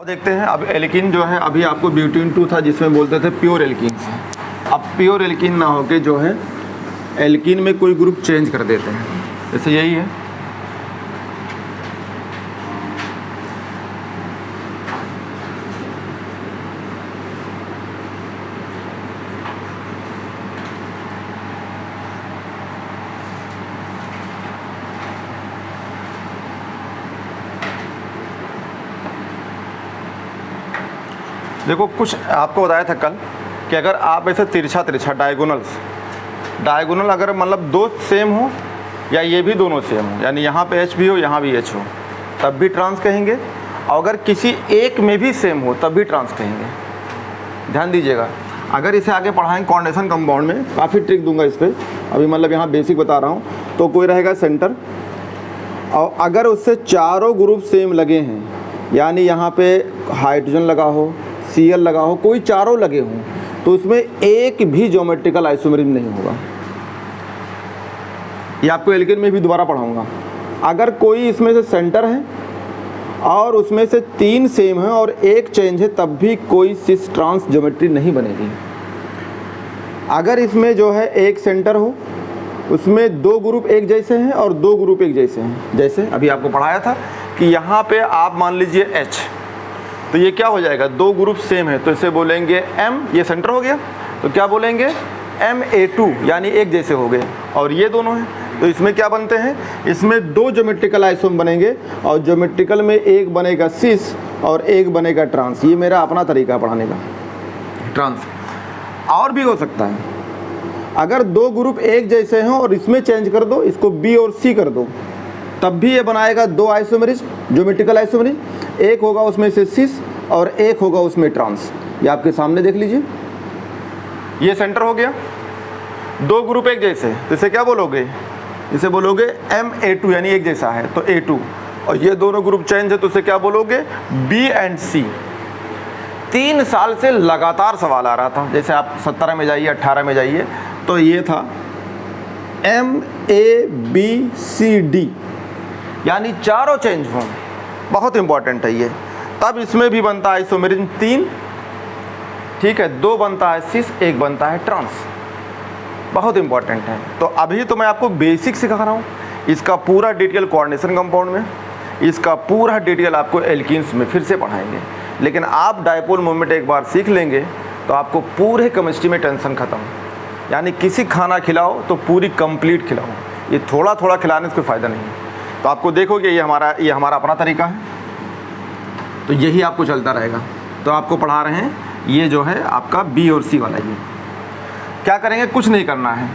और देखते हैं अब एल्कीन जो है, अभी आपको ब्यूटेन 2 था जिसमें बोलते थे प्योर एल्कीन से। अब प्योर एल्कीन ना होके जो है एल्कीन में कोई ग्रुप चेंज कर देते हैं, जैसे यही है। देखो कुछ आपको बताया था कल कि अगर आप ऐसे तिरछा डायगोनल अगर मतलब दो सेम हो या ये भी दोनों सेम हो, यानी यहाँ पे एच भी हो यहाँ भी एच हो, तब भी ट्रांस कहेंगे। और अगर किसी एक में भी सेम हो तब भी ट्रांस कहेंगे। ध्यान दीजिएगा, अगर इसे आगे पढ़ाएंगे कॉर्डिनेशन कंपाउंड में, काफ़ी ट्रिक दूंगा इस पर, अभी मतलब यहाँ बेसिक बता रहा हूँ। तो कोई रहेगा सेंटर और अगर उससे चारों ग्रुप सेम लगे हैं, यानी यहाँ पे हाइड्रोजन लगा हो, Cl लगा हो, कोई चारों लगे हों, तो उसमें एक भी ज्योमेट्रिकल आइसोमेरिज्म नहीं होगा। ये आपको एल्केन में भी दोबारा पढ़ाऊंगा। अगर कोई इसमें से सेंटर है और उसमें से 3 सेम है और एक चेंज है, तब भी कोई सिस ट्रांस ज्योमेट्री नहीं बनेगी। अगर इसमें जो है एक सेंटर हो, उसमें 2 ग्रुप एक जैसे हैं और 2 ग्रुप एक जैसे हैं, जैसे अभी आपको पढ़ाया था कि यहाँ पे आप मान लीजिए H, तो ये क्या हो जाएगा, 2 ग्रुप सेम है तो इसे बोलेंगे M, ये सेंटर हो गया तो क्या बोलेंगे Ma2, यानी एक जैसे हो गए। और ये दोनों हैं तो इसमें क्या बनते हैं, इसमें 2 ज्योमेट्रिकल आइसोम बनेंगे और ज्योमेट्रिकल में एक बनेगा सिस और एक बनेगा ट्रांस। ये मेरा अपना तरीका है पढ़ाने का। ट्रांस और भी हो सकता है, अगर 2 ग्रुप एक जैसे हैं और इसमें चेंज कर दो, इसको B और C कर दो, तब भी ये बनाएगा 2 आइसोमेरिज्म, ज्योमेट्रिकल आइसोमेरिज्म। एक होगा उसमें से सिस और एक होगा उसमें ट्रांस। ये आपके सामने देख लीजिए, ये सेंटर हो गया, 2 ग्रुप एक जैसे, तो इसे क्या बोलोगे, इसे बोलोगे Ma2, यानी एक जैसा है तो A2। और ये दोनों ग्रुप चेंज है तो इसे क्या बोलोगे, B एंड C। 3 साल से लगातार सवाल आ रहा था, जैसे आप 17 में जाइए 18 में जाइए, तो ये था MABCD, यानी चारों चेंज हों, बहुत इंपॉर्टेंट है ये। तब इसमें भी बनता है आइसोमेरिज्म 3, ठीक है, 2 बनता है सिस, 1 बनता है ट्रांस, बहुत इंपॉर्टेंट है। तो अभी तो मैं आपको बेसिक सिखा रहा हूँ, इसका पूरा डिटेल कोऑर्डिनेशन कंपाउंड में, इसका पूरा डिटेल आपको एल्कीन्स में फिर से पढ़ाएंगे। लेकिन आप डायपोल मोमेंट एक बार सीख लेंगे तो आपको पूरे केमिस्ट्री में टेंशन ख़त्म। यानी किसी खाना खिलाओ तो पूरी कंप्लीट खिलाओ, ये थोड़ा थोड़ा खिलाने से कोई फ़ायदा नहीं है। तो आपको देखोगे ये हमारा अपना तरीका है, तो यही आपको चलता रहेगा। तो आपको पढ़ा रहे हैं ये जो है आपका B और C वाला। ये क्या करेंगे, कुछ नहीं करना है।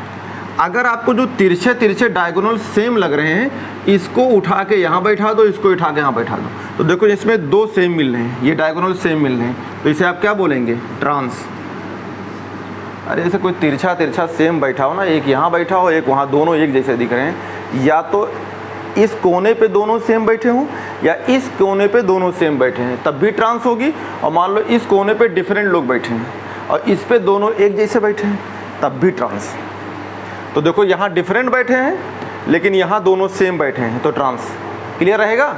अगर आपको जो तिरछे डायगोनल सेम लग रहे हैं, इसको उठा के यहाँ बैठा दो, इसको उठा के यहाँ बैठा दो, तो देखो इसमें 2 सेम मिल रहे हैं, ये डायगोनल सेम मिल रहे हैं, तो इसे आप क्या बोलेंगे, ट्रांस। अरे जैसे कोई तिरछा सेम बैठा हो ना, एक यहाँ बैठा हो एक वहाँ, दोनों एक जैसे दिख रहे हैं, या तो इस कोने पे दोनों सेम बैठे हों या इस कोने पे दोनों सेम बैठे हैं, तब भी ट्रांस होगी। और मान लो इस कोने पे डिफरेंट लोग बैठे हैं और इस पे दोनों एक जैसे बैठे हैं, तब भी ट्रांस। तो देखो यहाँ डिफरेंट बैठे हैं लेकिन यहाँ दोनों सेम बैठे हैं, तो ट्रांस। क्लियर रहेगा।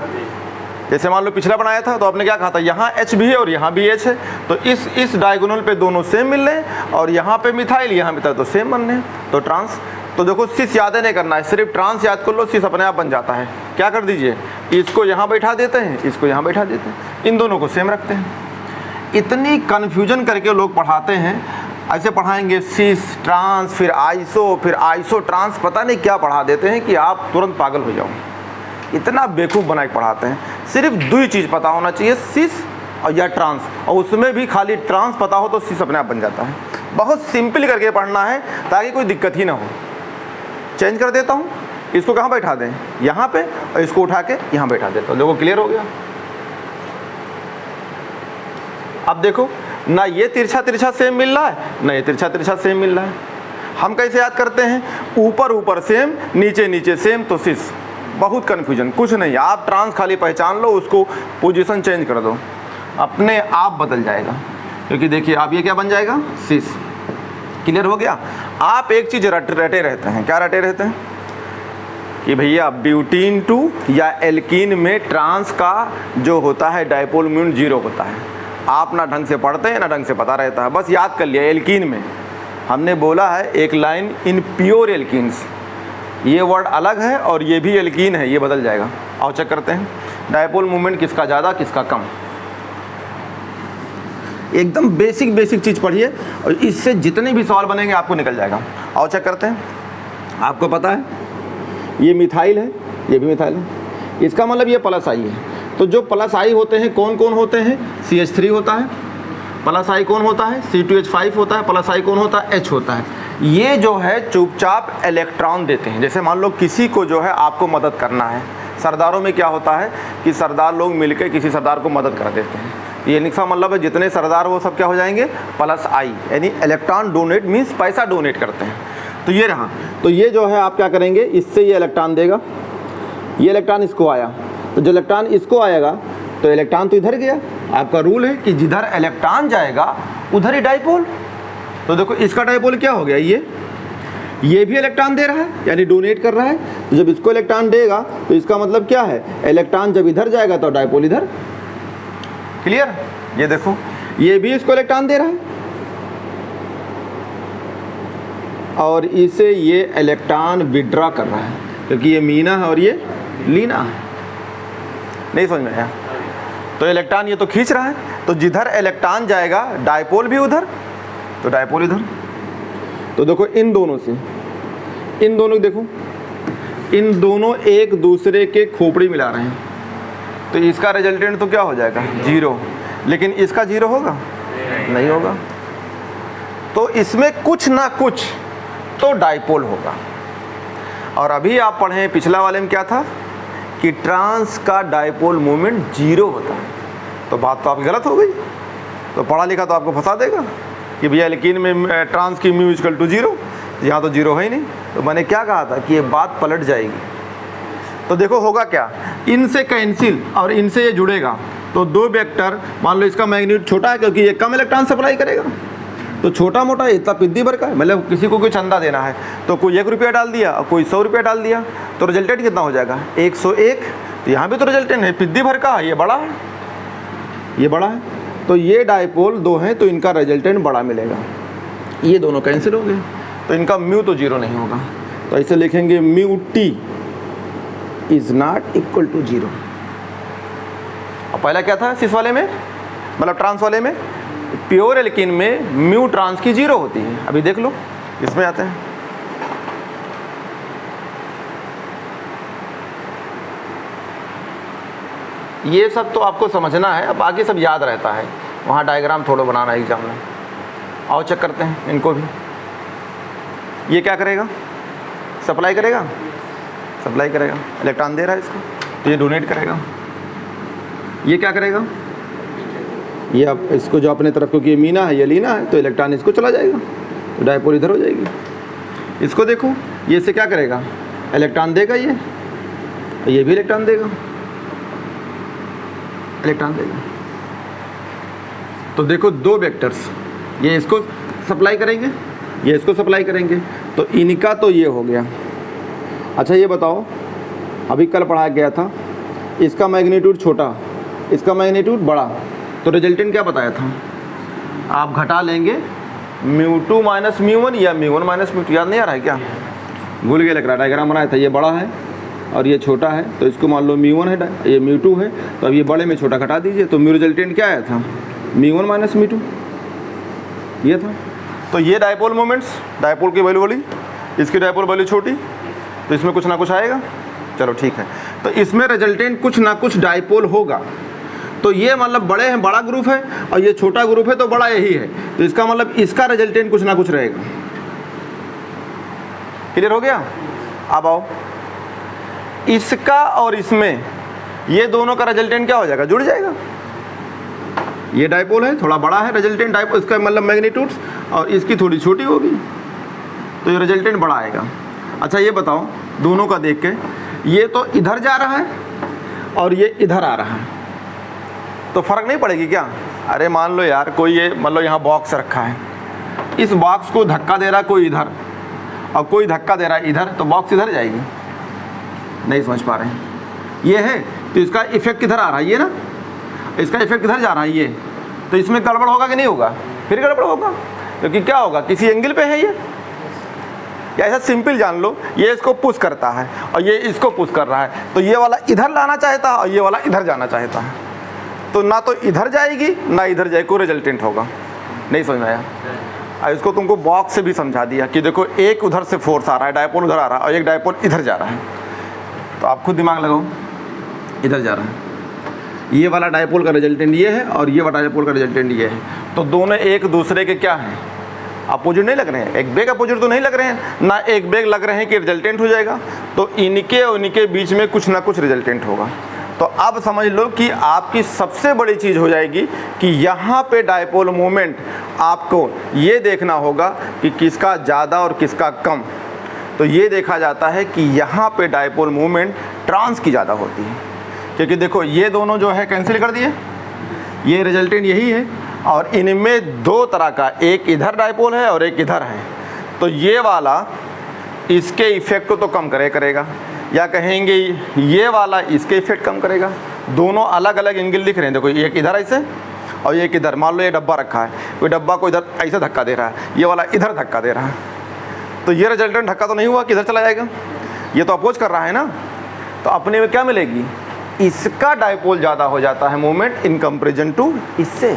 जैसे मान लो पिछला बनाया था तो आपने क्या कहा था, यहाँ H भी है और यहाँ भी H है, तो इस डायगोनल पे दोनों सेम मिल रहे हैं और यहाँ पे मिथाइल, यहाँ मिथाइल, तो सेम बन रहे हैं, तो ट्रांस। तो देखो सिस याद नहीं करना है, सिर्फ ट्रांस याद कर लो, सिस अपने आप बन जाता है। क्या कर दीजिए, इसको यहाँ बैठा देते हैं, इसको यहाँ बैठा देते हैं, इन दोनों को सेम रखते हैं। इतनी कन्फ्यूजन करके लोग पढ़ाते हैं, ऐसे पढ़ाएंगे सिस ट्रांस फिर आइसो ट्रांस, पता नहीं क्या पढ़ा देते हैं कि आप तुरंत पागल हो जाओ। इतना बेवकूफ़ बना के पढ़ाते हैं। सिर्फ 2 चीज़ पता होना चाहिए, सिस और या ट्रांस, और उसमें भी खाली ट्रांस पता हो तो सिस अपने आप बन जाता है। बहुत सिंपल करके पढ़ना है ताकि कोई दिक्कत ही ना हो। चेंज कर देता हूँ, इसको कहाँ बैठा दें, यहाँ पे, और इसको उठा के यहाँ बैठा देता हूँ। देखो क्लियर हो गया। अब देखो ना ये तिरछा सेम मिल रहा है, ना ये तिरछा सेम मिल रहा है। हम कैसे याद करते हैं, ऊपर सेम, नीचे सेम, तो सिस। बहुत कन्फ्यूजन, कुछ नहीं, आप ट्रांस खाली पहचान लो, उसको पोजीशन चेंज कर दो, अपने आप बदल जाएगा। क्योंकि देखिए अब ये क्या बन जाएगा, सिस। क्लियर हो गया। आप एक चीज़ रटे रहते हैं, क्या रटे रहते हैं, कि भैया ब्यूटीन 2 या एल्कीन में ट्रांस का जो होता है डायपोल मोमेंट 0 होता है। आप ना ढंग से पढ़ते हैं ना ढंग से पता रहता है, बस याद कर लिया एल्कीन में हमने बोला है एक लाइन इन प्योर एल्कीन्स, ये वर्ड अलग है और ये भी एल्कीन है, ये बदल जाएगा। आओ चेक करते हैं डायपोल मोमेंट किसका ज़्यादा किसका कम। एकदम बेसिक चीज़ पढ़िए और इससे जितने भी सवाल बनेंगे आपको निकल जाएगा। आओ चेक करते हैं। आपको पता है ये मिथाइल है, ये भी मिथाइल है, इसका मतलब ये प्लस आई है। तो जो प्लस आई होते हैं कौन कौन होते हैं? CH3 होता है, प्लस आई कौन होता है? C2H5 होता है, प्लस आई कौन होता है? H होता है। ये जो है चुपचाप इलेक्ट्रॉन देते हैं। जैसे मान लो किसी को जो है आपको मदद करना है, सरदारों में क्या होता है कि सरदार लोग मिलकर किसी सरदार को मदद कर देते हैं। ये इसका मतलब है जितने सरदार वो सब क्या हो जाएंगे? प्लस आई, यानी इलेक्ट्रॉन डोनेट मीन्स पैसा डोनेट करते हैं। तो ये रहा, तो ये जो है आप क्या करेंगे, इससे ये इलेक्ट्रॉन देगा, ये इलेक्ट्रॉन इसको आया, तो जो इलेक्ट्रॉन इसको आएगा तो इलेक्ट्रॉन तो इधर गया। आपका रूल है कि जिधर इलेक्ट्रॉन जाएगा उधर ही डायपोल। तो देखो इसका डायपोल क्या हो गया, ये भी इलेक्ट्रॉन दे रहा है यानी डोनेट कर रहा है। तो जब इसको इलेक्ट्रॉन देगा तो इसका मतलब क्या है, इलेक्ट्रॉन जब इधर जाएगा तो डायपोल इधर। क्लियर? ये देखो ये भी इसको इलेक्ट्रॉन दे रहा है और इसे ये इलेक्ट्रॉन विड्रॉ कर रहा है, क्योंकि ये मीना है और ये लीना है। नहीं समझ में आया? तो इलेक्ट्रॉन ये तो खींच रहा है, तो जिधर इलेक्ट्रॉन जाएगा डायपोल भी उधर, तो डायपोल इधर। तो देखो इन दोनों से, इन दोनों देखो, इन दोनों एक दूसरे के खोपड़ी मिला रहे हैं, तो इसका रिजल्टेंट तो क्या हो जाएगा? 0। लेकिन इसका 0 होगा? नहीं होगा। तो इसमें कुछ ना कुछ तो डायपोल होगा। और अभी आप पढ़े पिछला वाले में क्या था कि ट्रांस का डायपोल मोमेंट 0 होता है। तो बात तो आपकी गलत हो गई। तो पढ़ा लिखा तो आपको फंसा देगा कि भैया एल्कीन में ट्रांस की म्यू इक्वल टू 0, यहाँ तो 0 है ही नहीं। तो मैंने क्या कहा था कि ये बात पलट जाएगी। तो देखो होगा क्या, इनसे कैंसिल और इनसे ये जुड़ेगा, तो दो वेक्टर, मान लो इसका मैग्नीट्यूड छोटा है क्योंकि ये कम इलेक्ट्रॉन सप्लाई करेगा, तो छोटा मोटा इतना पिद्दी भर का है। मतलब किसी को कोई चंदा देना है तो कोई 1 रुपया डाल दिया और कोई 100 रुपया डाल दिया, तो रिजल्टेंट कितना हो जाएगा? 101। तो यहाँ भी तो रिजल्टेंट है पिद्दी भर का, ये बड़ा है, ये बड़ा है। तो ये डायपोल 2 हैं तो इनका रिजल्टेंट बड़ा मिलेगा। ये दोनों कैंसिल हो गए, तो इनका म्यू तो 0 नहीं होगा। तो ऐसे लिखेंगे mu T is not equal to 0। और पहला क्या था सिस वाले में, मतलब ट्रांस वाले में, प्योर एल्कीन में म्यू ट्रांस की 0 होती है। अभी देख लो इसमें आते हैं, ये सब तो आपको समझना है, अब बाकी सब याद रहता है। वहाँ डायग्राम थोड़ा बनाना है एग्जाम में। आओ चेक करते हैं इनको भी। ये क्या करेगा? सप्लाई करेगा, सप्लाई करेगा, इलेक्ट्रॉन दे रहा है इसको, तो ये डोनेट करेगा। ये क्या करेगा? ये अब इसको जो अपने तरफ, क्योंकि ये मीना है ये लीना है, तो इलेक्ट्रॉन इसको चला जाएगा, तो डायपोल इधर हो जाएगी। इसको देखो ये से क्या करेगा? इलेक्ट्रॉन देगा, ये भी इलेक्ट्रॉन देगा, इलेक्ट्रॉन देगा। तो देखो दो वेक्टर्स, ये इसको सप्लाई करेंगे, ये इसको सप्लाई करेंगे, तो इनका तो ये हो गया। अच्छा ये बताओ, अभी कल पढ़ाया गया था, इसका मैग्नीट्यूड छोटा, इसका मैग्नीट्यूड बड़ा, तो रिजल्टेंट क्या बताया था? आप घटा लेंगे μ2 माइनस μ1 या μ1 माइनस μ2, याद नहीं आ रहा है क्या? भूल गए लग रहा है। डायग्राम बनाया था, ये बड़ा है और ये छोटा है, तो इसको मान लो μ1 है, ये μ2 है, तो अब ये बड़े में छोटा घटा दीजिए, तो म्यू रिजल्टेंट क्या आया था? μ1 माइनस μ2, ये था। तो ये डायपोल मोमेंट्स, डायपोल की वैल्यू बड़ी, इसकी डायपोल वैल्यू छोटी, तो इसमें कुछ ना कुछ आएगा। चलो ठीक है, तो इसमें रिजल्टेंट कुछ ना कुछ डायपोल होगा। तो ये मतलब बड़े हैं, बड़ा ग्रुप है, और ये छोटा ग्रुप है तो बड़ा यही है, तो इसका मतलब इसका रिजल्टेंट कुछ ना कुछ रहेगा। क्लियर हो गया? अब आओ इसका और इसमें, ये दोनों का रिजल्टेंट क्या हो जाएगा? जुड़ जाएगा। ये डायपोल है, थोड़ा बड़ा है रिजल्टेंट डायपोल, इसका मतलब मैग्नीट्यूड, और इसकी थोड़ी छोटी होगी, तो ये रिजल्टेंट बड़ा आएगा। अच्छा ये बताओ, दोनों का देख के, ये तो इधर जा रहा है और ये इधर आ रहा है, तो फ़र्क नहीं पड़ेगी क्या? अरे मान लो यार कोई ये मतलब यहाँ बॉक्स रखा है, इस बॉक्स को धक्का दे रहा है कोई इधर और कोई धक्का दे रहा है इधर, तो बॉक्स इधर जाएगी। नहीं समझ पा रहे हैं, ये है तो इसका इफेक्ट किधर आ रहा है, ये ना, इसका इफेक्ट किधर जा रहा है, ये, तो इसमें गड़बड़ होगा कि नहीं होगा, फिर गड़बड़ होगा, क्योंकि क्या होगा, किसी एंगल पे है ये, या ऐसा सिंपल जान लो, ये इसको पुश करता है और ये इसको पुश कर रहा है, तो ये वाला इधर लाना चाहता है और ये वाला इधर जाना चाहता है, तो ना तो इधर जाएगी ना इधर जाएगी, कोई रिजल्टेंट होगा। नहीं समझ में आया? इसको तुमको बॉक्स से भी समझा दिया कि देखो एक उधर से फोर्स आ रहा है, डायपोल उधर आ रहा है और एक डायपोल इधर जा रहा है, तो आप खुद दिमाग लगाओ, इधर जा रहा है, ये वाला डायपोल का रिजल्टेंट ये है और ये वाला डायपोल का रिजल्टेंट ये है, तो दोनों एक दूसरे के क्या हैं, अपोजिट नहीं लग रहे हैं, एक बेग अपोजिट तो नहीं लग रहे हैं ना, एक बेग लग रहे हैं कि रिजल्टेंट हो जाएगा, तो इनके और इनके बीच में कुछ ना कुछ रिजल्टेंट होगा। तो अब समझ लो कि आपकी सबसे बड़ी चीज़ हो जाएगी कि यहाँ पे डायपोल मोमेंट आपको ये देखना होगा कि किसका ज़्यादा और किसका कम। तो ये देखा जाता है कि यहाँ पे डायपोल मोमेंट ट्रांस की ज़्यादा होती है, क्योंकि देखो ये दोनों जो है कैंसिल कर दिए, ये रिजल्टेंट यही है, और इनमें दो तरह का, एक इधर डायपोल है और एक इधर है, तो ये वाला इसके इफेक्ट को तो कम करेगा, या कहेंगे ये वाला इसके इफेक्ट कम करेगा। दोनों अलग अलग एंगल दिख रहे हैं, देखो एक इधर ऐसे और एक इधर, मान लो ये डब्बा रखा है, कोई डब्बा को इधर ऐसे धक्का दे रहा है, ये वाला इधर धक्का दे रहा है, तो ये रिजल्टेंट धक्का तो नहीं हुआ, किधर चला जाएगा, ये तो अपोज कर रहा है ना, तो अपने में क्या मिलेगी, इसका डायपोल ज़्यादा हो जाता है मोमेंट इन कंपेरिजन टू इससे।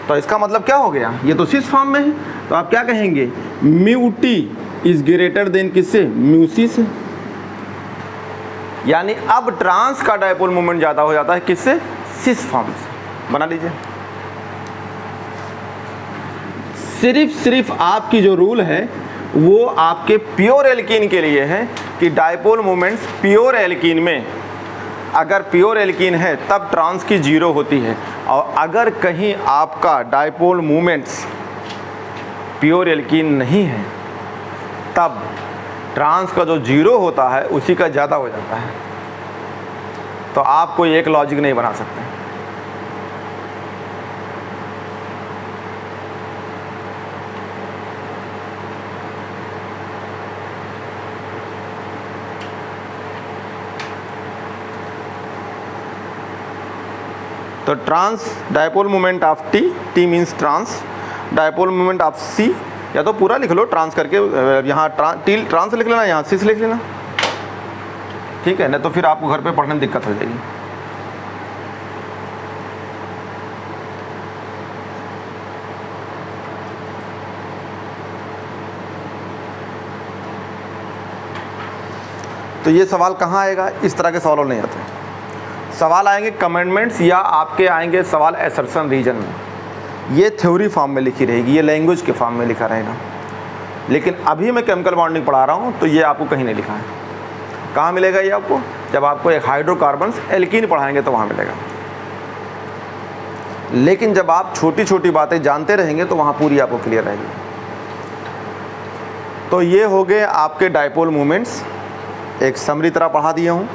तो इसका मतलब क्या हो गया, ये तो सिस फॉर्म में है, तो आप क्या कहेंगे, mu T is greater then किससे, म्यू सी से, यानी अब ट्रांस का डायपोल मोमेंट ज़्यादा हो जाता है किससे, सिस फॉर्म से। बना लीजिए, सिर्फ आपकी जो रूल है वो आपके प्योर एल्कीन के लिए है कि डायपोल मोमेंट्स प्योर एल्कीन में, अगर प्योर एल्कीन है तब ट्रांस की जीरो होती है, और अगर कहीं आपका डायपोल मोमेंट्स प्योर एल्कीन नहीं है तब ट्रांस का जो जीरो होता है उसी का ज़्यादा हो जाता है। तो आप कोई एक लॉजिक नहीं बना सकते। तो trans dipole moment of T means trans, dipole moment of C, या तो पूरा लिख लो ट्रांस करके, यहाँ ट्रांस लिख लेना, यहाँ सिस लिख लेना, ठीक है ना, तो फिर आपको घर पे पढ़ने में दिक्कत हो जाएगी। तो ये सवाल कहाँ आएगा, इस तरह के सवाल नहीं आते, सवाल आएंगे कमेंटमेंट्स या आपके आएंगे सवाल एसर्शन रीजन में, ये थ्योरी फॉर्म में लिखी रहेगी, ये लैंग्वेज के फॉर्म में लिखा रहेगा। लेकिन अभी मैं केमिकल बॉन्डिंग पढ़ा रहा हूँ तो ये आपको कहीं नहीं लिखा है। कहाँ मिलेगा ये आपको, जब आपको एक हाइड्रोकार्बन्स एल्कीन पढ़ाएंगे तो वहाँ मिलेगा। लेकिन जब आप छोटी छोटी बातें जानते रहेंगे तो वहाँ पूरी आपको क्लियर रहेगी। तो ये हो गए आपके डायपोल मोमेंट्स, एक समरी तरह पढ़ा दिया हूँ,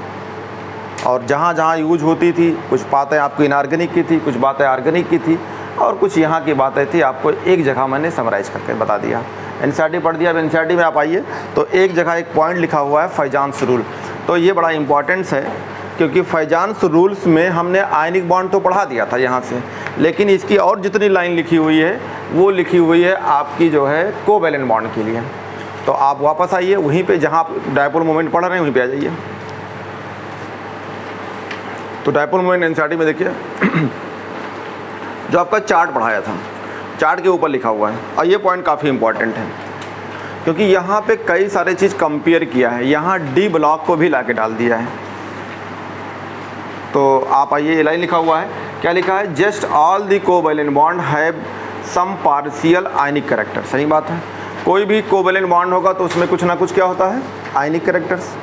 और जहाँ जहाँ यूज होती थी, कुछ बातें आपको इनऑर्गेनिक की थी, कुछ बातें ऑर्गेनिक की थी, और कुछ यहाँ की बातें थी, आपको एक जगह मैंने समराइज़ करके बता दिया। एनसीईआरटी पढ़ दिया। अब एनसीईआरटी में आप आइए तो एक जगह एक पॉइंट लिखा हुआ है फैजान्स रूल, तो ये बड़ा इंपॉर्टेंस है, क्योंकि फैजान्स रूल्स में हमने आयनिक बॉन्ड तो पढ़ा दिया था यहाँ से, लेकिन इसकी और जितनी लाइन लिखी हुई है वो लिखी हुई है आपकी जो है कोवैलेंट बॉन्ड के लिए। तो आप वापस आइए वहीं पे जहाँ आप डायपोल मोमेंट पढ़ रहे हैं वहीं पे आ जाइए। तो डायपोल मोमेंट एनसीईआरटी में देखिए जो आपका चार्ट पढ़ाया था, चार्ट के ऊपर लिखा हुआ है, और ये पॉइंट काफ़ी इंपॉर्टेंट है क्योंकि यहाँ पे कई सारे चीज़ कंपेयर किया है, यहाँ डी ब्लॉक को भी ला के डाल दिया है। तो आप आइए, ये लाइन लिखा हुआ है, क्या लिखा है, just all the covalent bond have some partial ionic character. सही बात है, कोई भी कोवैलेंट बॉन्ड होगा तो उसमें कुछ ना कुछ क्या होता है, आयनिक कैरेक्टर्स,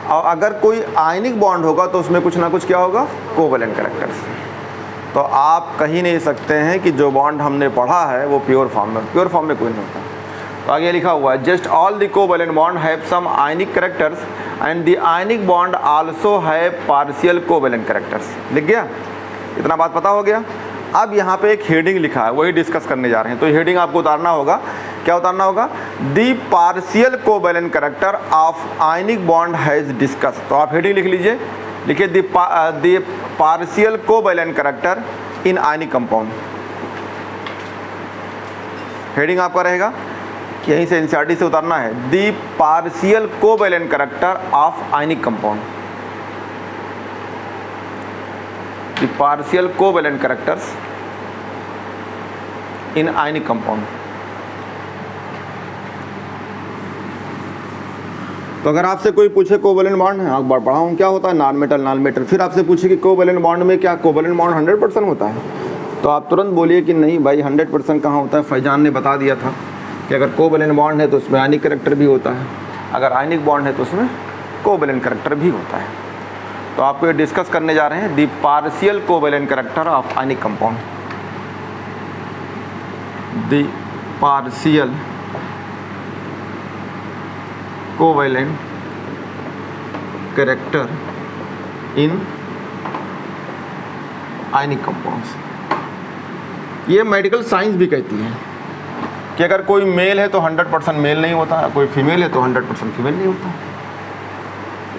और अगर कोई आयनिक बॉन्ड होगा तो उसमें कुछ ना कुछ क्या होगा, कोवैलेंट कैरेक्टर्स। तो आप कहीं नहीं सकते हैं कि जो बॉन्ड हमने पढ़ा है वो प्योर फॉर्म में कोई नहीं होता। तो आगे लिखा हुआ है just all the covalent bond have some ionic characters and the ionic bond also have partial covalent characters. लिख गया, इतना बात पता हो गया। अब यहाँ पे एक हेडिंग लिखा है, वही डिस्कस करने जा रहे हैं। तो हेडिंग आपको उतारना होगा क्या उतारना होगा? The partial covalent character of ionic bond has discuss. तो आप हेडिंग लिख लीजिए, लिखिए the partial covalent character in ionic compound. Heading आपका रहेगा, यहीं से एनसीईआरटी से उतारना है, the partial covalent character of ionic compound. The partial covalent characters in ionic compound. तो अगर आपसे कोई पूछे कोवैलेंट बॉन्ड है, एक बार पढ़ाऊँ क्या होता है, नॉन मेटल नॉन मेटल, फिर आपसे पूछे कि कोवैलेंट बॉन्ड में क्या कोवैलेंट बॉन्ड 100% होता है, तो आप तुरंत बोलिए कि नहीं भाई 100% कहाँ होता है। फैजान ने बता दिया था कि अगर कोवैलेंट बॉन्ड है तो उसमें आयनिक कैरेक्टर भी होता है, अगर आयनिक बॉन्ड है तो उसमें कोवैलेंट कैरेक्टर भी होता है। तो आपको ये डिस्कस करने जा रहे हैं the partial covalent character of ionic compound. The partial covalent character in ionic compounds. ये मेडिकल साइंस भी कहती है कि अगर कोई मेल है तो 100% मेल नहीं होता है, कोई फीमेल है तो 100% फीमेल नहीं होता है।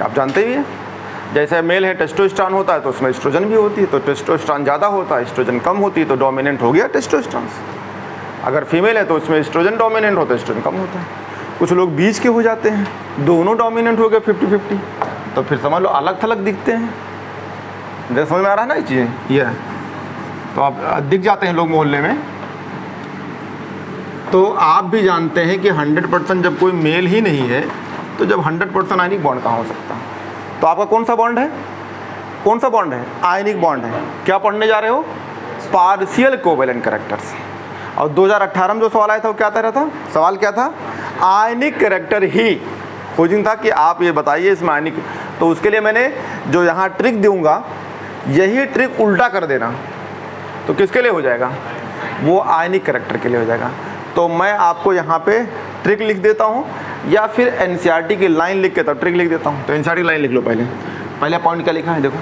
आप जानते ही हैं, जैसे मेल है टेस्टोस्टेरोन होता है तो उसमें एस्ट्रोजन भी होती है, तो टेस्टोस्टेरोन ज़्यादा होता है, एस्ट्रोजन कम होती है, तो डोमिनेंट हो गया टेस्टोस्टेरोन। अगर फीमेल है तो उसमें एस्ट्रोजन डोमिनेंट होता है, एस्ट्रोजन कम होता है। कुछ लोग बीच के हो जाते हैं, दोनों डोमिनेंट हो गए 50-50, तो फिर समझ लो अलग थलग दिखते हैं। जैसे समझ में आ रहा है ना ये चीज़ें, ये तो आप दिख जाते हैं लोग मोहल्ले में। तो आप भी जानते हैं कि 100% जब कोई मेल ही नहीं है तो जब 100% आयनिक बॉन्ड कहाँ हो सकता है। तो आपका कौन सा बॉन्ड है, कौन सा बॉन्ड है? आयनिक बॉन्ड है। क्या पढ़ने जा रहे हो? Partial covalent characters. और 2018 में जो सवाल आया था वो क्या था? सवाल क्या था? आयनिक कैरेक्टर ही खोजिंग था कि आप ये बताइए इसमें आयनिक। तो उसके लिए मैंने जो यहाँ ट्रिक दूंगा यही ट्रिक उल्टा कर देना, तो किसके लिए हो जाएगा? वो आयनिक कैरेक्टर के लिए हो जाएगा। तो मैं आपको यहाँ पे ट्रिक लिख देता हूँ या फिर एनसीईआरटी की लाइन लिख के तब ट्रिक लिख देता हूँ। तो एनसीईआरटी लाइन लिख लो पहले पॉइंट क्या लिखा है देखो,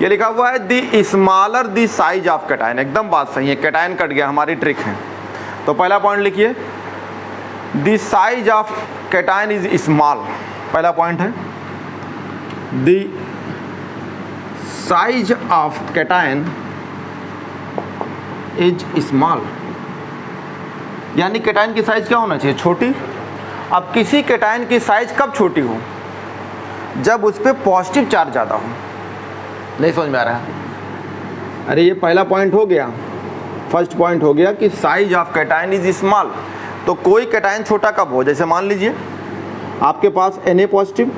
ये लिखा हुआ है the smaller the size of cation. एकदम बात सही है, कैटायन कट गया, हमारी ट्रिक है। तो पहला पॉइंट लिखिए, the size of cation is small. पहला पॉइंट है the size of cation is small, यानी कैटायन की साइज क्या होना चाहिए? छोटी। अब किसी कैटायन की साइज कब छोटी हो? जब उस पर पॉजिटिव चार्ज ज़्यादा हो। नहीं समझ में आ रहा है? अरे ये पहला पॉइंट हो गया, फर्स्ट पॉइंट हो गया कि size of cation is small. तो कोई कैटायन छोटा कब हो? जैसे मान लीजिए आपके पास Na पॉजिटिव,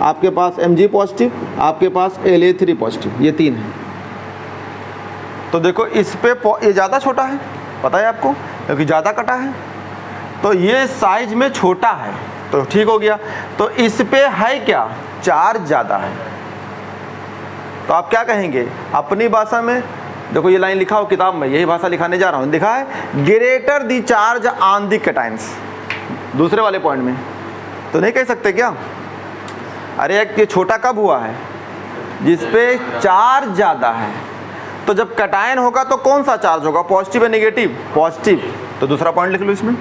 आपके पास Mg पॉजिटिव, आपके पास La3 पॉजिटिव, ये तीन है। तो देखो इस पे ये ज़्यादा छोटा है, पता है आपको, क्योंकि ज़्यादा कटा है, तो ये साइज में छोटा है, तो ठीक हो गया। तो इस पे है क्या? चार्ज ज़्यादा है। तो आप क्या कहेंगे अपनी भाषा में? देखो ये लाइन लिखा हो किताब में, यही भाषा लिखाने जा रहा हूँ। लिखा है greater the charge on the cations, दूसरे वाले पॉइंट में। तो नहीं कह सकते क्या? अरे ये छोटा कब हुआ है? जिस पे चार्ज ज़्यादा है। तो जब कैटायन होगा तो कौन सा चार्ज होगा? पॉजिटिव या नेगेटिव? पॉजिटिव। तो दूसरा पॉइंट लिख लो इसमें,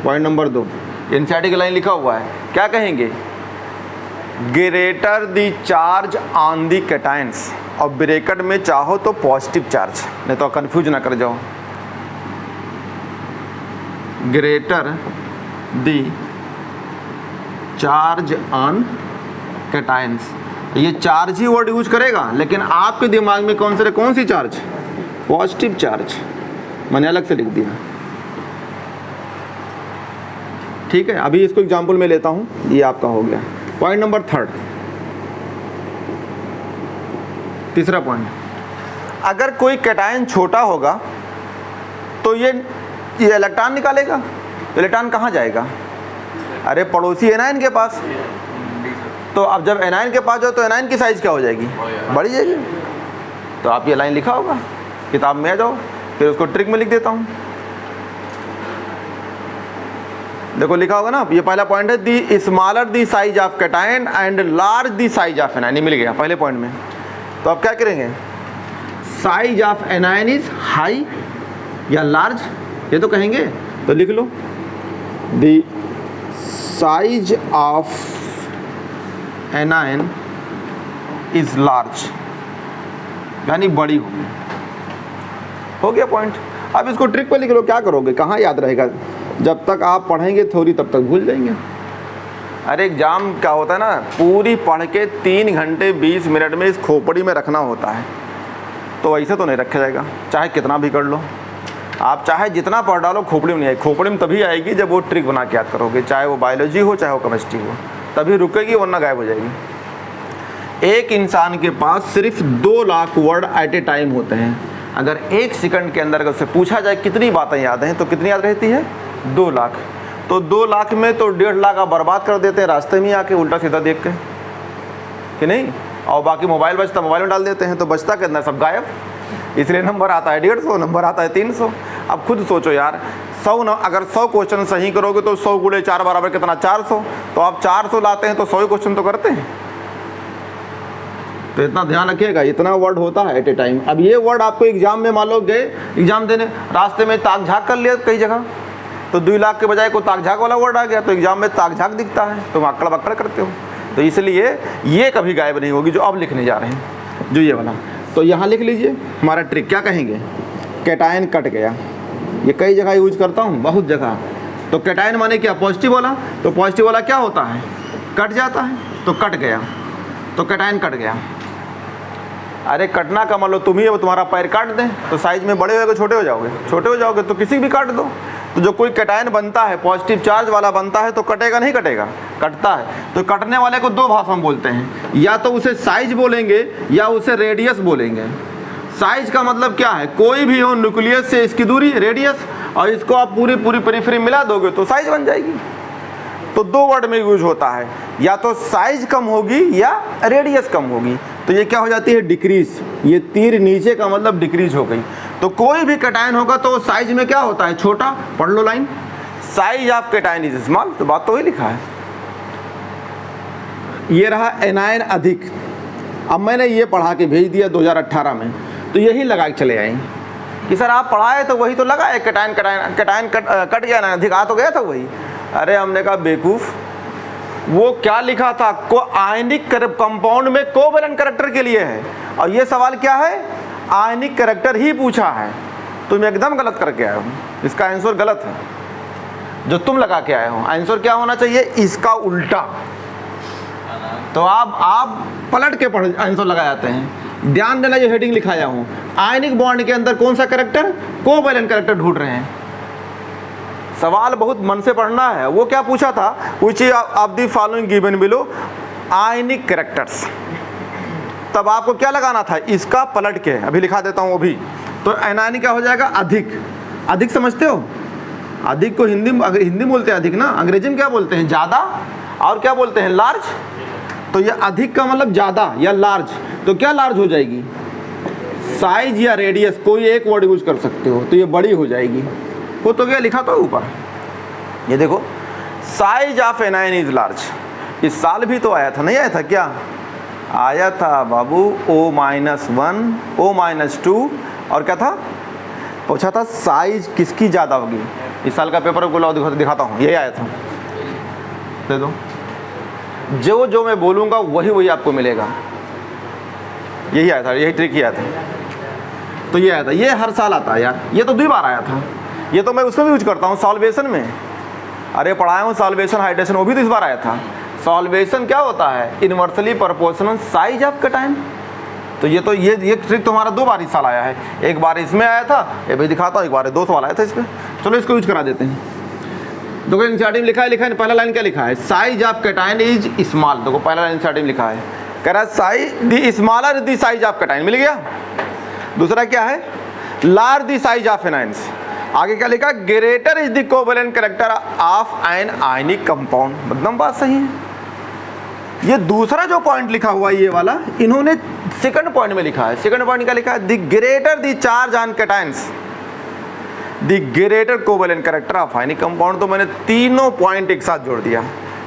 पॉइंट नंबर 2 एनसीईआरटी की लाइन लिखा हुआ है। क्या कहेंगे? Greater the charge on the cations, और ब्रैकेट में चाहो तो पॉजिटिव चार्ज, नहीं तो कंफ्यूज ना कर जाओ। Greater the charge on cations, ये चार्ज ही वर्ड यूज करेगा, लेकिन आपके दिमाग में कौन सी चार्ज? Positive charge. मैंने अलग से लिख दिया, ठीक है। अभी इसको एग्जांपल में लेता हूं, ये आपका हो गया। पॉइंट नंबर 3, तीसरा पॉइंट, अगर कोई कैटायन छोटा होगा तो ये इलेक्ट्रॉन निकालेगा। तो इलेक्ट्रॉन कहाँ जाएगा? अरे पड़ोसी एनायन के पास। तो अब जब एनायन के पास जाओ तो एनायन की साइज क्या हो जाएगी? बढ़ जाएगी। तो आप ये लाइन लिखा होगा, किताब में आ जाओ, फिर उसको ट्रिक में लिख देता हूँ। देखो लिखा होगा ना, ये पहला पॉइंट है the smaller the size of cation and large the size of anion, मिल गया पहले पॉइंट में। तो आप क्या करेंगे? Size of anion is high या लार्ज, ये तो कहेंगे। तो लिख लो the size of anion is large, यानी बड़ी होगी। हो गया पॉइंट। अब इसको ट्रिक पे लिख लो, क्या करोगे, कहाँ याद रहेगा, जब तक आप पढ़ेंगे थ्योरी तब तक भूल जाएंगे। अरे एग्जाम क्या होता है ना, पूरी पढ़ के 3 घंटे 20 मिनट में इस खोपड़ी में रखना होता है, तो ऐसे तो नहीं रखा जाएगा, चाहे कितना भी कर लो आप, चाहे जितना पढ़ डालो खोपड़ी में नहीं आएगी। खोपड़ी में तभी आएगी जब वो ट्रिक बना के याद करोगे, चाहे वो बायोलॉजी हो चाहे वो केमिस्ट्री हो, तभी रुकेगी, वरना गायब हो जाएगी। एक इंसान के पास सिर्फ 2 lakh word at A time होते हैं। अगर 1 सेकंड के अंदर अगर उससे पूछा जाए कितनी बातें याद हैं, तो कितनी याद रहती है, 2 लाख। तो 2 लाख में तो 1.5 लाख आप बर्बाद कर देते हैं रास्ते में आके उल्टा सीधा देख के, कि नहीं, और बाकी मोबाइल बचता, मोबाइल में डाल देते हैं, तो बचता कितना, सब गायब। इसलिए नंबर आता है 150, नंबर आता है 300। अब खुद सोचो यार, 100 अगर 100 क्वेश्चन सही करोगे तो 100 गुणे 4 बराबर कितना, 400। तो आप 400 लाते हैं तो 100 क्वेश्चन तो करते हैं। तो इतना ध्यान रखिएगा, इतना वर्ड होता है एट ए टाइम। अब ये वर्ड आपको एग्जाम में मान लो गए एग्जाम देने, रास्ते में ताक झाक कर लिया कई जगह, तो 2 लाख के बजाय कोई ताक झाक वाला वर्ड आ गया, तो एग्जाम में ताक झाक दिखता है, तो आकड़ बकड़ करते हो। तो इसलिए ये कभी गायब नहीं होगी जो अब लिखने जा रहे हैं, जो ये वाला। तो यहाँ लिख लीजिए हमारा ट्रिक, क्या कहेंगे, कैटायन कट गया। ये कई जगह यूज करता हूँ, बहुत जगह। तो कैटायन माने क्या, पॉजिटिव वाला। तो पॉजिटिव वाला क्या होता है, कट जाता है, तो कट गया, तो कैटायन कट गया। अरे कटना का मान लो तुम ही अब तुम्हारा पैर काट दें, तो साइज में बड़े होगे छोटे हो जाओगे, छोटे हो जाओगे तो किसी भी काट दो। तो जो कोई कैटायन बनता है, पॉजिटिव चार्ज वाला बनता है, तो कटेगा नहीं कटेगा, कटता है। तो कटने वाले को 2 भाषा में बोलते हैं, या तो उसे साइज बोलेंगे या उसे रेडियस बोलेंगे। साइज का मतलब क्या है, कोई भी हो न्यूक्लियस से इसकी दूरी रेडियस, और इसको आप पूरी पेरिफेरी मिला दोगे तो साइज बन जाएगी। तो 2 वर्ड में यूज होता है, या तो साइज कम होगी या रेडियस कम होगी। तो ये क्या हो जाती है, डिक्रीज। ये तीर नीचे का मतलब डिक्रीज हो गई। तो कोई भी कैटायन होगा तो साइज में क्या होता है, छोटा। पढ़ लो line, size of cation is small, तो बात तो वही लिखा है। ये रहा एनायन अधिक। अब मैंने ये पढ़ा के भेज दिया 2018 में, तो यही लगा के चले आए कि सर आप पढ़ाए तो वही तो लगा है, कैटायन कट गया ना, अधिक आ तो गया था वही। अरे हमने कहा बेवकूफ़, वो क्या लिखा था, को आयनिक कंपाउंड में कोवैलेंट कैरेक्टर के लिए है, और ये सवाल क्या है, आयनिक कैरेक्टर ही पूछा है। तुम एकदम गलत करके आए हो, इसका आंसर गलत है जो तुम लगा के आए हो। आंसर क्या होना चाहिए, इसका उल्टा। तो आप पलट के पढ़ आंसर लगा जाते हैं। ध्यान देना, जो हेडिंग लिखाया हूँ, आयनिक बॉन्ड के अंदर कौन सा कैरेक्टर, कोवैलेंट कैरेक्टर ढूंढ रहे हैं। सवाल बहुत मन से पढ़ना है। वो क्या पूछा था, which of the following given below ionic characters. तब आपको क्या लगाना था, इसका पलट के, अभी लिखा देता हूँ वो भी। तो एनायन क्या हो जाएगा, अधिक। अधिक समझते हो, अधिक को हिंदी बोलते हैं अधिक ना, अंग्रेजी में क्या बोलते हैं, ज़्यादा, और क्या बोलते हैं, लार्ज। तो ये अधिक का मतलब ज़्यादा या लार्ज। तो क्या लार्ज हो जाएगी, साइज या रेडियस, कोई एक वर्ड यूज कर सकते हो, तो ये बड़ी हो जाएगी। वो तो क्या लिखा तो ऊपर, ये देखो, size of anion is large. इस साल भी तो आया था, नहीं आया था क्या, आया था बाबू, O-1 O-2, और क्या था, पूछा था साइज किसकी ज़्यादा होगी। इस साल का पेपर को दिखाता हूँ, यही आया था, दे दो। जो मैं बोलूँगा वही आपको मिलेगा। यही आया था, यही ट्रिक ही आया था। तो ये आया था, ये हर साल आता है यार, ये तो 2 बार आया था। ये तो मैं उसमें भी यूज करता हूँ, सॉल्वेशन में। अरे पढ़ाया हूँ सॉल्वेशन, हाइड्रेशन, वो भी तो इस बार आया था। सॉल्वेशन क्या होता है, inversely proportional size of cation. तो ये ट्रिक तुम्हारा 2 बार इस साल आया है, एक बार इसमें आया था, ये भी दिखाता हूँ, एक बार 2 सवाल आया था इसमें। चलो इसको यूज करा देते हैं। देखो एनसीईआरटी में लिखा है, पहला लाइन क्या लिखा है, size of cation is small. देखो पहला लाइन एनसीईआरटी में लिखा है, कह रहा है size the smaller the size of cation, मिल गया। दूसरा क्या है, large the size of anions. आगे क्या लिखा, greater is the covalent character of an ionic compound. मतलब बात सही है। ये दूसरा जो पॉइंट लिखा हुआ है, ये वाला, इन्होंने सेकंड पॉइंट में लिखा है। सेकंड पॉइंट क्या लिखा है, the greater the charge on cations the greater covalent character of ionic compound. तो मैंने तीनों पॉइंट एक साथ जोड़ दिया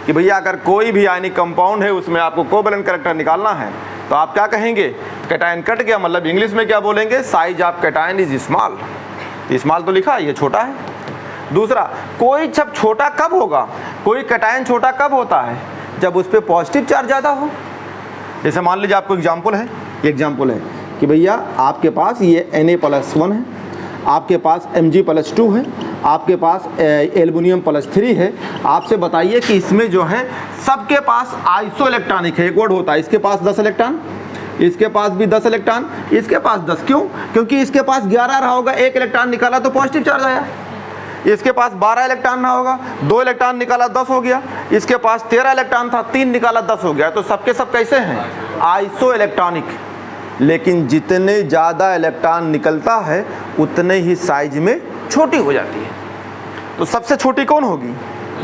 कि भैया अगर कोई भी आयनिक कंपाउंड है उसमें आपको कोवैलेंट कैरेक्टर निकालना है, तो आप क्या कहेंगे, कैटायन कट गया, मतलब इंग्लिश में क्या बोलेंगे, size of cation is small. Small तो लिखा है, ये छोटा है। दूसरा, कोई जब छोटा कब होगा, कोई कैटायन छोटा कब होता है, जब उस पर पॉजिटिव चार्ज ज़्यादा हो। जैसे मान लीजिए आपको एग्जाम्पल है, ये एग्जाम्पल है कि भैया आपके पास ये Na+1 है, आपके पास Mg+2 है, आपके पास एल्युमिनियम+3 है। आपसे बताइए कि इसमें जो है सबके पास आइसो इलेक्ट्रॉनिक है, एक वर्ड होता है, इसके पास 10 इलेक्ट्रॉन, इसके पास भी 10 इलेक्ट्रॉन, इसके पास 10। क्यों? क्योंकि इसके पास 11 रहा होगा, एक इलेक्ट्रॉन निकाला तो पॉजिटिव चार्ज आया। इसके पास 12 इलेक्ट्रॉन रहा होगा, 2 इलेक्ट्रॉन निकाला 10 हो गया। इसके पास 13 इलेक्ट्रॉन था, 3 निकाला 10 हो गया। तो सबके सब कैसे हैं? Iso electronic. लेकिन जितने ज़्यादा इलेक्ट्रॉन निकलता है उतने ही साइज में छोटी हो जाती है। तो सबसे छोटी कौन होगी?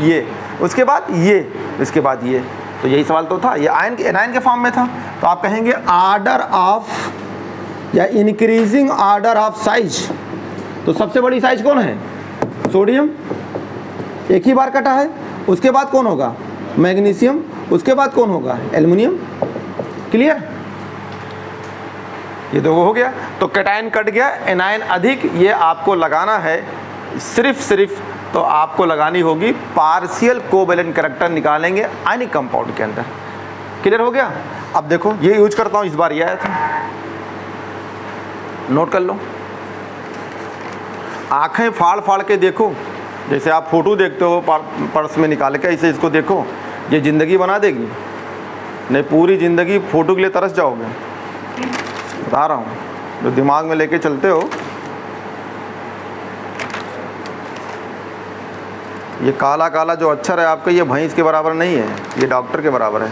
ये, उसके बाद ये, इसके बाद ये। तो यही सवाल तो था, ये एनायन के फॉर्म में था। तो आप कहेंगे आर्डर ऑफ या इंक्रीजिंग आर्डर ऑफ साइज। तो सबसे बड़ी साइज कौन है? सोडियम, एक ही बार कटा है। उसके बाद कौन होगा? मैग्नीशियम। उसके बाद कौन होगा? एल्युमिनियम। क्लियर? ये दो हो गया। तो कैटायन कट गया, एनायन अधिक। ये आपको लगाना है सिर्फ तो आपको लगानी होगी पार्शियल कोवैलेंट कैरेक्टर निकालेंगे आयनिक कंपाउंड के अंदर। क्लियर हो गया? अब देखो ये यूज करता हूँ, इस बार ये आया था, नोट कर लो। आंखें फाड़ फाड़ के देखो, जैसे आप फोटो देखते हो पर्स में निकाल के, ऐसे इसको देखो। ये ज़िंदगी बना देगी? नहीं, पूरी ज़िंदगी फ़ोटो के लिए तरस जाओगे, बता रहा हूँ। जो दिमाग में लेके चलते हो, ये काला काला जो अक्षर है आपका, ये भैंस के बराबर नहीं है, ये डॉक्टर के बराबर है।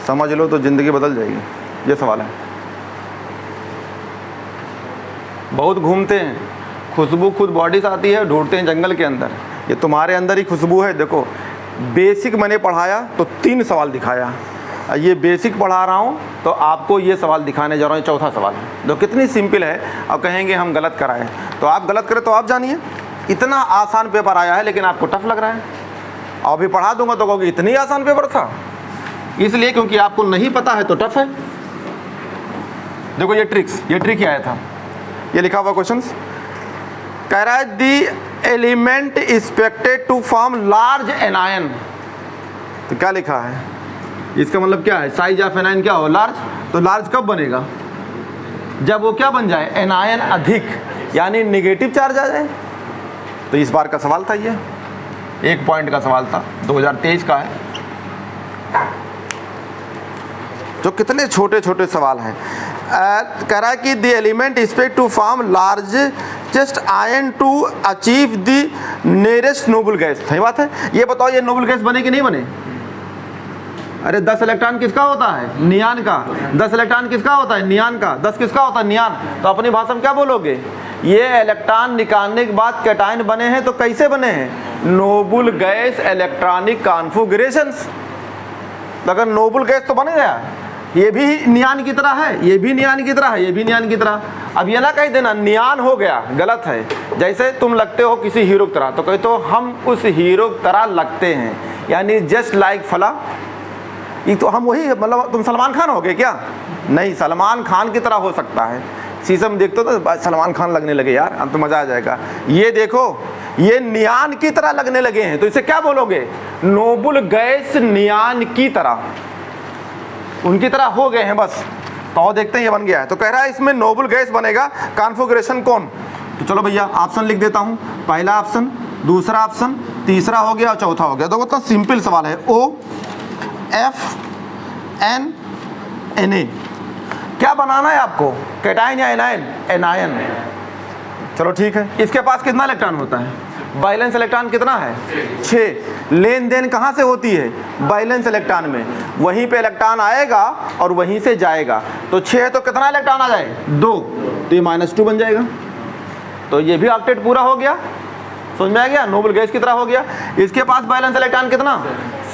समझ लो तो ज़िंदगी बदल जाएगी। ये सवाल है। बहुत घूमते हैं, खुशबू खुद बॉडी से आती है, ढूंढते हैं जंगल के अंदर। ये तुम्हारे अंदर ही खुशबू है। देखो बेसिक मैंने पढ़ाया तो 3 सवाल दिखाया, ये बेसिक पढ़ा रहा हूँ तो आपको ये सवाल दिखाने जा रहा हूँ, चौथा सवाल है। तो कितनी सिंपल है। अब कहेंगे हम गलत कराएं, तो आप गलत करें तो आप जानिए। इतना आसान पेपर आया है लेकिन आपको टफ लग रहा है। और अभी पढ़ा दूंगा तो कहोगे इतनी आसान पेपर था। इसलिए क्योंकि आपको नहीं पता है तो टफ है। देखो ये ट्रिक ही आया था, ये लिखा हुआ क्वेश्चन कह रहा है the element expected to form large anion. तो क्या लिखा है? इसका मतलब क्या है? साइज ऑफ एनायन क्या हो? लार्ज। तो लार्ज कब बनेगा? जब वो क्या बन जाए? एनायन अधिक, यानी नेगेटिव चार्ज आ जाए। तो इस बार का सवाल था, ये 1 पॉइंट का सवाल था, 2023 का है। जो कितने छोटे छोटे सवाल हैं। कह रहा है कि the element expect to form large just ion to achieve the nearest noble gas. सही बात है। ये बताओ ये नोबल गैस बने कि नहीं बने? अरे 10 इलेक्ट्रॉन किसका होता है? नियान का। 10 इलेक्ट्रॉन किसका होता है? नियान का। 10 किसका होता है? नियान। तो अपनी भाषा में क्या बोलोगे? ये इलेक्ट्रॉन निकालने के बाद कैटायन बने हैं, तो कैसे बने हैं? Noble gas electronic configurations. अगर नोबल गैस तो बन गया, ये भी नियान की तरह है, ये भी नियान की तरह है, ये भी नियान की तरह। अब ये ना कह देना नियान हो गया, गलत है। जैसे तुम लगते हो किसी हीरो की तरह, तो कहते हो हम उस हीरो की तरह लगते हैं, यानी जस्ट लाइक फला। ये तो हम वही, मतलब तुम सलमान खान हो गए क्या? नहीं, सलमान खान की तरह हो सकता है। शीशे में देखते हो तो सलमान खान लगने लगे, यार अब तो मज़ा आ जाएगा। ये देखो ये नियान की तरह लगने लगे हैं, तो इसे क्या बोलोगे? नोबल गैस नियान की तरह, उनकी तरह हो गए हैं बस। तो देखते हैं ये बन गया है। तो कह रहा है इसमें नोबल गैस बनेगा, कॉन्फ़िगरेशन कौन? तो चलो भैया ऑप्शन लिख देता हूँ। पहला ऑप्शन, दूसरा ऑप्शन, तीसरा हो गया और चौथा हो गया। तो बहुत सिंपल सवाल है। OFNNA क्या बनाना है आपको? कैटायन या एनायन? एनायन। चलो ठीक है। इसके पास कितना इलेक्ट्रॉन होता है? बैलेंस इलेक्ट्रॉन कितना है? 6। लेन देन कहाँ से होती है? बैलेंस इलेक्ट्रॉन में। वहीं पे इलेक्ट्रॉन आएगा और वहीं से जाएगा। तो 6 है तो कितना इलेक्ट्रॉन आ जाए? 2। तो ये -2 बन जाएगा। तो ये भी ऑक्टेट पूरा हो गया। समझ में आ गया? नोबल गैस की तरह हो गया। इसके पास बैलेंस इलेक्ट्रॉन कितना?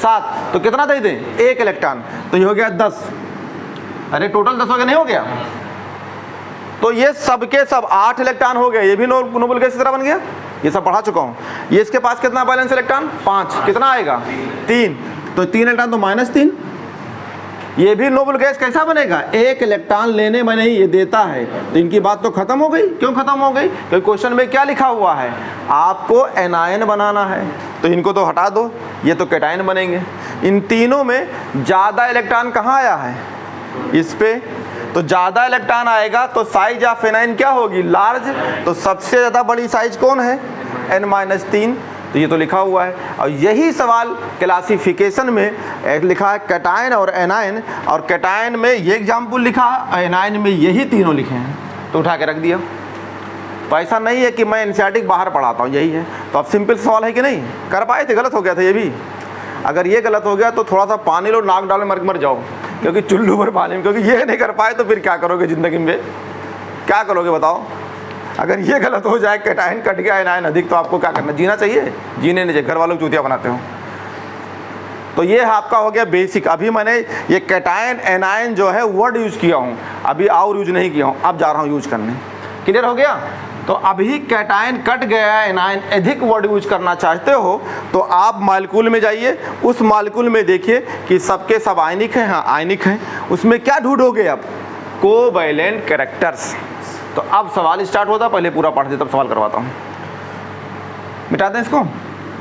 7। तो कितना दे दें? 1 इलेक्ट्रॉन। तो ये हो गया 10। अरे टोटल 10 हो गया, नहीं हो गया? तो ये सब के सब 8 इलेक्ट्रॉन हो गए। ये भी नोबल गैस की तरह बन गया। ये सब पढ़ा चुका हूँ। ये इसके पास कितना बैलेंस इलेक्ट्रॉन? 5। कितना आएगा? 3। तो 3 इलेक्ट्रॉन तो -3। ये भी नोबल गैस कैसा बनेगा, एक इलेक्ट्रॉन लेने में नहीं ये देता है, तो इनकी बात तो खत्म हो गई। क्यों खत्म हो गई, क्योंकि क्वेश्चन में क्या लिखा हुआ है, आपको एनायन बनाना है, तो इनको तो हटा दो, ये तो कैटायन बनेंगे। इन तीनों में ज़्यादा इलेक्ट्रॉन कहाँ आया है, इस पे, तो ज़्यादा इलेक्ट्रॉन आएगा तो साइज ऑफ एनायन क्या होगी, लार्ज। तो सबसे ज़्यादा बड़ी साइज कौन है, n-3, तो ये तो लिखा हुआ है। और यही सवाल क्लासिफिकेशन में एक लिखा है कैटायन और एनायन, और कैटायन में ये एग्जाम्पल लिखा है, एनायन में यही तीनों लिखे हैं, तो उठा के रख दिया। तो ऐसा नहीं है कि मैं एनसीईआरटी बाहर पढ़ाता हूँ, यही है। तो अब सिंपल सवाल है कि नहीं, कर पाए थे, गलत हो गया था ये भी। अगर ये गलत हो गया तो थोड़ा सा पानी लो, नाक डाल मर जाओ, क्योंकि चुल्लू भर पानी में, क्योंकि ये नहीं कर पाए तो फिर क्या करोगे ज़िंदगी में, क्या करोगे बताओ। अगर ये गलत हो जाए, कैटायन कट गया एनायन अधिक, तो आपको क्या करना, जीना चाहिए, जीने नहीं चाहिए, घर वालों को चूतिया बनाते हो। तो ये आपका हो गया बेसिक। अभी मैंने ये कैटायन एनायन जो है वर्ड यूज किया हूँ, अभी और यूज नहीं किया हूँ, अब जा रहा हूँ यूज करने। क्लियर हो गया। तो अभी कैटायन कट गया है, एनायन अधिक वर्ड यूज करना चाहते हो तो आप मॉलिक्यूल में जाइए, उस मॉलिक्यूल में देखिए कि सबके सब आयनिक हैं, हाँ आयनिक हैं। उसमें क्या ढूंढोगे आप, कोवैलेंट कैरेक्टर्स। तो अब सवाल स्टार्ट होता, पहले पूरा पढ़ दे तब सवाल करवाता हूँ। मिटा दें इसको।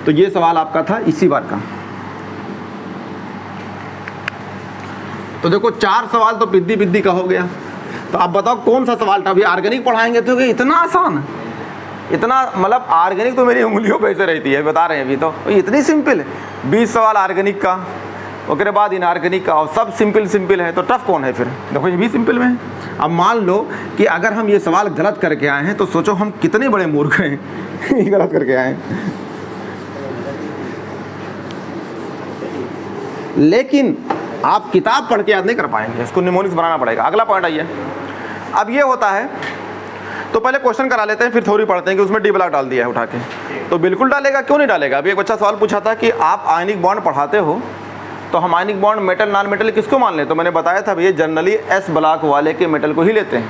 तो ये सवाल आपका था इसी बार का। तो देखो 4 सवाल तो पिद्दी पिद्दी का हो गया। तो आप बताओ कौन सा सवाल था। अभी ऑर्गेनिक पढ़ाएंगे तो इतना आसान, इतना मतलब ऑर्गेनिक तो मेरी उंगलियों पे ऐसे रहती है, बता रहे हैं अभी तो इतनी सिंपल है। 20 सवाल ऑर्गेनिक का, उसके बाद इनऑर्गेनिक का, और सब सिंपल है। तो टफ कौन है फिर, देखो ये भी सिंपल में है। अब मान लो कि अगर हम ये सवाल गलत करके आए हैं तो सोचो हम कितने बड़े मूर्ख हैं गलत करके आए हैं। लेकिन आप किताब पढ़ के याद नहीं कर पाएंगे, इसको निमोनिक्स बनाना पड़ेगा। अगला पॉइंट आइए। अब ये होता है तो पहले क्वेश्चन करा लेते हैं, फिर थ्योरी पढ़ते हैं कि उसमें डी ब्लॉक डाल दिया है उठा के। तो बिल्कुल डालेगा, क्यों नहीं डालेगा। अभी एक बच्चा सवाल पूछा था कि आप आयनिक बॉन्ड पढ़ाते हो तो हम ionic bond metal non metal किसको मान लें। तो मैंने बताया था भैया जनरली एस ब्लॉक वाले के मेटल को ही लेते हैं,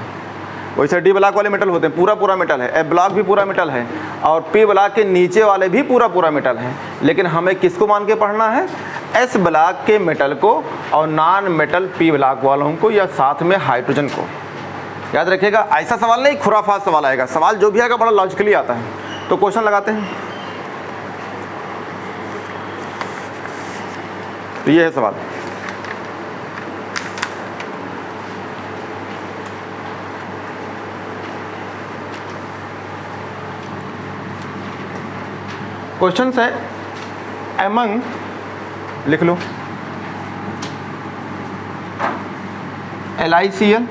वैसे डी ब्लॉक वाले मेटल होते हैं पूरा मेटल है, एफ ब्लॉक भी पूरा मेटल है, और पी ब्लॉक के नीचे वाले भी पूरा मेटल है। लेकिन हमें किसको मान के पढ़ना है, एस ब्लॉक के मेटल को और नॉन मेटल पी ब्लॉक वालों को, या साथ में हाइड्रोजन को। याद रखिएगा, ऐसा सवाल नहीं खुराफात सवाल आएगा, सवाल जो भी आएगा बड़ा लॉजिकली आता है। तो क्वेश्चन लगाते हैं। तो ये है सवाल। क्वेश्चन है एमंग, लिख लो LiCl,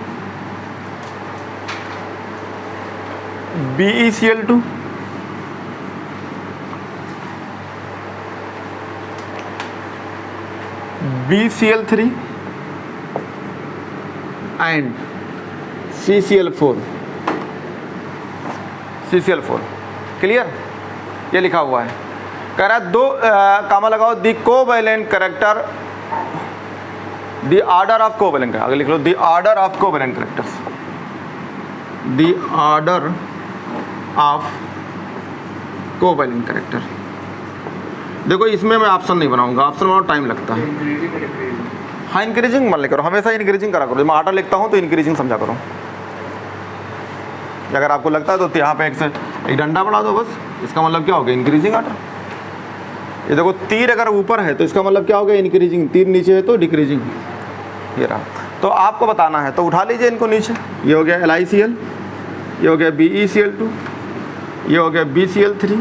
BeCl2, BCl3 and CCl4। Clear, ये लिखा हुआ है। कह रहा है 2 कामा लगाओ, the covalent character, the order of covalent, आगे लिख लो the order of covalent characters, the order of covalent character. देखो इसमें मैं ऑप्शन नहीं बनाऊंगा, ऑप्शन बनाओ टाइम लगता है। हाँ इंक्रीजिंग मत करो, हमेशा इंक्रीजिंग करा करो। मैं ऑर्डर लिखता हूँ तो इंक्रीजिंग समझा करो। अगर आपको लगता है तो यहाँ पे एक डंडा बढ़ा दो बस, इसका मतलब क्या हो गया, इंक्रीजिंग ऑर्डर। ये देखो तीर अगर ऊपर है तो इसका मतलब क्या हो गया, इंक्रीजिंग, तीर नीचे है तो डिक्रीजिंग। ये रहा। तो आपको बताना है तो उठा लीजिए इनको नीचे। ये हो गया LiCl, ये हो गया BeCl2, ये हो गया BCl3,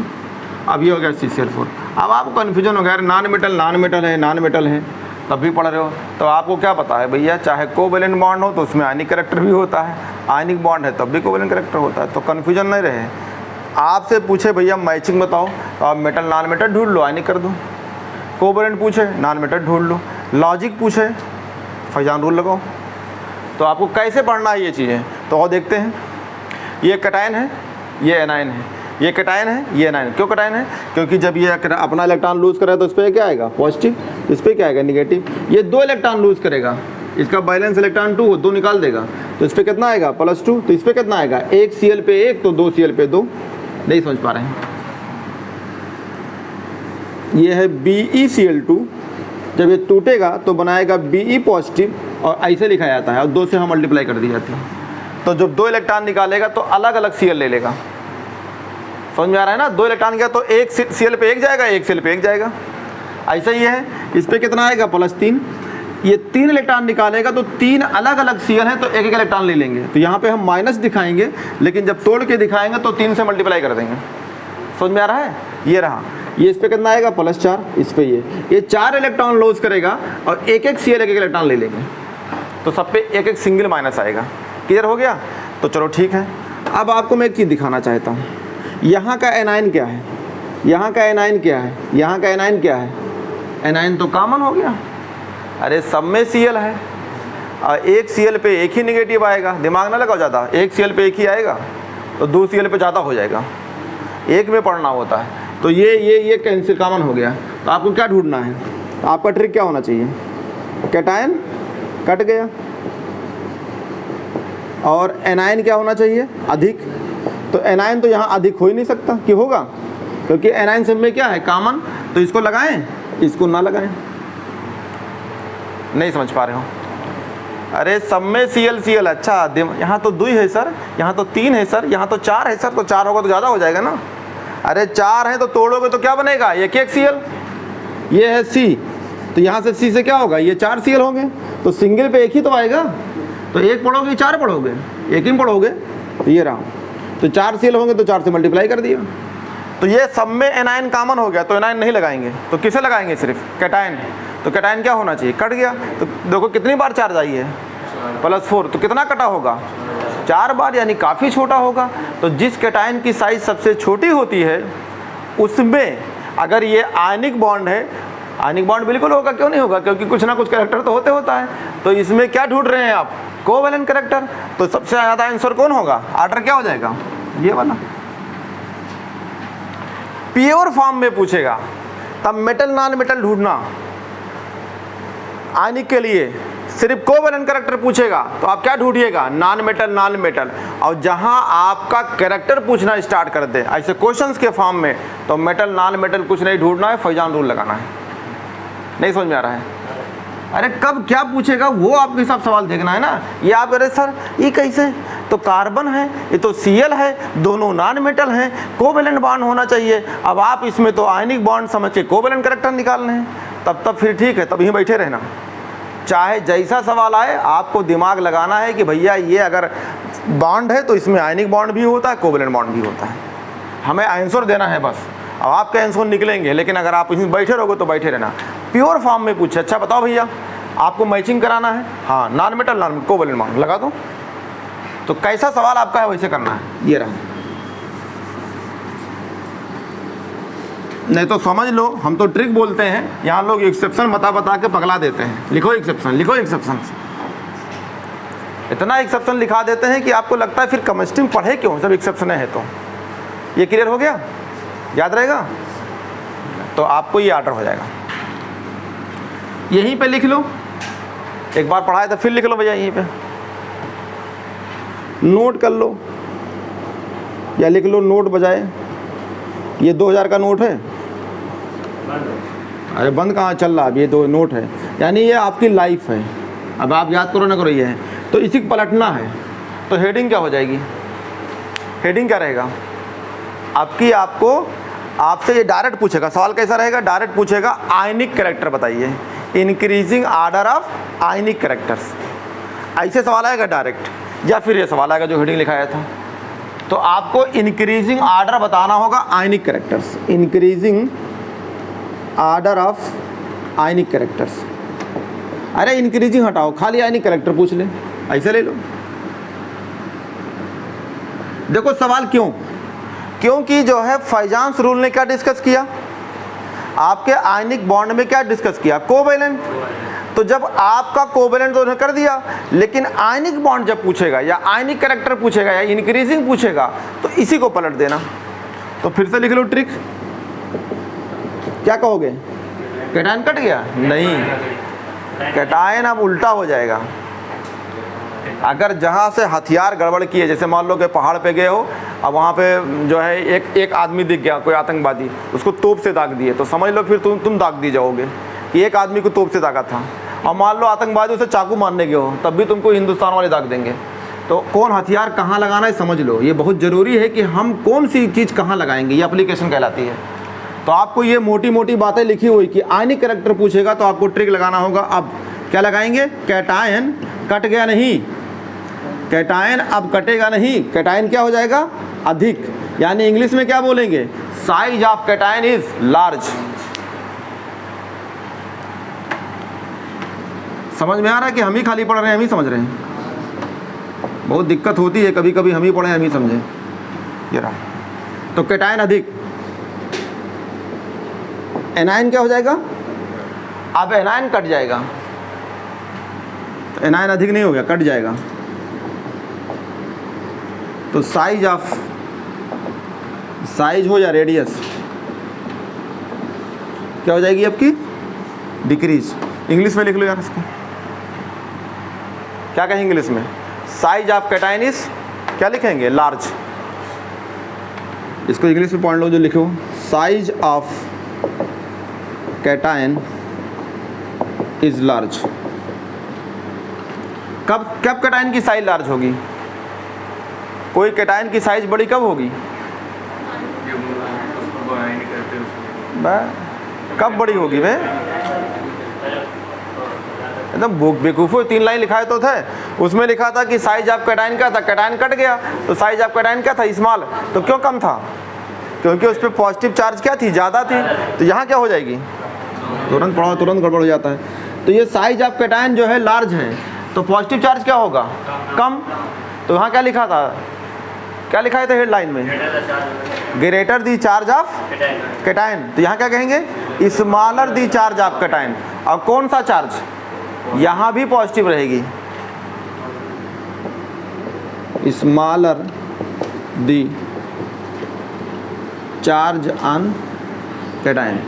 अब ये हो गया CCl4। अब आपको कन्फ्यूजन हो गया, नॉन मेटल है तब भी पढ़ रहे हो। तो आपको क्या पता है भैया, चाहे कोवैलेंट बॉन्ड हो तो उसमें आयनिक कैरेक्टर भी होता है, आयनिक बॉन्ड है तब भी कोवैलेंट कैरेक्टर होता है। तो कन्फ्यूजन नहीं रहे। आपसे पूछे भैया मैचिंग बताओ तो आप मेटल नॉन मेटल ढूंढ लो, आयनिक कर दो। कोवैलेंट पूछे नॉन मेटल ढूंढ लो। लॉजिक पूछे फैजान रूल लगाओ। तो आपको कैसे पढ़ना है ये चीज़ें तो और देखते हैं। ये कैटायन है, ये एनायन है, ये कैटायन है, ये एनायन। क्यों कैटायन है, क्योंकि जब ये अपना इलेक्ट्रॉन लूज करे तो इस पर क्या आएगा, पॉजिटिव, इस पर क्या आएगा, निगेटिव। ये 2 इलेक्ट्रॉन लूज करेगा, इसका बैलेंस इलेक्ट्रॉन 2 2 निकाल देगा, तो इस पर कितना आएगा, +2। तो इस पर कितना आएगा, 1 Cl पे 1 तो 2 Cl पे 2। नहीं समझ पा रहे हैं। ये है BeCl2, जब ये टूटेगा तो बनाएगा Be पॉजिटिव, और ऐसे लिखा जाता है और 2 से हम मल्टीप्लाई कर दी जाती है। तो जब 2 इलेक्ट्रॉन निकालेगा तो अलग अलग Cl ले लेगा। समझ में आ रहा है ना? 2 इलेक्ट्रॉन गया तो एक Cl पे एक जाएगा, एक Cl पे एक जाएगा। ऐसा ही है, इस पे कितना आएगा +3। ये 3 इलेक्ट्रॉन निकालेगा तो 3 अलग अलग Cl हैं, तो एक एक इलेक्ट्रॉन ले लेंगे। तो यहाँ पे हम माइनस दिखाएंगे, लेकिन जब तोड़ के दिखाएंगे तो 3 से मल्टीप्लाई कर देंगे। समझ में आ रहा है? ये रहा, ये इस पे कितना आएगा +4, इस पे ये 4 इलेक्ट्रॉन लॉस करेगा और एक एक Cl एक एक इलेक्ट्रॉन ले लेंगे, तो सब पे एक एक सिंगल माइनस आएगा। क्लियर हो गया? तो चलो ठीक है। अब आपको मैं एक चीज़ दिखाना चाहता हूँ, यहाँ का एनाइन क्या है, यहाँ का एनाइन क्या है, यहाँ का एनाइन क्या है। एनाइन तो कॉमन हो गया, अरे सब में Cl है और एक Cl पे एक ही निगेटिव आएगा। दिमाग ना लगाओ ज़्यादा, एक Cl पे एक ही आएगा तो 2 Cl पे ज़्यादा हो जाएगा, एक में पढ़ना होता है। तो ये कैंसिल कॉमन हो गया। तो आपको क्या ढूंढना है, तो आपका ट्रिक क्या होना चाहिए, कैटायन कट गया और एनायन क्या होना चाहिए, अधिक। तो एनायन तो यहाँ अधिक हो ही नहीं सकता, क्यों होगा, क्योंकि एनायन सब में क्या है, कॉमन। तो इसको लगाएं, इसको ना लगाएं। नहीं समझ पा रहे हो? अरे सब में Cl, अच्छा यहाँ तो 2 है सर, यहाँ तो 3 है सर, यहाँ तो 4 है सर, तो 4 होगा तो ज़्यादा हो जाएगा ना। अरे 4 है तो तोड़ोगे तो क्या बनेगा, एक Cl। ये है C, तो यहाँ से C से क्या होगा, ये 4 Cl होंगे, तो सिंगल पे एक ही तो आएगा। तो एक पढ़ोगे 4 पढ़ोगे, एक ही पढ़ोगे, तो ये रहा। तो 4 Cl होंगे तो 4 से मल्टीप्लाई कर दिया। तो ये सब में एनायन कॉमन हो गया, तो एनायन नहीं लगाएंगे, तो किसे लगाएंगे, सिर्फ कैटायन। तो कैटायन क्या होना चाहिए, कट गया। तो देखो कितनी बार चार्ज आई है, +4, तो कितना कटा होगा, 4 बार, यानी काफ़ी छोटा होगा। तो जिस कैटायन की साइज सबसे छोटी होती है उसमें अगर ये आयनिक बॉन्ड है, आयनिक बॉन्ड बिल्कुल होगा, क्यों नहीं होगा, क्योंकि कुछ ना कुछ कैरेक्टर तो होता है। तो इसमें क्या ढूंढ रहे हैं आप, कोवैलेंट कैरेक्टर। तो सबसे ज़्यादा आंसर कौन होगा, ऑर्डर क्या हो जाएगा, ये वाला। प्योर फॉर्म में पूछेगा तब मेटल नॉन मेटल ढूंढना, आयनिक के लिए सिर्फ कोवैलेंट कैरेक्टर पूछेगा तो आप क्या ढूंढिएगा, नॉन मेटल। और जहां आपका कैरेक्टर पूछना स्टार्ट कर दे ऐसे क्वेश्चंस के फॉर्म में, तो मेटल नॉन मेटल कुछ नहीं ढूंढना है, फैजान रूल लगाना है। नहीं समझ में आ रहा है? अरे कब क्या पूछेगा वो आपके हिसाब सवाल देखना है ना। ये आप अरे सर ये कैसे, तो कार्बन है, ये तो Cl है, दोनों नॉन मेटल हैं, कोवैलेंट बॉन्ड होना चाहिए। अब आप इसमें तो आयनिक बॉन्ड समझ के कोवैलेंट कैरेक्टर निकालने हैं, तब फिर ठीक है, तब यहीं बैठे रहना। चाहे जैसा सवाल आए आपको दिमाग लगाना है कि भैया ये अगर बॉन्ड है तो इसमें आयनिक बॉन्ड भी होता है, कोवैलेंट बॉन्ड भी होता है, हमें आंसर देना है बस। अब आपके आंसर निकलेंगे, लेकिन अगर आप इसमें बैठे रहोगे तो बैठे रहना। प्योर फॉर्म में पूछे, अच्छा बताओ भैया आपको मैचिंग कराना है, हाँ non metal non covalent bond लगा दो। तो कैसा सवाल आपका है वैसे करना है, ये रहा। नहीं तो समझ लो, हम तो ट्रिक बोलते हैं, यहाँ लोग एक्सेप्शन बता के पगला देते हैं। लिखो एक्सेप्शन, इतना एक्सेप्शन लिखा देते हैं कि आपको लगता है फिर केमिस्ट्री में पढ़े क्यों, जब एक्सेप्शन है तो। ये क्लियर हो गया, याद रहेगा? तो आपको ये ऑर्डर हो जाएगा, यहीं पे लिख लो। एक बार पढ़ाए तो फिर लिख लो भैया, यहीं पे नोट कर लो या लिख लो नोट बजाए। ये 2000 का नोट है, अरे बंद कहाँ चल रहा, अब ये 2 नोट है, यानी ये आपकी लाइफ है। अब आप याद करो ना करो, ये है तो इसी को पलटना है। तो हेडिंग क्या हो जाएगी, हेडिंग क्या रहेगा आपकी, आपसे ये डायरेक्ट पूछेगा। सवाल कैसा रहेगा, डायरेक्ट पूछेगा आयनिक कैरेक्टर बताइए, increasing order of ionic characters, ऐसे सवाल आएगा डायरेक्ट। या फिर ये सवाल आएगा जो हेडिंग लिखाया था, तो आपको इंक्रीजिंग आर्डर बताना होगा ionic characters, increasing order of ionic characters. अरे इंक्रीजिंग हटाओ, खाली आयनिक कैरेक्टर पूछ ले, ऐसे ले लो। देखो सवाल क्योंकि जो है फैजान्स रूल ने क्या डिस्कस किया, आपके आयनिक बॉन्ड में क्या डिस्कस किया, कोवैलेंट। तो जब आपका कोवैलेंट तो कर दिया, लेकिन आयनिक बॉन्ड जब पूछेगा या आयनिक कैरेक्टर पूछेगा या इंक्रीजिंग पूछेगा तो इसी को पलट देना। तो फिर से लिख लो ट्रिक, क्या कहोगे, कैटायन कट गया? नहीं, कैटायन अब उल्टा हो जाएगा। अगर जहाँ से हथियार गड़बड़ किए, जैसे मान लो कि पहाड़ पे गए हो, अब वहाँ पे जो है एक आदमी दिख गया, कोई आतंकवादी, उसको तोप से दाग दिए, तो समझ लो फिर तुम दाग दी जाओगे। कि एक आदमी को तोप से दागा था, और मान लो आतंकवादी उसे चाकू मारने गए हो, तब भी तुमको हिंदुस्तान वाले दाग देंगे। तो कौन हथियार कहाँ लगाना है समझ लो, ये बहुत ज़रूरी है कि हम कौन सी चीज़ कहाँ लगाएंगे, ये एप्लीकेशन कहलाती है। तो आपको ये मोटी मोटी बातें लिखी हुई कि आयनिक करैक्टर पूछेगा तो आपको ट्रिक लगाना होगा। अब क्या लगाएंगे, कैटायन कट गया नहीं, कैटायन अब कटेगा नहीं, कैटायन क्या हो जाएगा, अधिक, यानी इंग्लिश में क्या बोलेंगे, size of cation is large. समझ में आ रहा है कि हम ही खाली पढ़ रहे हैं, हम ही समझ रहे हैं? बहुत दिक्कत होती है, कभी कभी हम ही पढ़ें हम ही समझें। ये रहा, तो कैटायन अधिक, एनायन क्या हो जाएगा, अब एनायन कट जाएगा, तो एनायन अधिक नहीं हो गया, कट जाएगा। तो साइज ऑफ, साइज हो या रेडियस क्या हो जाएगी आपकी, डिक्रीज। इंग्लिश में लिख लो यार इसको, क्या कहेंगे इंग्लिश में, साइज ऑफ कैटायन इज क्या लिखेंगे, लार्ज। इसको इंग्लिश में पढ़ लो जो लिखो, size of cation is large. कब कब कैटायन की साइज लार्ज होगी, कोई कैटायन की साइज बड़ी कब होगी, कब बड़ी होगी वे, एकदम बेवकूफ़ो, 3 लाइन लिखा है तो था, उसमें लिखा था कि साइज ऑफ कैटायन क्या था, कैटायन कट गया तो साइज ऑफ कैटायन क्या था, स्मॉल। तो क्यों कम था, क्योंकि उस पर पॉजिटिव चार्ज क्या थी, ज़्यादा थी। तो यहाँ क्या हो जाएगी, तुरंत पढ़ो तुरंत गड़बड़ हो जाता है। तो ये साइज ऑफ कैटायन जो है लार्ज है, तो पॉजिटिव चार्ज क्या होगा, कम। तो यहाँ क्या लिखा था, क्या लिखा है था हेडलाइन में, greater the charge of cation. तो यहाँ क्या कहेंगे, smaller the charge of cation. और कौन सा चार्ज, यहाँ भी पॉजिटिव रहेगी, smaller the charge on cation,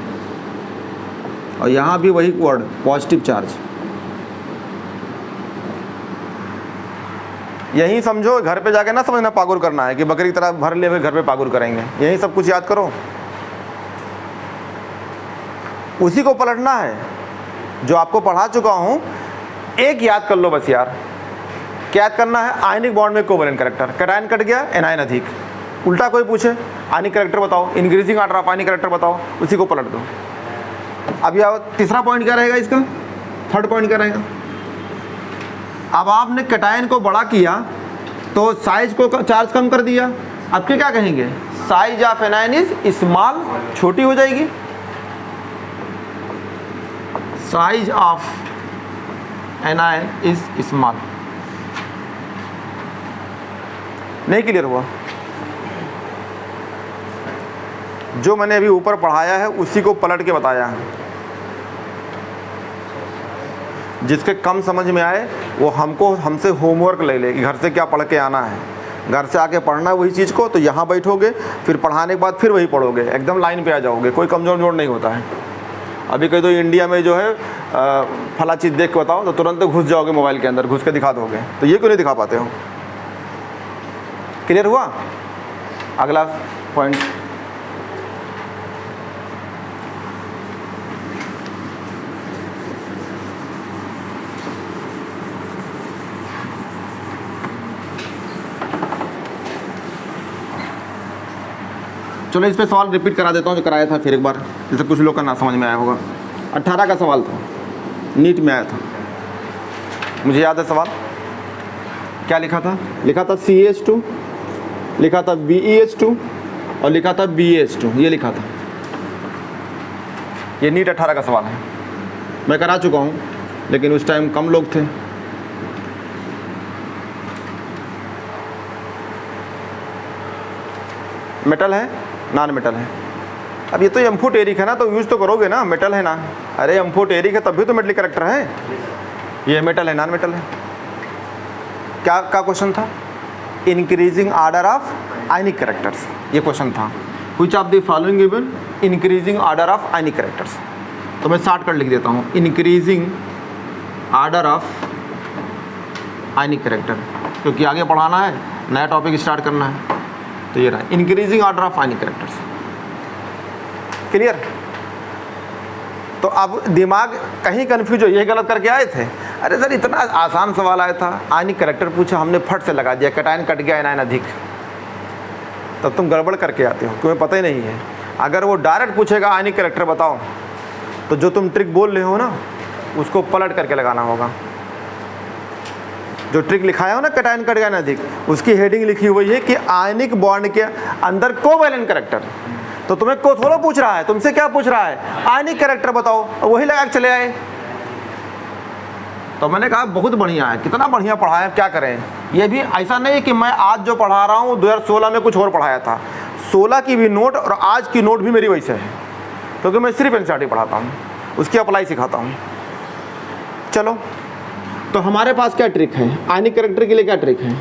और यहाँ भी वही वर्ड पॉजिटिव चार्ज। यही समझो, घर पे जाके ना समझना पागुर करना है कि बकरी की तरह भर ले हुए घर पे पागुर करेंगे, यही सब कुछ याद करो, उसी को पलटना है जो आपको पढ़ा चुका हूँ। एक याद कर लो बस यार, क्या याद करना है, आयनिक बॉन्ड में कोवेलेंट कैरेक्टर, कैटायन कट गया, एनायन अधिक। उल्टा कोई पूछे आयनिक कैरेक्टर बताओ, increasing order of ionic character बताओ, उसी को पलट दो। अब यह तीसरा पॉइंट क्या रहेगा इसका, थर्ड पॉइंट क्या रहेगा, अब आपने कैटायन को बड़ा किया तो साइज को चार्ज कम कर दिया, अब क्या कहेंगे, size of anion is small, छोटी हो जाएगी, size of anion is small. नहीं क्लियर हुआ, जो मैंने अभी ऊपर पढ़ाया है उसी को पलट के बताया है। जिसके कम समझ में आए वो हमसे होमवर्क ले ले कि घर से क्या पढ़ के आना है, घर से आके पढ़ना है वही चीज़ को, तो यहाँ बैठोगे फिर पढ़ाने के बाद फिर वही पढ़ोगे, एकदम लाइन पे आ जाओगे, कोई कमज़ोर जोड़ नहीं होता है। अभी कह दो इंडिया में जो है फला चीज़ देख के बताओ तो तुरंत घुस जाओगे मोबाइल के अंदर, घुस के दिखा दोगे, तो ये क्यों नहीं दिखा पाते हो। क्लियर हुआ, अगला पॉइंट, चलो इस पे सवाल रिपीट करा देता हूँ जो कराया था फिर एक बार, जैसे कुछ लोग का ना समझ में आया होगा। 18 का सवाल था, नीट में आया था, मुझे याद है सवाल क्या लिखा था, लिखा था CH2, लिखा था BeH2 और लिखा था BeH2, ये लिखा था। ये नीट 18 का सवाल है, मैं करा चुका हूँ लेकिन उस टाइम कम लोग थे। मेटल है, नॉन मेटल है। अब ये तो एम्फोटेरिक है ना, तो यूज़ तो करोगे ना, मेटल है ना, अरे एम्फोटेरिक है तब भी तो मेटल कैरेक्टर है, ये मेटल है नॉन मेटल है। क्या क्वेश्चन था, increasing order of ionic characters, ये क्वेश्चन था। Which of the following given increasing order of ionic characters. तो मैं शॉर्टकट लिख देता हूँ, increasing order of ionic character, क्योंकि आगे पढ़ाना है, नया टॉपिक स्टार्ट करना है। तो ये रहा increasing order of ionic characters. Clear, तो अब दिमाग कहीं कन्फ्यूज हो, ये गलत करके आए थे, अरे सर इतना आसान सवाल आया था, आयनिक करेक्टर पूछा, हमने फट से लगा दिया, कैटायन कट गया, एनायन अधिक। तब तुम गड़बड़ करके आते हो, तुम्हें पता ही नहीं है। अगर वो डायरेक्ट पूछेगा आयनिक करेक्टर बताओ, तो जो तुम ट्रिक बोल रहे हो ना उसको पलट करके लगाना होगा। जो ट्रिक लिखाया हो ना कैटायन कट गया एनायन अधिक, उसकी हेडिंग लिखी हुई है कि आयनिक बॉन्ड के अंदर कोवैलेंट करेक्टर। तो तुम्हें को थोड़ा पूछ रहा है, तुमसे क्या पूछ रहा है, आयनिक करेक्टर बताओ, वही लगा के चले आए। तो मैंने कहा बहुत बढ़िया है, कितना बढ़िया पढ़ाया, क्या करें। ये भी ऐसा नहीं है कि मैं आज जो पढ़ा रहा हूँ 2016 में कुछ और पढ़ाया था, 16 की भी नोट और आज की नोट भी मेरी वैसे है, क्योंकि मैं सिर्फ एनसीईआरटी पढ़ाता हूँ, उसकी अप्लाई सिखाता हूँ। चलो, तो हमारे पास क्या ट्रिक है, आयनिक करेक्टर के लिए क्या ट्रिक है,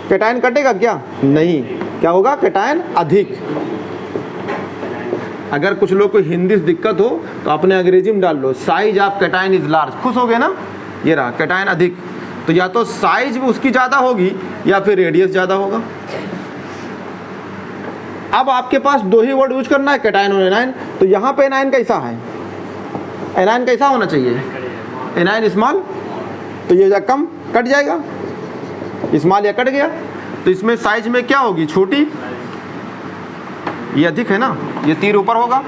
कैटायन कटेगा क्या, नहीं, क्या होगा, कैटायन अधिक। अगर कुछ लोग को हिंदी से दिक्कत हो तो अपने अंग्रेजी में डाल लो, size of cation is large, खुश हो गए ना, ये रहा कैटायन अधिक। तो या तो साइज उसकी ज़्यादा होगी या फिर रेडियस ज़्यादा होगा। अब आपके पास दो ही वर्ड यूज करना है, कैटायन और एनायन। तो यहाँ पे एनायन कैसा है, एनायन कैसा होना चाहिए, एनायन स्मॉल, तो ये कम कट जाएगा, स्मॉल या कट गया, तो इसमें साइज में क्या होगी, छोटी, ये अधिक है ना, ये तीर ऊपर होगा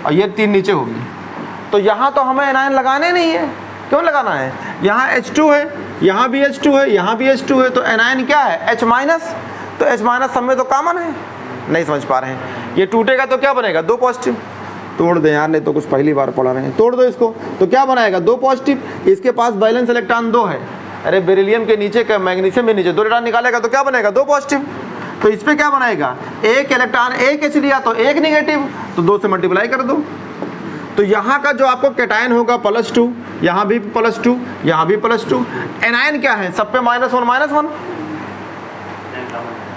और ये तीर नीचे होगी। तो यहाँ तो हमें एनायन लगाने नहीं है, क्यों लगाना है, यहाँ H2 है, यहाँ भी H2 है, यहाँ भी H2 है, तो एनायन क्या है, H माइनस। तो H माइनस सब में तो कॉमन है, नहीं समझ पा रहे हैं। ये टूटेगा तो क्या बनेगा, 2 पॉजिटिव। तोड़ दे यार, नहीं तो कुछ पहली बार पढ़ा रहे हैं, तोड़ दो इसको, तो क्या बनाएगा, 2 पॉजिटिव। इसके पास बैलेंस इलेक्ट्रॉन 2 है, अरे बेरिलियम के नीचे का मैग्नीशियम के नीचे 2 इलेक्ट्रॉन निकालेगा तो क्या बनेगा, 2 पॉजिटिव। तो इस पे क्या बनाएगा, 1 इलेक्ट्रॉन 1 H लिया तो 1 निगेटिव, तो 2 से मल्टीप्लाई कर दो। तो यहाँ का जो आपको कैटायन होगा +2, यहाँ भी +2, यहाँ भी +2। एनायन क्या है, सब पे -1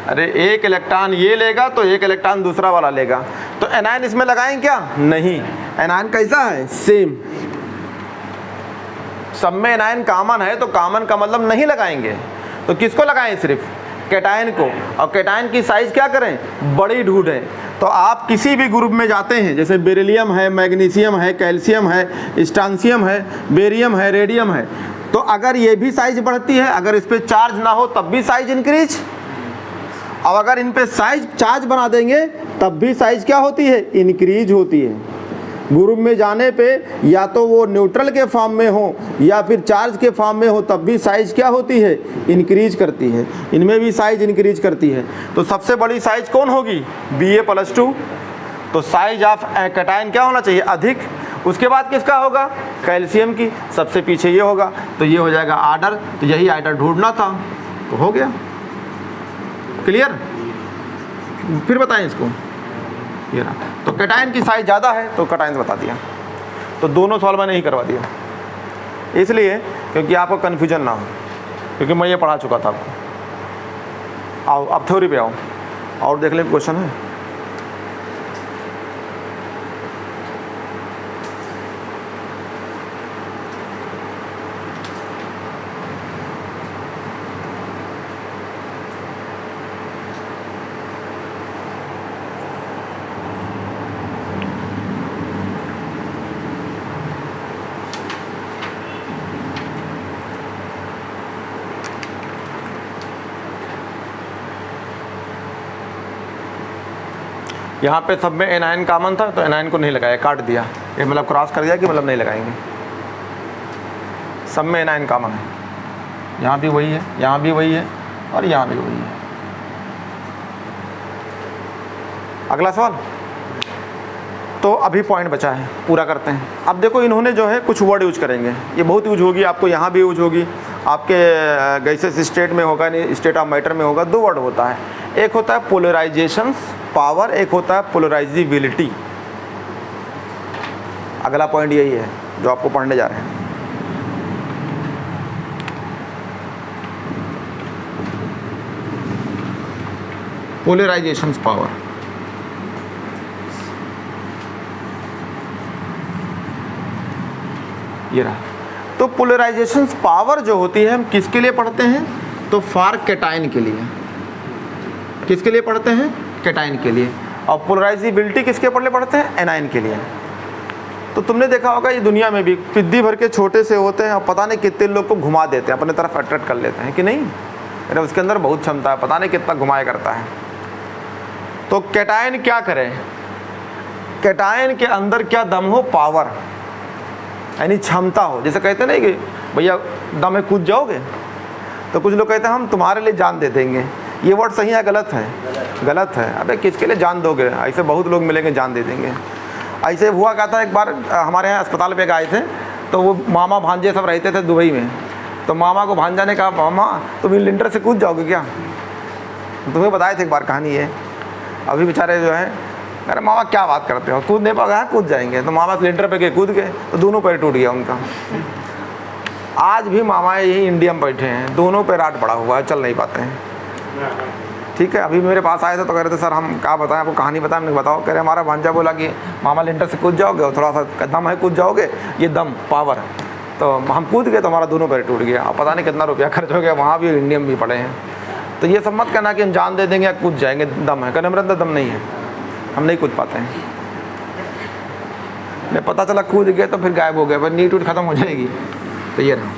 अरे 1 इलेक्ट्रॉन ये लेगा तो 1 इलेक्ट्रॉन दूसरा वाला लेगा, तो एनायन इसमें लगाएं क्या, नहीं। एनायन कैसा है, सेम। सब में एनायन कॉमन है तो कॉमन का मतलब नहीं लगाएंगे, तो किसको लगाएं, सिर्फ कैटायन को। और कैटायन की साइज क्या करें, बड़ी ढूंढें। तो आप किसी भी ग्रुप में जाते हैं, जैसे बेरिलियम है, मैग्नीशियम है, कैल्शियम है, स्ट्रांसियम है, बेरियम है, रेडियम है, तो अगर ये भी साइज बढ़ती है, अगर इस पर चार्ज ना हो तब भी साइज इंक्रीज, और अगर इन पे साइज चार्ज बना देंगे तब भी साइज क्या होती है, इंक्रीज होती है। ग्रुप में जाने पे या तो वो न्यूट्रल के फॉर्म में हो या फिर चार्ज के फॉर्म में हो, तब भी साइज क्या होती है, इंक्रीज करती है। इनमें भी साइज इंक्रीज करती है। तो सबसे बड़ी साइज कौन होगी, Ba+2। तो साइज ऑफ कैटायन क्या होना चाहिए, अधिक। उसके बाद किसका होगा, कैल्शियम की, सबसे पीछे ये होगा, तो ये हो जाएगा आर्डर। तो यही आर्डर ढूंढना था, तो हो गया, क्लियर। फिर बताएं इसको, ये रहा। तो कैटायन की साइज ज़्यादा है तो कैटायन बता दिया। तो दोनों सवाल मैंने ही करवा दिया, इसलिए क्योंकि आपको कन्फ्यूजन ना हो, क्योंकि मैं ये पढ़ा चुका था आपको। आओ अब थ्योरी पे आओ और देख लें क्वेश्चन है। यहाँ पे सब में एनायन कॉमन था तो एनायन को नहीं लगाया, काट दिया, ये मतलब क्रॉस कर दिया कि मतलब नहीं लगाएंगे। सब में एनायन कॉमन है, यहाँ भी वही है, यहाँ भी वही है और यहाँ भी वही है। अगला सवाल। तो अभी पॉइंट बचा है, पूरा करते हैं। अब देखो इन्होंने जो है कुछ वर्ड यूज करेंगे, ये बहुत यूज होगी आपको, यहाँ भी यूज होगी, आपके गैसेस स्टेट में होगा, नहीं स्टेट ऑफ मैटर में होगा। 2 वर्ड होता है, एक होता है पोलराइजेशन पावर, एक होता है पोलराइजेबिलिटी। अगला पॉइंट यही है जो आपको पढ़ने जा रहे हैं। पोलराइजेशन पावर, ये रहा। तो पोलराइजेशन पावर जो होती है हम किसके लिए पढ़ते हैं, तो फॉर कैटायन के लिए। किसके लिए पढ़ते हैं, कैटायन के लिए। और पोलराइजेबिलिटी किसके लिए पढ़ते हैं, एनायन के लिए। तो तुमने देखा होगा ये दुनिया में भी पिद्दी भर के छोटे से होते हैं और पता नहीं कितने लोग को घुमा देते हैं, अपने तरफ अट्रैक्ट कर लेते हैं कि नहीं, अरे उसके अंदर बहुत क्षमता है, पता नहीं कितना घुमाया करता है। तो कैटायन क्या करे, कैटायन के अंदर क्या दम हो, पावर यानी क्षमता हो। जैसे कहते हैं ना कि भैया दम में कूद जाओगे, तो कुछ लोग कहते हैं हम तुम्हारे लिए जान दे देंगे। ये वर्ड सही है गलत है? गलत है। अबे किसके लिए जान दोगे, ऐसे बहुत लोग मिलेंगे जान दे देंगे। ऐसे हुआ क्या था, एक बार हमारे यहाँ अस्पताल पे गए थे, तो वो मामा भांजे सब रहते थे दुबई में, तो मामा को भांजा ने कहा मामा तुम इन लिंटर से कूद जाओगे क्या, तुम्हें बताए थे एक बार कहानी है। अभी बेचारे जो है अरे मामा क्या बात करते हो, कूद नहीं पाओगे, कूद जाएंगे। तो मामा लिंटर पे गए, कूद गए, तो दोनों पैर टूट गया उनका। आज भी मामा यही इंडिया में बैठे हैं, दोनों पे राट पड़ा हुआ है, चल नहीं पाते हैं। ठीक है, अभी मेरे पास आए थे तो कह रहे थे सर हम क्या बताएं आपको, कहानी बताएं। हमने बताओ, कह रहे हमारा भांजा बोला कि मामा लिंटर से कूद जाओगे और थोड़ा सा दम है कूद जाओगे, ये दम पावर। तो हम कूद गए तो हमारा दोनों पैर टूट गया, और पता नहीं कितना रुपया खर्च हो गया, वहाँ भी इंडिया में भी पड़े हैं। तो ये सब मत कहना कि हम जान दे देंगे या कूद जाएंगे, दम है, कहने मेरे अंदर दम नहीं है, हम नहीं कूद पाते हैं। नहीं पता चला कूद गए तो फिर गायब हो गया, फिर नीट उट खत्म हो जाएगी। तो ये रहा,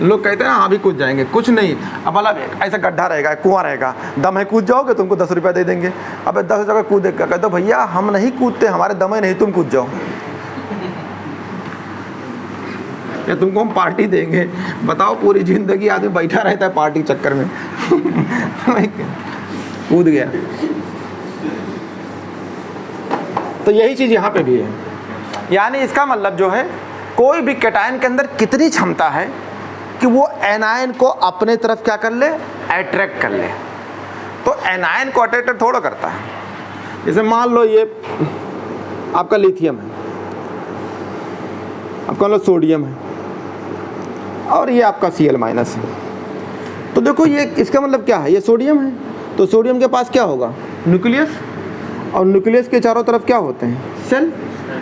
लोग कहते हैं हाँ भी कूद जाएंगे, कुछ नहीं। अब मतलब ऐसा गड्ढा रहेगा, कुआं रहेगा, दम है कूद जाओगे तुमको 10 रुपया दे देंगे। अब 10 जगह कूद कहते हो भैया हम नहीं कूदते, हमारे दम है नहीं, तुम कूद जाओ, या तुमको हम पार्टी देंगे। बताओ पूरी जिंदगी आदमी बैठा रहता है पार्टी चक्कर में कूद गया। तो यही चीज़ यहाँ पे भी है, यानी इसका मतलब जो है कोई भी कैटायन के अंदर कितनी क्षमता है कि वो एनायन को अपने तरफ क्या कर ले, अट्रैक्ट कर ले। तो एनायन को अट्रैक्ट थोड़ा करता है। जैसे मान लो ये आपका लिथियम है, आपका लो सोडियम है, और ये आपका Cl- है। तो देखो ये इसका मतलब क्या है, ये सोडियम है, तो सोडियम के पास क्या होगा, न्यूक्लियस, और न्यूक्लियस के चारों तरफ क्या होते हैं, सेल।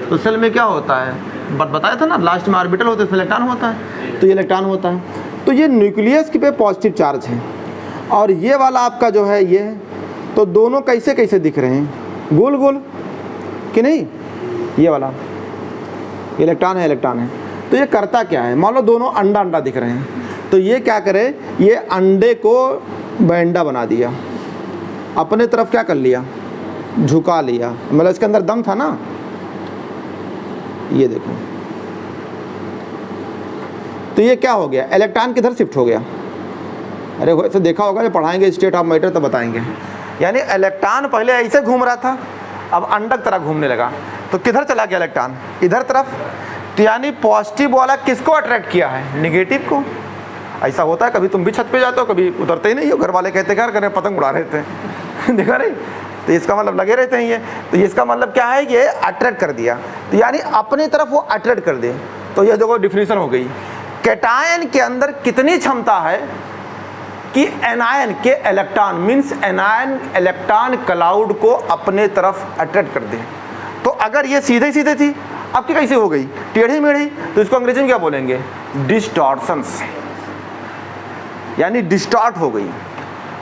तो सेल में क्या होता है, बताया था ना, लास्ट में ऑर्बिटल होता है, इसमें इलेक्ट्रॉन होता है, तो ये इलेक्ट्रॉन होता है। तो ये न्यूक्लियस पे पॉजिटिव चार्ज है, और ये वाला आपका जो है ये है। तो दोनों कैसे कैसे दिख रहे हैं, गोल गोल कि नहीं, ये वाला इलेक्ट्रॉन है, इलेक्ट्रॉन है। तो ये करता क्या है, मान लो दोनों अंडा अंडा दिख रहे हैं, तो ये क्या करे, ये अंडे को बैंडा बना दिया, अपने तरफ क्या कर लिया, झुका लिया, मतलब इसके अंदर दम था ना। ये देखो, तो ये क्या हो गया, इलेक्ट्रॉन किधर शिफ्ट हो गया। अरे वैसे देखा होगा, जो पढ़ाएंगे स्टेट ऑफ मैटर तो बताएंगे। यानी इलेक्ट्रॉन पहले ऐसे घूम रहा था, अब अंडक तरह घूमने लगा, तो किधर चला गया इलेक्ट्रॉन, इधर तरफ। तो यानी पॉजिटिव वाला किसको अट्रैक्ट किया है, निगेटिव को। ऐसा होता है, कभी तुम भी छत पे जाते हो, कभी उतरते ही नहीं हो, घर वाले कहते क्या करें, पतंग उड़ा रहे थे देखा नहीं, तो इसका मतलब लगे रहते हैं ये। तो इसका मतलब क्या है, ये अट्रैक्ट कर दिया, तो यानी अपनी तरफ वो अट्रैक्ट कर दे। तो ये देखो डिफिनीशन हो गई, कैटायन के अंदर कितनी क्षमता है कि एनायन के electron means anion electron cloud को अपने तरफ अट्रैक्ट कर दे। तो अगर ये सीधे सीधे थी, अब की कैसे हो गई, टेढ़ी मेढ़ी, तो इसको अंग्रेजी में क्या बोलेंगे, डिस्टॉर्शंस, यानी डिस्टॉर्ट हो गई।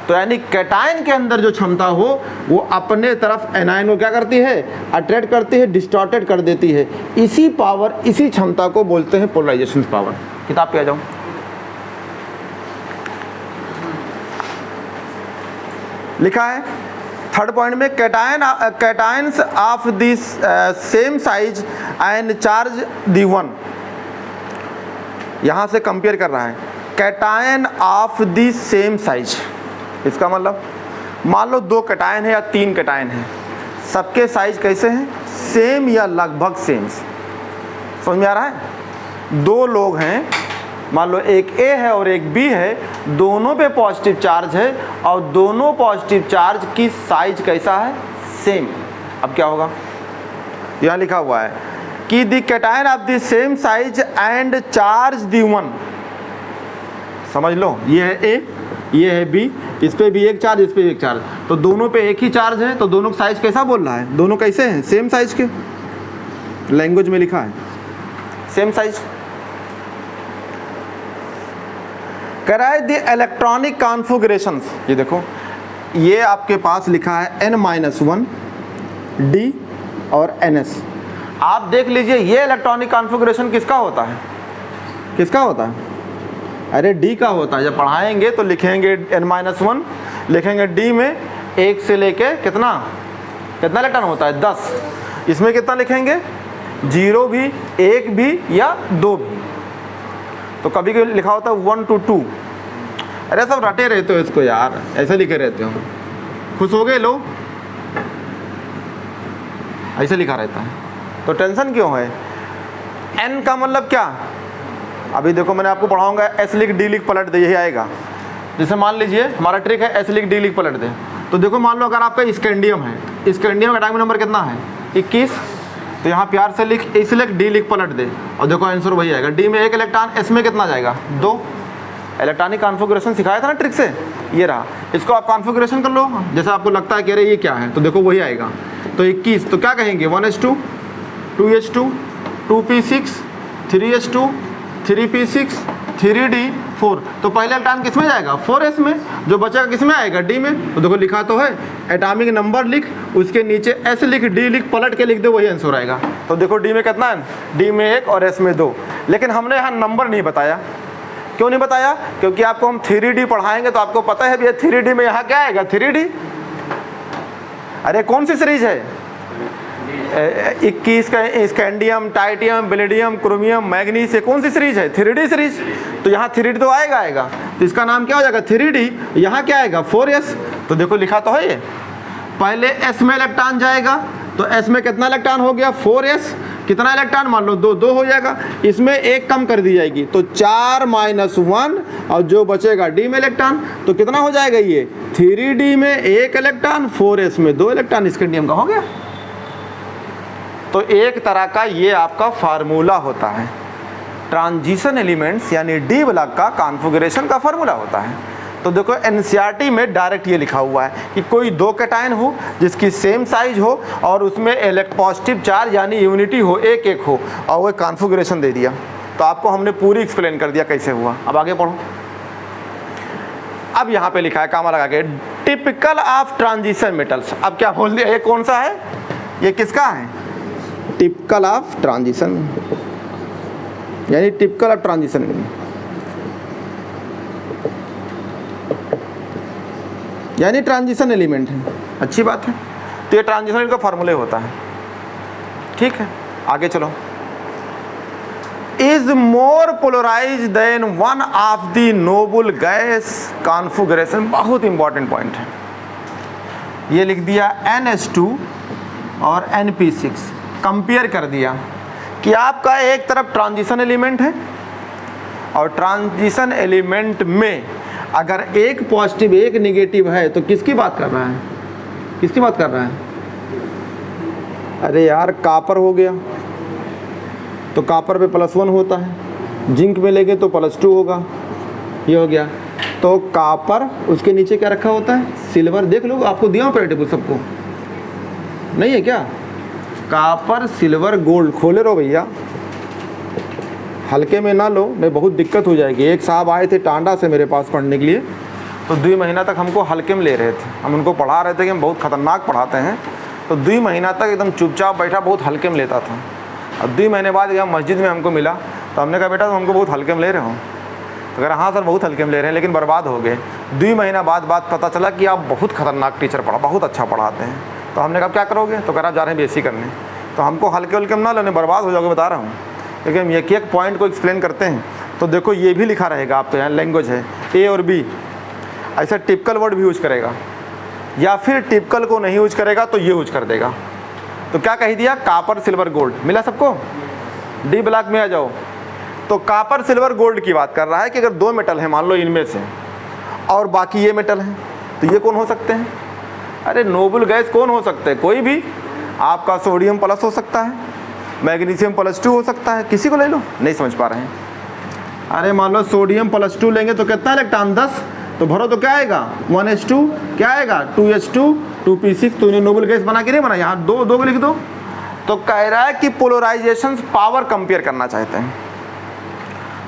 तो यानी कैटायन के अंदर जो क्षमता हो वो अपने तरफ एनायन को क्या करती है, अट्रैक्ट करती है, डिस्टॉर्टेड कर देती है। इसी पावर, इसी क्षमता को बोलते हैं पोलराइजेशन पावर। किताब पे आ जाओ, लिखा है थर्ड पॉइंट में, cations of this same size and charge the one. यहां से कंपेयर कर रहा है, cation of the same size. इसका मतलब मान लो 2 कैटायन है या 3 कैटायन है, सबके साइज कैसे हैं, सेम या लगभग सेम। समझ में आ रहा है, 2 लोग हैं, मान लो एक A है और एक B है, दोनों पे पॉजिटिव चार्ज है और दोनों पॉजिटिव चार्ज की साइज कैसा है, सेम। अब क्या होगा, यहाँ लिखा हुआ है कि the cation of the same size and charge the one. समझ लो, ये है A, ये है B, इस पे भी एक चार्ज, इस पे भी एक चार्ज, तो दोनों पे एक ही चार्ज है, तो दोनों का साइज कैसा बोल रहा है, दोनों कैसे हैं, सेम साइज के। लैंग्वेज में लिखा है सेम साइज। कह रहा है द इलेक्ट्रॉनिक कॉन्फ़िगरेशंस, ये देखो, ये आपके पास लिखा है N-1 D और NS। आप देख लीजिए ये इलेक्ट्रॉनिक कॉन्फ़िगरेशन किसका होता है, किसका होता है? अरे D का होता है। जब पढ़ाएंगे तो लिखेंगे n-1, लिखेंगे D में 1 से लेके कितना इलेक्ट्रॉन होता है? 10। इसमें कितना लिखेंगे? 0 भी, 1 भी या 2 भी। तो कभी कभी लिखा होता है 1 to 2। अरे सब रटे रहते हो इसको यार, ऐसे लिखे रहते हो। खुश हो गए लोग? ऐसे लिखा रहता है तो टेंशन क्यों है? N का मतलब क्या? अभी देखो मैंने आपको पढ़ाऊंगा S लिख D लिख पलट दे, यही आएगा। जैसे मान लीजिए हमारा ट्रिक है S लिख D लिख पलट दे। तो देखो मान लो अगर आपका स्कैंडियम है, स्कैंडियम का एटॉमिक नंबर कितना है? 21। तो यहाँ प्यार से लिख S लिख D लिख पलट दे और देखो आंसर वही आएगा। D में 1 इलेक्ट्रॉन, S में कितना जाएगा? 2। इलेक्ट्रॉनिक कॉन्फ़िगरेशन सिखाया था ना ट्रिक से, ये रहा। इसको आप कॉन्फ़िगरेशन कर लो जैसा आपको लगता है कि अरे ये क्या है, तो देखो वही आएगा। तो 21 तो क्या कहेंगे? 1s2 2s2 2p6 3s2 3p6 3d4। तो पहले इलेक्ट्रॉन किस में जाएगा? 4s में। जो बचेगा किस में आएगा? D में। तो देखो लिखा तो है, एटॉमिक नंबर लिख, उसके नीचे S लिख D लिख पलट के लिख दे, वही आंसर आएगा। तो देखो D में कितना है? D में 1 और S में 2। लेकिन हमने यहाँ नंबर नहीं बताया। क्यों नहीं बताया? क्योंकि आपको हम 3D पढ़ाएंगे तो आपको पता है भैया 3D में यहाँ क्या आएगा? 3D। अरे कौन सी सीरीज है? 21 का स्कैंडियम, टाइटियम, बेलेडियम, क्रोमियम, मैग्नीज, ये कौन सी सीरीज है? 3D series. तो यहाँ 3D तो आएगा। तो इसका नाम क्या हो जाएगा? 3D। यहाँ क्या आएगा? 4s। तो देखो लिखा तो है ये, पहले S में इलेक्ट्रॉन जाएगा, तो S में कितना इलेक्ट्रॉन हो गया? 4s। कितना इलेक्ट्रॉन? मान लो 2 हो जाएगा। इसमें 1 कम कर दी जाएगी तो 4 - 1 और जो बचेगा D में इलेक्ट्रॉन। तो कितना हो जाएगा ये? 3D में 1 इलेक्ट्रॉन, 4s में 2 इलेक्ट्रॉन, स्कैंडियम का हो गया। तो एक तरह का ये आपका फार्मूला होता है, ट्रांजिशन एलिमेंट्स यानी D ब्लॉक का कॉन्फ़िगरेशन का फार्मूला होता है। तो देखो NCERT में डायरेक्ट ये लिखा हुआ है कि कोई 2 कैटायन हो जिसकी सेम साइज हो और उसमें पॉजिटिव चार्ज यानी यूनिटी हो, 1 हो, और वो कॉन्फ़िगरेशन दे दिया। तो आपको हमने पूरी एक्सप्लेन कर दिया कैसे हुआ। अब आगे पढ़ो। अब यहाँ पे लिखा है कामा लगा के, टिपिकल ऑफ ट्रांजिशन मेटल्स। अब क्या बोल दिया? ये कौन सा है? ये किसका है? टिपिकल ऑफ ट्रांजिशन, यानी टिपिकल ऑफ ट्रांजिशन यानी ट्रांजिशन एलिमेंट है। अच्छी बात है। तो ये ट्रांजिशन का फार्मूले होता है। ठीक है, आगे चलो। Is more polarize than one of the noble gas configuration. बहुत इंपॉर्टेंट पॉइंट है। ये लिख दिया NH2 और NP6, कंपेयर कर दिया कि आपका एक तरफ ट्रांजिशन एलिमेंट है और ट्रांजिशन एलिमेंट में अगर एक पॉजिटिव एक नेगेटिव है तो किसकी बात कर रहा है? किसकी बात कर रहा है? अरे यार कॉपर हो गया तो कॉपर पे +1 होता है, जिंक में लेंगे तो +2 होगा, ये हो गया। तो कॉपर, उसके नीचे क्या रखा होता है? सिल्वर। देख लो, आपको दिया हूँ टेबल सबको, नहीं है क्या? Copper, silver, gold. खोले रहो भैया, हल्के में ना लो, नहीं बहुत दिक्कत हो जाएगी। एक साहब आए थे टांडा से मेरे पास पढ़ने के लिए, तो 2 महीना तक हमको हल्के में ले रहे थे। हम उनको पढ़ा रहे थे कि हम बहुत ख़तरनाक पढ़ाते हैं, तो 2 महीना तक एकदम चुपचाप बैठा, बहुत हल्के में लेता था। अब 2 महीने बाद जब मस्जिद में हमको मिला तो हमने कहा बेटा तुम हमको बहुत हल्के में ले रहे हो? तो कह रहा हाँ सर बहुत हल्के में ले रहे हैं, लेकिन बर्बाद हो गए। 2 महीना बाद पता चला कि आप बहुत ख़तरनाक टीचर बहुत अच्छा पढ़ाते हैं। तो हमने कहा क्या करोगे? तो कह रहा जा रहे हैं BSc करने। तो हमको हल्के हल्के में ना लेने, बर्बाद हो जाओगे, बता रहा हूँ। क्योंकि हम एक पॉइंट को एक्सप्लेन करते हैं। तो देखो ये भी लिखा रहेगा आपके यहाँ, लैंग्वेज है A और B। ऐसा टिपिकल वर्ड भी यूज करेगा, या फिर टिपिकल को नहीं यूज करेगा तो ये यूज कर देगा। तो क्या कह दिया? Copper, silver, gold. मिला सबको? D ब्लॉक में आ जाओ। तो कॉपर, सिल्वर, गोल्ड की बात कर रहा है कि अगर 2 मेटल हैं मान लो इनमें से, और बाकी ये मेटल हैं, तो ये कौन हो सकते हैं? अरे नोबल गैस कौन हो सकते हैं? कोई भी। आपका सोडियम प्लस हो सकता है, मैग्नीशियम +2 हो सकता है, किसी को ले लो। नहीं समझ पा रहे हैं? अरे मान लो सोडियम +2 लेंगे तो कितना इलेक्ट्रॉन? 10। तो भरो तो क्या आएगा? 1s2, क्या आएगा? 2s2 2p6। तो इन्हें नोबल गैस बना के नहीं बना, यहाँ 2 को लिख दो। तो कह रहा है कि पोलराइजेशन पावर कंपेयर करना चाहते हैं।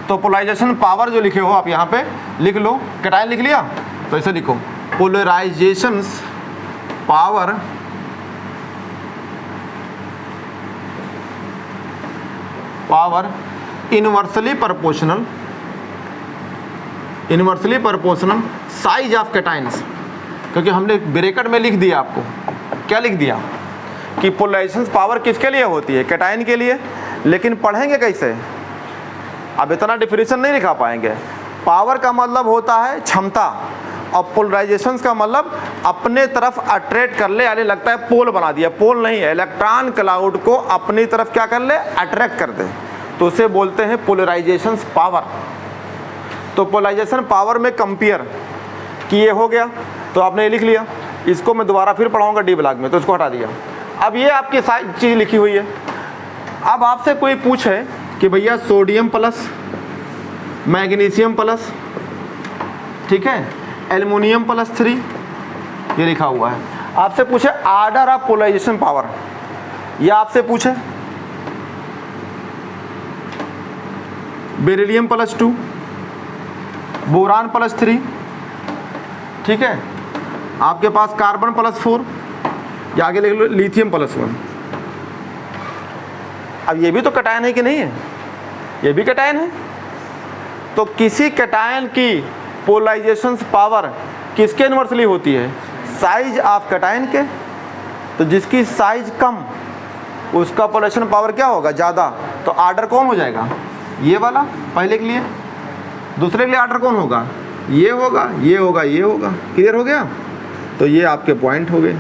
तो पोलराइजेशन पावर जो लिखे हो आप यहाँ पे लिख लो। कैटायन लिख लिया तो ऐसे लिखो, polarization power power inversely proportional size of cations. क्योंकि हमने ब्रैकेट में लिख दिया, आपको क्या लिख दिया कि पोलराइजेशन पावर किसके लिए होती है, कैटाइन के लिए। लेकिन पढ़ेंगे कैसे, अब इतना डिफिनेशन नहीं लिखा पाएंगे। पावर का मतलब होता है क्षमता, और पोलराइजेशन का मतलब अपने तरफ अट्रैक्ट कर ले, यानी लगता है पोल बना दिया, पोल नहीं है, इलेक्ट्रॉन क्लाउड को अपनी तरफ क्या कर ले, अट्रैक्ट कर दे, तो उसे बोलते हैं पोलराइजेशन पावर। तो पोलराइजेशन पावर में कंपेयर कि ये हो गया, तो आपने ये लिख लिया, इसको मैं दोबारा फिर पढ़ाऊंगा डी ब्लॉक में, तो इसको हटा दिया। अब ये आपकी चीज़ लिखी हुई है। अब आपसे कोई पूछे कि भैया सोडियम प्लस, मैग्नीशियम प्लस, ठीक है, एल्युमिनियम +3, ये लिखा हुआ है। आपसे पूछे आर्डर ऑफ पोलराइजेशन पावर, या आपसे पूछे बेरिलियम +2, बोरान +3, ठीक है, आपके पास कार्बन +4, या आगे लिख लो लिथियम +1। अब ये भी तो कैटायन है कि नहीं है, ये भी कैटायन है। तो किसी कैटायन की पोलराइजेशन पावर किसके इनवर्सली होती है, साइज ऑफ कैटायन के। तो जिसकी साइज कम उसका पोलराइजेशन पावर क्या होगा, ज़्यादा। तो आर्डर कौन हो जाएगा, ये वाला पहले के लिए। दूसरे के लिए आर्डर कौन होगा, ये होगा, ये होगा, ये होगा। क्लियर हो गया। तो ये आपके पॉइंट हो गए।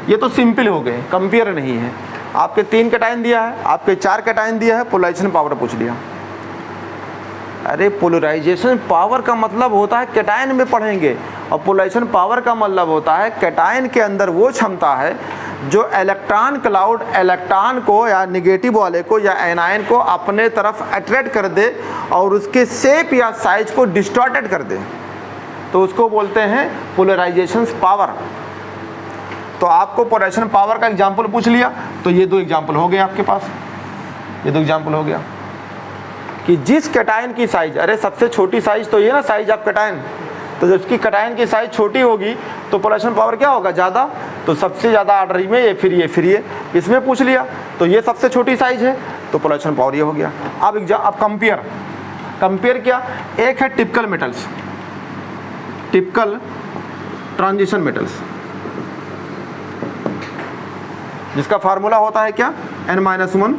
ये तो सिंपल हो गए, कंपेयर नहीं है। आपके 3 कैटायन दिया है, आपके 4 कैटायन दिया है, पोलराइजेशन पावर पूछ लिया। अरे पोलराइजेशन पावर का मतलब होता है, कैटायन में पढ़ेंगे, और पोलराइजेशन पावर का मतलब होता है कैटायन के अंदर वो क्षमता है जो इलेक्ट्रॉन क्लाउड इलेक्ट्रॉन को या निगेटिव वाले को या एनायन को अपने तरफ अट्रैक्ट कर दे और उसके शेप या साइज को डिस्टॉर्टेड कर दे, तो उसको बोलते हैं पोलराइजेशन पावर। तो आपको पोलराइजेशन पावर का एग्जाम्पल पूछ लिया, तो ये 2 एग्जाम्पल हो गए आपके पास, ये 2 एग्जाम्पल हो गया कि जिस कैटायन की साइज, अरे सबसे छोटी साइज तो ये ना, साइज ऑफ कैटायन। तो जब उसकी कैटायन की साइज छोटी होगी तो पोलराइजेशन पावर क्या होगा, ज़्यादा। तो सबसे ज़्यादा आर्डर में ये, फिर ये, फिर ये, इसमें पूछ लिया, तो ये सबसे छोटी साइज है, तो पोलराइजेशन पावर ये हो गया। अब कंपेयर क्या, एक है typical metals, typical transition metals, जिसका फार्मूला होता है क्या, n-1।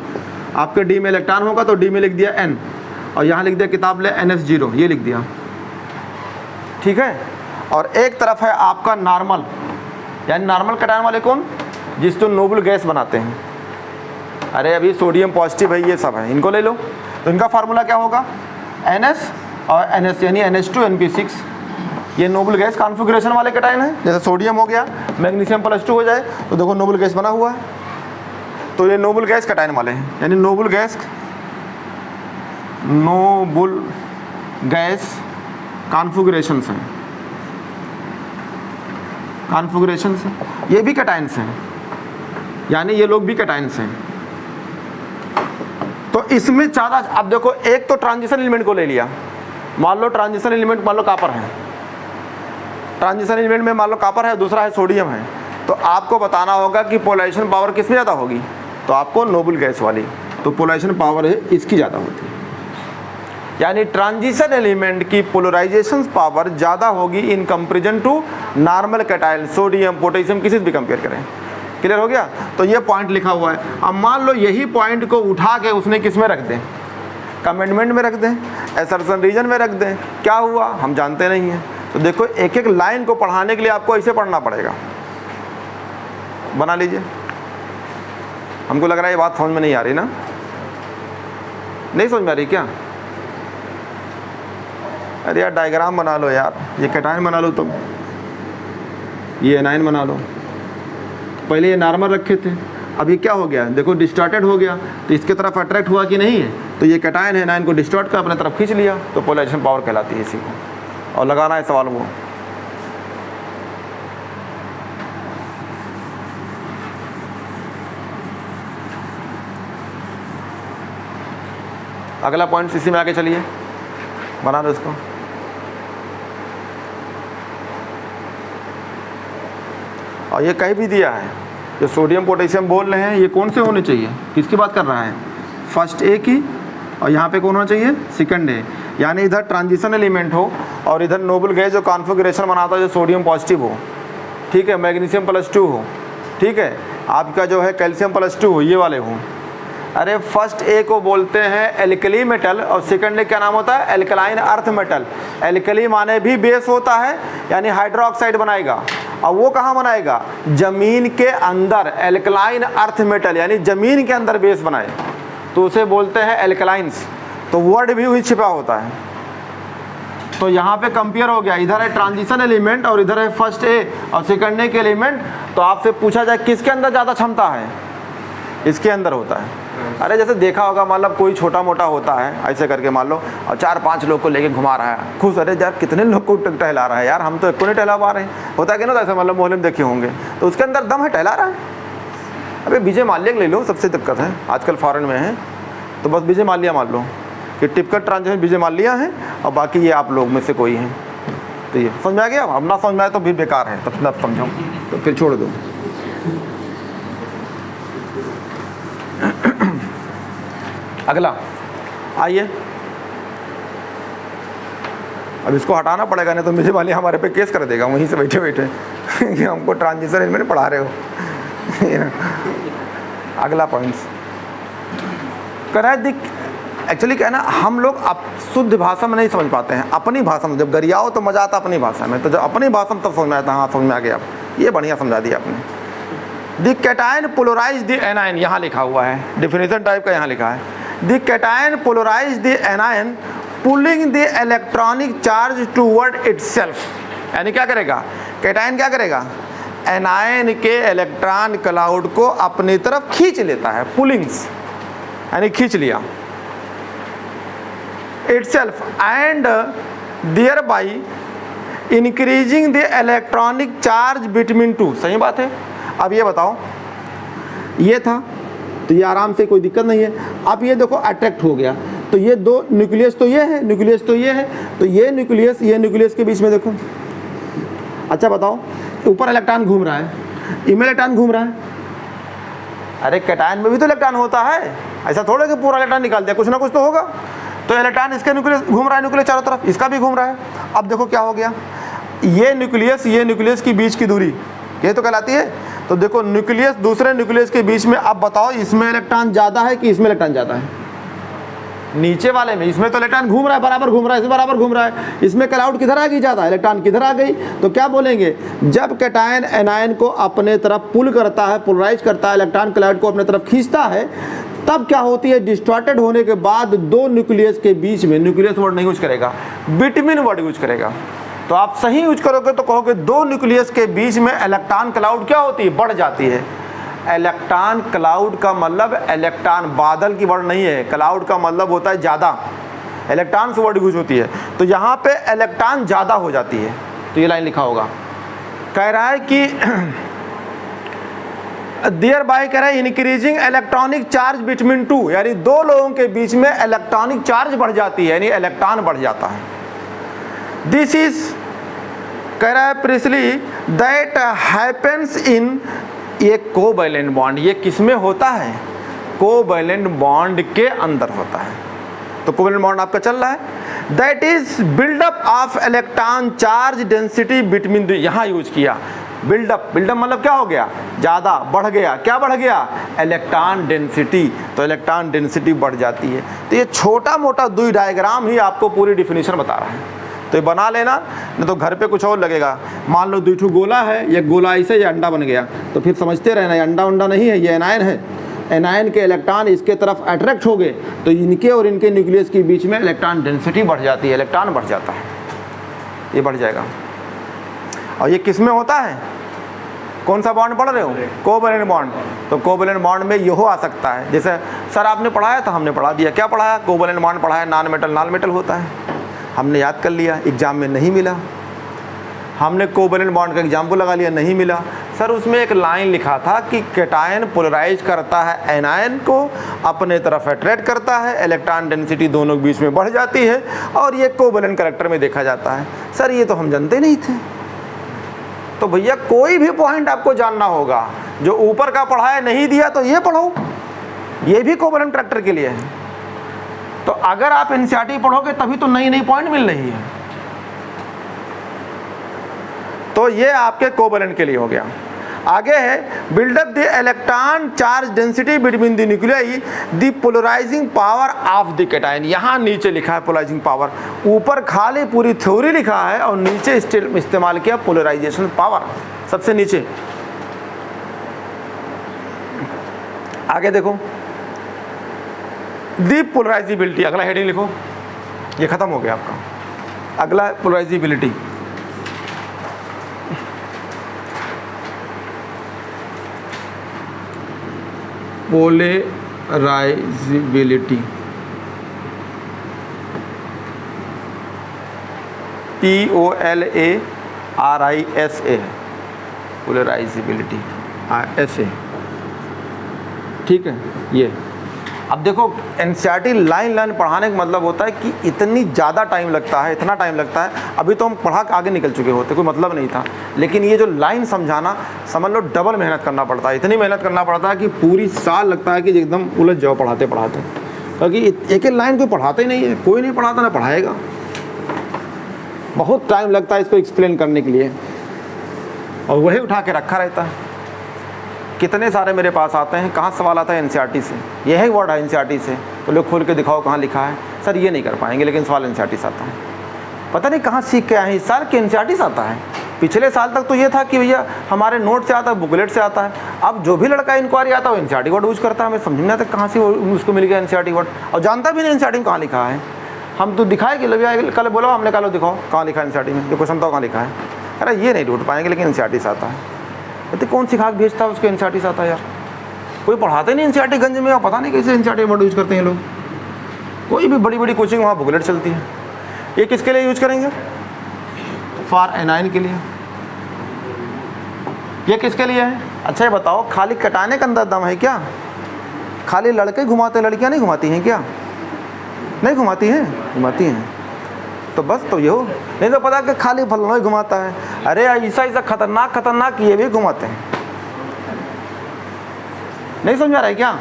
आपके डी में इलेक्ट्रॉन होगा तो डी में लिख दिया n, और यहाँ लिख दिया किताब ले NS0, ये लिख दिया, ठीक है। और एक तरफ है आपका नॉर्मल, यानी नॉर्मल कैटायन वाले कौन, जिसको नोबल गैस बनाते हैं। अरे अभी सोडियम पॉजिटिव है, ये सब है, इनको ले लो। तो इनका फार्मूला क्या होगा, NS और NS, यानी NH2 NP6। ये नोबल गैस कॉन्फ़िगरेशन वाले कैटायन है। जैसे सोडियम हो गया, मैग्नीशियम +2 हो जाए तो देखो नोबल गैस बना हुआ है। तो ये नोबल गैस कैटायन वाले हैं, यानी नोबल गैस कॉन्फ़िगरेशंस हैं, कॉन्फ़िगरेशंस हैं। ये भी कैटायन्स हैं, यानी ये लोग भी कैटायन्स हैं। तो इसमें ज़्यादा, अब देखो एक तो ट्रांजिशन एलिमेंट को ले लिया, मान लो ट्रांजिशन एलिमेंट मान लो कॉपर है, ट्रांजिशन एलिमेंट में मान लो कॉपर है, दूसरा है सोडियम है। तो आपको बताना होगा कि पोलराइजेशन पावर किसमें ज़्यादा होगी, तो आपको नोबल गैस वाली, तो पोलराइजेशन पावर है इसकी ज़्यादा होती है। यानी ट्रांजिशन एलिमेंट की पोलराइजेशन पावर ज़्यादा होगी in comparison to normal cation, sodium potassium, किसी से भी कंपेयर करें। क्लियर हो गया। तो ये पॉइंट लिखा हुआ है। अब मान लो यही पॉइंट को उठा के उसने किस में रख दें, कमेंटमेंट में रख दें, असर्शन रीजन में रख दें, क्या हुआ हम जानते नहीं हैं। तो देखो एक एक लाइन को पढ़ाने के लिए आपको ऐसे पढ़ना पड़ेगा। बना लीजिए। हमको लग रहा है ये बात समझ में नहीं आ रही ना, नहीं समझ में आ रही क्या। अरे यार डायग्राम बना लो यार, ये कैटायन बना लो, तुम ये एनायन बना लो। पहले ये नॉर्मल रखे थे, अब ये क्या हो गया, देखो डिस्टॉर्टेड हो गया, तो इसके तरफ अट्रैक्ट हुआ कि नहीं है, तो ये कैटायन है, एनायन को डिस्टॉर्ट कर अपने तरफ खींच लिया, तो पोलराइजेशन पावर कहलाती है इसी को। और लगाना है सवाल वो। अगला पॉइंट इसी में आगे चलिए, बना दो इसको। और ये कहीं भी दिया है, जो सोडियम पोटेशियम बोल रहे हैं, ये कौन से होने चाहिए, किसकी बात कर रहा है, फर्स्ट ए की और यहाँ पे कौन होना चाहिए, सेकंड ए। यानी इधर ट्रांजिशन एलिमेंट हो और इधर नोबल गैस जो कॉन्फ़िगरेशन बनाता है जो सोडियम पॉजिटिव हो, ठीक है, मैग्नीशियम +2 हो, ठीक है, आपका जो है कैल्शियम +2 हो, ये वाले हो। अरे फर्स्ट ए को बोलते हैं एल्कली मेटल और सेकंड ए क्या नाम होता है, एल्कलाइन अर्थ मेटल। एल्कली माने भी बेस होता है, यानी हाइड्रोक्साइड बनाएगा, और वो कहाँ बनाएगा, ज़मीन के अंदर। एल्कलाइन अर्थ मेटल यानी ज़मीन के अंदर बेस बनाए तो उसे बोलते हैं एल्कलाइंस। तो वर्ड भी वही छिपा होता है। तो यहाँ पे कंपेयर हो गया, इधर है ट्रांजिशन एलिमेंट और इधर है फर्स्ट ए और सेकंड ए के एलिमेंट। तो आपसे पूछा जाए किसके अंदर ज़्यादा क्षमता है, इसके अंदर होता है। अरे जैसे देखा होगा, मतलब कोई छोटा मोटा होता है ऐसे करके मान लो और 4-5 लोग को लेके घुमा रहा है, खुश, अरे यार कितने लोग को टहला रहा है यार, हम तो एक को नहीं टहला पा रहे हैं, होता है कि ना, तो ऐसे मतलब मोहल्ले में देखे होंगे, तो उसके अंदर दम है, टहला रहा है। अबे विजय माल्या ले लो, सबसे दिक्कत है आजकल फॉरेन में है, तो बस विजय माल्या मान लो कि टिपिकल ट्रांजेक्शन विजय माल्या है और बाकी ये आप लोग में से कोई हैं। तो ये समझ में आ गया, अब ना समझ में आए तो भी बेकार है, तब तक समझाऊँ तो फिर छोड़ दो। अगला आइए, अब इसको हटाना पड़ेगा, नहीं तो मुझे वाले हमारे पे केस कर देगा वहीं से बैठे बैठे कि हमको ट्रांजिशन एलिमेंट पढ़ा रहे हो। अगला पॉइंट करा दिख, एक्चुअली क्या है ना, हम लोग अब शुद्ध भाषा में नहीं समझ पाते हैं, अपनी भाषा में जब गरियाओ तो मजा आता अपनी भाषा में, तो जब अपनी भाषा में तब समझ में आता। हाँ समझ में आ गया, आप ये बढ़िया समझा दिया आपने। The cation polarize the anion, यहाँ लिखा हुआ है, डिफिनेशन टाइप का यहाँ लिखा है। The cation polarize the anion pulling the electronic charge toward itself. यानी क्या करेगा, कैटायन क्या करेगा, एनायन के इलेक्ट्रॉन क्लाउड को अपनी तरफ खींच लेता है, पुलिंग्स यानी खींच लिया, itself, and thereby increasing the electronic charge between two. सही बात है। अब ये बताओ, ये था तो ये आराम से, कोई दिक्कत नहीं है। अब ये देखो अट्रैक्ट हो गया, तो ये दो न्यूक्लियस तो ये है, न्यूक्लियस तो ये है, तो ये न्यूक्लियस के बीच में देखो। अच्छा बताओ, ऊपर इलेक्ट्रॉन घूम रहा है, इमें इलेक्ट्रॉन घूम रहा है। अरे कैटायन में भी तो इलेक्ट्रॉन होता है, ऐसा थोड़ा कि पूरा इलेक्ट्रॉन निकाल दिया, कुछ ना कुछ तो होगा। तो इलेक्ट्रॉन इसके न्यूक्लियस घूम रहा है, न्यूक्लियस चारों तरफ, इसका भी घूम रहा है। अब देखो क्या हो गया, ये न्यूक्लियस की बीच की दूरी ये तो कहलाती है। तो देखो न्यूक्लियस दूसरे न्यूक्लियस के बीच में, अब बताओ इसमें इलेक्ट्रॉन ज़्यादा है कि इसमें इलेक्ट्रॉन ज़्यादा है, नीचे वाले में। इसमें तो इलेक्ट्रॉन घूम रहा है, बराबर घूम रहा है, इसमें बराबर घूम रहा है, इसमें क्लाउड किधर आ गई ज़्यादा, इलेक्ट्रॉन किधर आ गई। तो क्या बोलेंगे, जब कैटायन एनायन को अपने तरफ पुल करता है, पोलराइज करता है, इलेक्ट्रॉन क्लाउड को अपने तरफ खींचता है, तब क्या होती है, डिस्टॉर्टेड होने के बाद दो न्यूक्लियस के बीच में, न्यूक्लियस वर्ड नहीं यूज करेगा, बिटवीन वर्ड यूज करेगा। तो आप सही यूज करोगे तो कहोगे दो न्यूक्लियस के बीच में इलेक्ट्रॉन क्लाउड क्या होती है, बढ़ जाती है। इलेक्ट्रॉन क्लाउड का मतलब इलेक्ट्रॉन बादल की वर्ड नहीं है, क्लाउड का मतलब होता है ज़्यादा, इलेक्ट्रॉन से वर्ड यूज होती है। तो यहाँ पे इलेक्ट्रॉन ज़्यादा हो जाती है। तो ये लाइन लिखा होगा, कह रहा है कि देयर बाय कह रहा है increasing electronic charge between to, यानी दो लोगों के बीच में इलेक्ट्रॉनिक चार्ज बढ़ जाती है, यानी इलेक्ट्रॉन बढ़ जाता है। दिस इज कह रहा है प्रिसली दैट हैपेंस इन, ये कोवैलेंट बॉन्ड, ये किस में होता है, कोवैलेंट बॉन्ड के अंदर होता है। तो कोवैलेंट बॉन्ड आपका चल रहा है, that is buildup of electron charge density between the, यहाँ यूज किया बिल्डअप मतलब क्या हो गया, ज़्यादा बढ़ गया, क्या बढ़ गया, इलेक्ट्रॉन डेंसिटी। तो इलेक्ट्रॉन डेंसिटी बढ़ जाती है। तो ये छोटा मोटा दुई डायग्राम ही आपको पूरी डिफिनीशन बता रहा है, तो ये बना लेना, नहीं तो घर पे कुछ और लगेगा। मान लो दो गोला है, ये गोला ऐसे ये अंडा बन गया, तो फिर समझते रहना, ये अंडा उंडा नहीं है, ये एनायन है। एनायन के इलेक्ट्रॉन इसके तरफ अट्रैक्ट हो गए तो इनके और इनके न्यूक्लियस के बीच में इलेक्ट्रॉन डेंसिटी बढ़ जाती है, इलेक्ट्रॉन बढ़ जाता है, ये बढ़ जाएगा। और ये किस में होता है, कौन सा बॉन्ड पढ़ रहे हो, कोवैलेंट बॉन्ड। तो कोवैलेंट बॉन्ड में यह आ सकता है, जैसे सर आपने पढ़ाया था, हमने पढ़ा दिया, क्या पढ़ाया, कोवैलेंट बॉन्ड पढ़ाया, नॉन मेटल होता है, हमने याद कर लिया, एग्जाम में नहीं मिला, हमने कोवैलेंट बॉन्ड का एग्जाम्पल लगा लिया, नहीं मिला। सर उसमें एक लाइन लिखा था कि कैटायन पोलराइज करता है एनायन को, अपने तरफ अट्रैक्ट करता है, इलेक्ट्रॉन डेंसिटी दोनों के बीच में बढ़ जाती है, और ये कोवैलेंट कैरेक्टर में देखा जाता है। सर ये तो हम जानते नहीं थे। तो भैया कोई भी पॉइंट आपको जानना होगा, जो ऊपर का पढ़ाया नहीं दिया तो ये पढ़ो, ये भी कोवैलेंट करैक्टर के लिए है। तो अगर आप एनसीईआरटी पढ़ोगे तभी तो नई नई पॉइंट मिल रही है। तो ये आपके कोवैलेंट के लिए हो गया। आगे है build up the electron charge density between the nuclei the polarising power of the cation. यहाँ नीचे लिखा है पोलराइजिंग पावर, ऊपर खाली पूरी थ्योरी लिखा है और नीचे इस्तेमाल किया पोलराइजेशन पावर, सबसे नीचे। आगे देखो दी पोलराइजिबिलिटी, अगला हेडिंग लिखो, ये खत्म हो गया आपका। अगला पोलराइजिबिलिटी, पोलराइजिबिलिटी POLARISA, पोलराइजिबिलिटी ऐसे, ठीक है। ये अब देखो एनसीईआरटी लाइन लाइन पढ़ाने का मतलब होता है कि इतनी ज़्यादा टाइम लगता है, इतना टाइम लगता है। अभी तो हम पढ़ा के आगे निकल चुके होते, कोई मतलब नहीं था, लेकिन ये जो लाइन समझाना समझ लो डबल मेहनत करना पड़ता है। इतनी मेहनत करना पड़ता है कि पूरी साल लगता है कि एकदम उलझ जाओ पढ़ाते पढ़ाते, क्योंकि एक एक लाइन कोई पढ़ाते ही नहीं है, कोई नहीं पढ़ाता ना पढ़ाएगा। बहुत टाइम लगता है इसको एक्सप्लेन करने के लिए, और वही उठा के रखा रहता है। कितने सारे मेरे पास आते हैं, कहाँ सवाल आता है एनसीईआरटी से, ये है वर्ड है एनसीईआरटी से, तो लोग खोल के दिखाओ कहाँ लिखा है। सर ये नहीं कर पाएंगे, लेकिन सवाल एनसीईआरटी से आता है। पता नहीं कहाँ सीख के आए हैं, इस साल के एनसीईआरटी से आता है। पिछले साल तक तो ये था कि भैया हमारे नोट से आता है, बुकलेट से आता है। अब जो भी लड़का इंक्वायरी आता है वो एनसीईआरटी वर्ड यूज करता है। हमें समझ नहीं आता कहाँ से उसको मिल गया एनसीईआरटी वर्ड, और जानता भी नहीं एनसीईआरटी में कहाँ लिखा है। हम तो दिखाए कि कल बोलो, हमने कहा लो दिखाओ कहाँ लिखा है एनसीईआरटी में, ये क्वेश्चन तो कहाँ लिखा है। अरे ये नहीं ढूंढ पाएंगे, लेकिन एनसीईआरटी से आता है। तो कौन सिखा के भेजता है उसको एनसीईआरटी से आता है यार, कोई पढ़ाते नहीं एनसीईआरटी गंज में, और पता नहीं कैसे एनसीईआरटी वर्ड यूज करते हैं लोग। कोई भी बड़ी बड़ी कोचिंग वहाँ बुकलेट चलती है। ये किसके लिए यूज करेंगे? फॉर एनाइन के लिए। ये किसके लिए है? अच्छा ये बताओ, खाली कटाने के अंदर दम है क्या? खाली लड़के घुमाते, लड़कियाँ नहीं घुमाती हैं क्या? नहीं घुमाती हैं? घुमाती हैं। तो बस तो ये हो, नहीं तो पता कि खाली फलना ही घुमाता है। अरे ऐसा ऐसा खतरनाक खतरनाक ये भी घुमाते हैं। नहीं समझ आ रहा है क्या?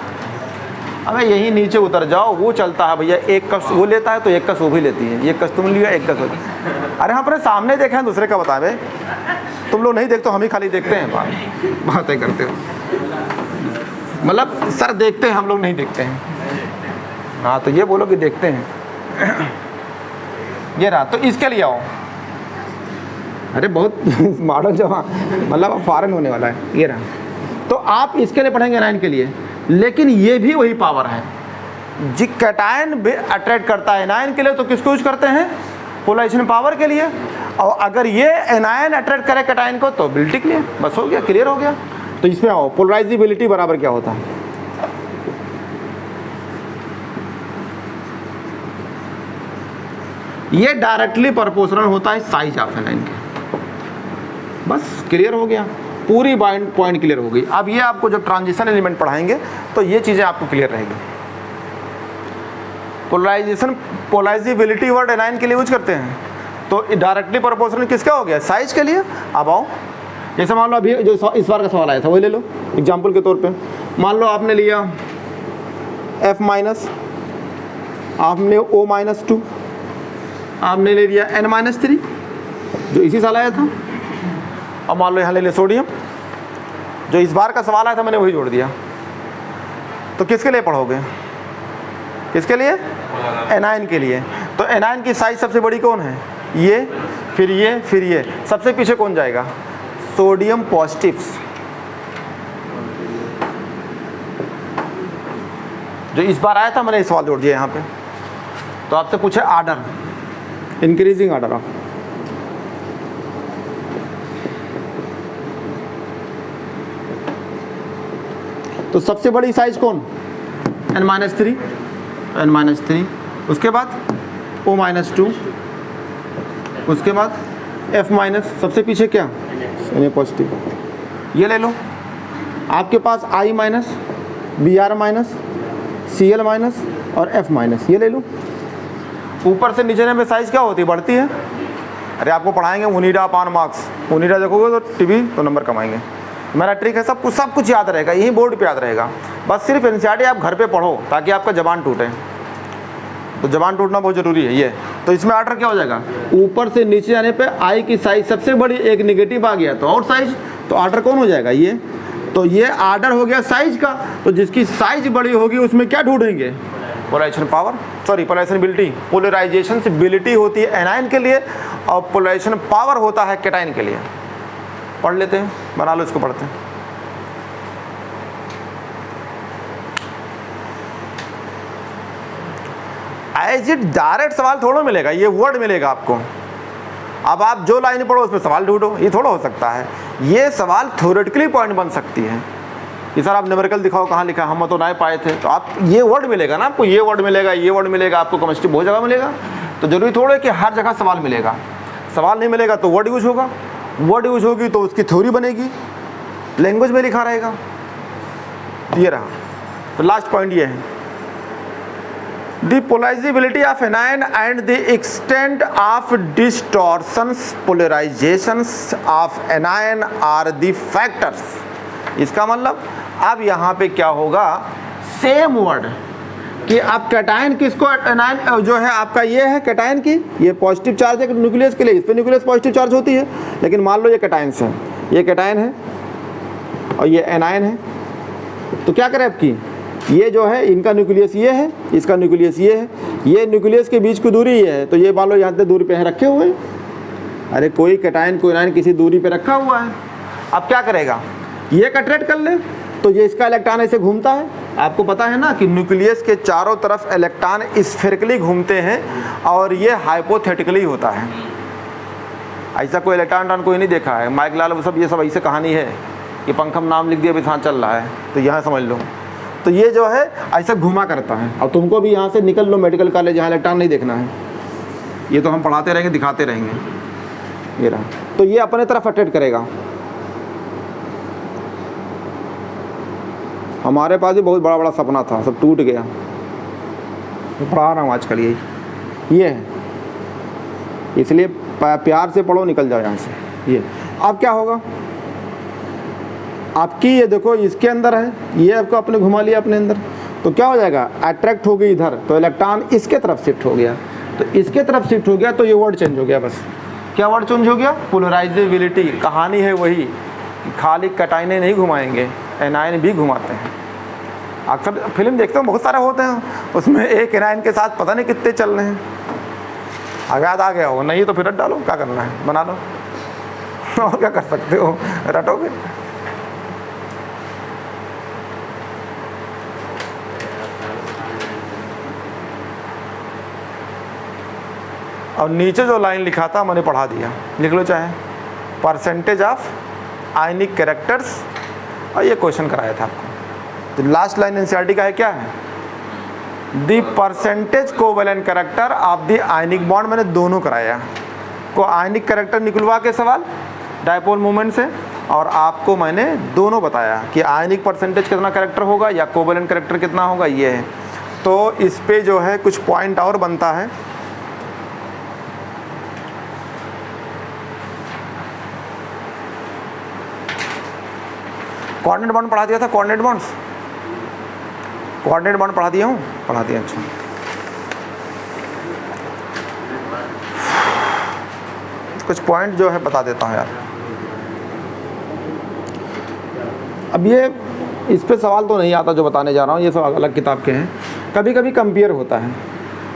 अबे यहीं नीचे उतर जाओ, वो चलता है भैया, एक कस वो लेता है तो एक कस वो भी लेती है, एक कस तुम लिया एक कस। अरे हम अपने सामने देखे हैं, दूसरे का बतावे। तुम लोग नहीं देखते हो, हम ही खाली देखते हैं, बातें करते हो। मतलब सर देखते हैं, हम लोग नहीं देखते हैं। हाँ तो ये बोलो कि देखते हैं। ये रहा, तो इसके लिए आओ। अरे बहुत मॉडर्न जमा, मतलब फॉरेन होने वाला है। ये रहा, तो आप इसके लिए पढ़ेंगे एनाइन के लिए, लेकिन ये भी वही पावर है जी। कैटायन भी अट्रैक्ट करता है एनाइन के लिए, तो किसको यूज करते हैं? पोलराइजेशन पावर के लिए। और अगर ये एनाइन अट्रैक्ट करे कैटायन को तो बिलिटी के लिए। बस हो गया, क्लियर हो गया। तो इसमें आओ, पोलराइजिबिलिटी बराबर क्या होता है? ये डायरेक्टली प्रोपोर्शनल होता है साइज ऑफ एनाइन के। बस क्लियर हो गया, पूरी पॉइंट क्लियर हो गई। अब ये आपको जब ट्रांजिशन एलिमेंट पढ़ाएंगे तो ये चीज़ें आपको क्लियर रहेगी। पोलराइजिबिलिटी वर्ड एनाइन के लिए यूज करते हैं, तो डायरेक्टली प्रोपोर्शनल किसका हो गया? साइज के लिए। अब आओ, जैसे मान लो अभी जो इस बार का सवाल आया था वही ले लो एग्जाम्पल के तौर पे। मान लो आपने लिया F माइनस, आपने O माइनस 2, आपने ले लिया N-3 जो इसी साल आया था, और मान लो यहाँ ले लिया सोडियम, जो इस बार का सवाल आया था मैंने वही जोड़ दिया। तो किसके लिए पढ़ोगे? किसके लिए? एनाइन के लिए। तो एनाइन की साइज सबसे बड़ी कौन है? ये, फिर ये, फिर ये। सबसे पीछे कौन जाएगा? सोडियम पॉजिटिव्स, जो इस बार आया था मैंने सवाल जोड़ दिया यहाँ पे। तो आपसे पूछे आर्डर, इंक्रीजिंग आर्डर ऑफ। तो सबसे बड़ी साइज कौन? N-3, N-3, उसके बाद O-2, उसके बाद F-, सबसे पीछे क्या? Na positive. ये ले लो। आपके पास I-, Br-, Cl- और F-, ये ले लो। ऊपर से नीचे में साइज क्या होती है? बढ़ती है। अरे आपको पढ़ाएंगे ओनिडा अपान मार्क्स, ओनिडा देखोगे तो टीवी तो नंबर कमाएंगे। मेरा ट्रिक है, सब कुछ याद रहेगा, यही बोर्ड पे याद रहेगा। बस सिर्फ एनसीईआरटी आप घर पे पढ़ो ताकि आपका जबान टूटे, तो जबान टूटना बहुत ज़रूरी है ये। तो इसमें आर्डर क्या हो जाएगा, ऊपर से नीचे आने पे आई की साइज सबसे बड़ी, एक निगेटिव आ गया तो और साइज, तो आर्डर कौन हो जाएगा ये, तो ये आर्डर हो गया साइज का। तो जिसकी साइज बड़ी होगी उसमें क्या ढूंढेंगे, पोलराइजेशन पावर, सॉरी पोलराइजेशनबिलिटी। पोलराइजेशनबिलिटी होती है एनायन के लिए और पोलराइजेशन पावर होता है कैटायन के लिए। पढ़ लेते हैं, बना लो इसको, पढ़ते हैं। एज इट डायरेक्ट सवाल थोड़ा मिलेगा, ये वर्ड मिलेगा आपको। अब आप जो लाइन पढ़ो उसमें सवाल ढूंढो, ये थोड़ा हो सकता है। ये सवाल थ्योरेटिकली पॉइंट बन सकती है कि सर आप न्यूमेरिकल दिखाओ कहाँ लिखा, हम तो नहीं पाए थे। तो आप ये वर्ड मिलेगा ना आपको, ये वर्ड मिलेगा, ये वर्ड मिलेगा आपको, केमिस्ट्री बहुत जगह मिलेगा। तो जरूरी थोड़ा है कि हर जगह सवाल मिलेगा। सवाल नहीं मिलेगा तो वर्ड यूज होगा, वर्ड यूज होगी तो उसकी थ्योरी बनेगी, लैंग्वेज में लिखा रहेगा। ये रहा। तो लास्ट पॉइंट ये है, the polarizability of anion and the extent of distortions polarizations of anion are the factors। इसका मतलब अब यहाँ पे क्या होगा, सेम वर्ड कि आप कैटायन किसको, एनायन जो है आपका ये है कैटायन की, ये पॉजिटिव चार्ज है न्यूक्लियस के लिए, इस पर न्यूक्लियस पॉजिटिव चार्ज होती है। लेकिन मान लो ये कैटायन से, ये कैटायन है और ये एनायन है, तो क्या करें आपकी, ये जो है इनका न्यूक्लियस ये है, इसका न्यूक्लियस ये है, ये न्यूक्लियस के बीच की दूरी ये है। तो ये मान लो यहाँ से दूरी पे है रखे हुए हैं, अरे कोई कैटायन कोई एनायन किसी दूरी पे रखा हुआ है। अब क्या करेगा, ये कटरेट कर ले तो ये इसका इलेक्ट्रॉन ऐसे घूमता है। आपको पता है ना कि न्यूक्लियस के चारों तरफ इलेक्ट्रॉन स्फेरिकली घूमते हैं और ये हाइपोथेटिकली होता है। ऐसा कोई इलेक्ट्रॉन कोई नहीं देखा है, माइक लाल वो सब, ये सब ऐसे कहानी है कि पंखम नाम लिख दिया अभी यहाँ चल रहा है, तो यहाँ समझ लो। तो ये जो है ऐसा घुमा करता है। अब तुमको भी यहाँ से निकल लो मेडिकल कॉलेज, यहाँ इलेक्ट्रॉन नहीं देखना है, ये तो हम पढ़ाते रहेंगे दिखाते रहेंगे। ये रहा, तो ये अपने तरफ अट्रैक्ट करेगा। हमारे पास भी बहुत बड़ा बड़ा सपना था, सब टूट गया। पढ़ा रहा हूँ आजकल ये है, इसलिए प्यार से पढ़ो, निकल जाओ यहाँ से। ये अब क्या होगा, आपकी ये देखो इसके अंदर है, ये आपको अपने घुमा लिया अपने अंदर, तो क्या हो जाएगा, अट्रैक्ट हो गई इधर, तो इलेक्ट्रॉन इसके तरफ शिफ्ट हो गया। तो इसके तरफ शिफ्ट हो गया तो ये वर्ड चेंज हो गया। बस क्या वर्ड चेंज हो गया, पोलराइजेबिलिटी। कहानी है वही, खाली कैटायन नहीं घुमाएंगे, एनायन भी घुमाते हैं। अक्सर फिल्म देखते हो बहुत सारे होते हैं, उसमें एक एनायन के साथ पता नहीं कितने चल रहे हैं। याद आ गया हो, नहीं तो फिर रट डालो, क्या करना है बना लो और क्या कर सकते हो, रटोगे। और नीचे जो लाइन लिखा था मैंने पढ़ा दिया, लिख लो चाहे, परसेंटेज ऑफ आयनिक कैरेक्टर्स, और ये क्वेश्चन कराया था आपको। तो लास्ट लाइन एनसीईआरटी का है, क्या है, the percentage covalent character of the ionic bond. मैंने दोनों कराया को, आयनिक कैरेक्टर निकलवा के सवाल डायपोल मोमेंट से, और आपको मैंने दोनों बताया कि आयनिक परसेंटेज कितना कैरेक्टर होगा या कोवेलेंट कैरेक्टर कितना होगा, ये है। तो इस पे जो है कुछ पॉइंट और बनता है। कोऑर्डिनेट बॉन्ड पढ़ा दिया था, कोऑर्डिनेट बॉन्ड्स, कोऑर्डिनेट बॉन्ड पढ़ा दिया हूँ, पढ़ा दिया। अच्छा, कुछ पॉइंट जो है बता देता हूँ यार। अब ये इस पे सवाल तो नहीं आता जो बताने जा रहा हूँ, ये सब अलग किताब के हैं। कभी कभी कंपेयर होता है।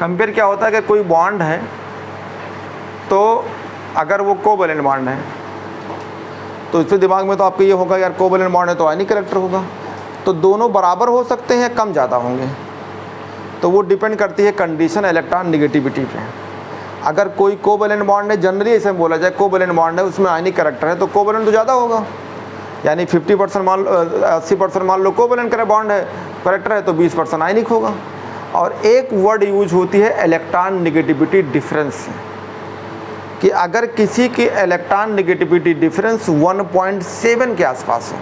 कंपेयर क्या होता है कि कोई बॉन्ड है, तो अगर वो कोवेलेंट बॉन्ड है तो इससे दिमाग में तो आपके ये होगा यार कोवेलेंट बॉन्ड है तो आयनिक कैरेक्टर होगा, तो दोनों बराबर हो सकते हैं, कम ज़्यादा होंगे। तो वो डिपेंड करती है कंडीशन इलेक्ट्रॉन नेगेटिविटी पे। अगर कोई कोवेलेंट बॉन्ड है, जनरली ऐसे बोला जाए कोवेलेंट बॉन्ड है, उसमें आयनिक कैरेक्टर है, तो कोवेलेंट तो ज़्यादा होगा, यानी 50% मान 80% मान लो कोवेलेंट बॉन्ड है कैरेक्टर है, तो 20% आयनिक होगा। और एक वर्ड यूज होती है इलेक्ट्रॉन नेगेटिविटी डिफरेंस, कि अगर किसी की इलेक्ट्रॉन नेगेटिविटी डिफरेंस 1.7 के आसपास है,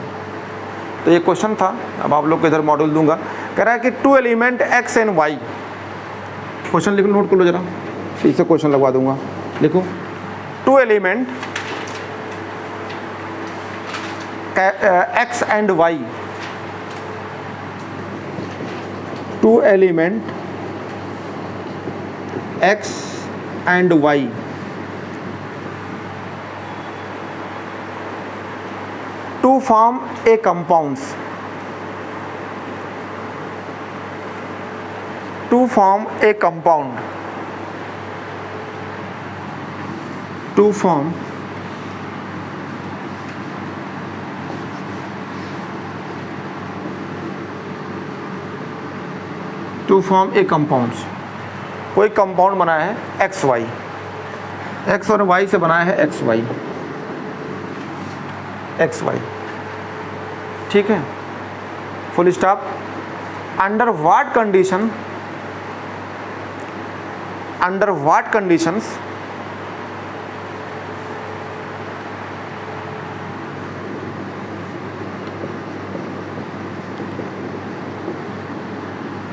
तो ये क्वेश्चन था, अब आप लोग को इधर मॉड्यूल दूंगा, कह रहा है कि 2 element X and Y. Question लिख लो, नोट कर लो जरा, इसे क्वेश्चन लगवा दूंगा, लिखो 2 element X and Y two element X and Y to form a compounds, to form a compound, to form a compounds, कोई कंपाउंड बनाया है एक्स वाई, एक्स और वाई से बनाया है एक्स वाई, एक्स वाई, ठीक है, full stop. Under what condition, under what conditions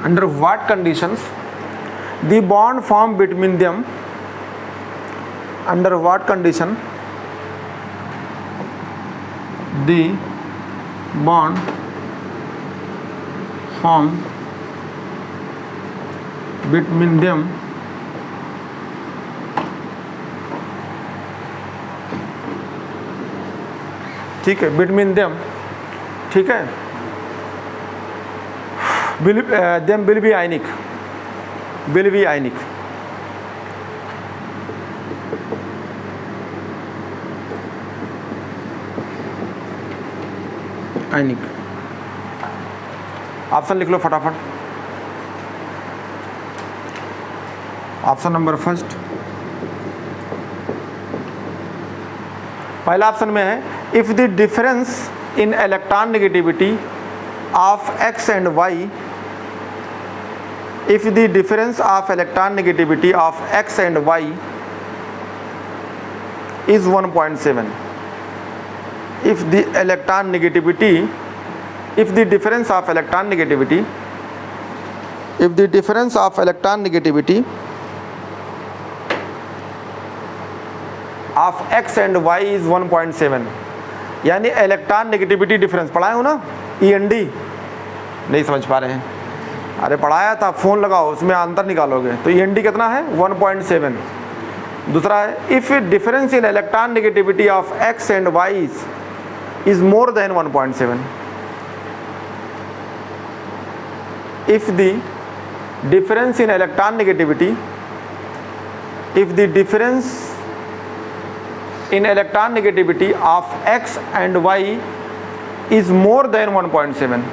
under what conditions the bond formed between them, under what condition the bond formed between them ठीक है, between them, ठीक है, them will be ionic, will be ionic, ionic। Option लिख लो फटाफट। Option number first, पहला option में है if the difference in electronegativity of x and y, if the difference of electron negativity of x and y is 1.7, if the electron negativity, if the difference of electron negativity, if the difference of electron negativity of x and y is 1.7, यानी electron negativity difference पढ़ाए हो ना, END नहीं समझ पा रहे हैं, अरे पढ़ाया था, फ़ोन लगाओ उसमें अंतर निकालोगे, तो END कितना है 1.7। दूसरा है if difference in electronegativity of x and y is more than 1.7, if the difference in electronegativity, if the difference in electron negativity of x and y is more than 1.7,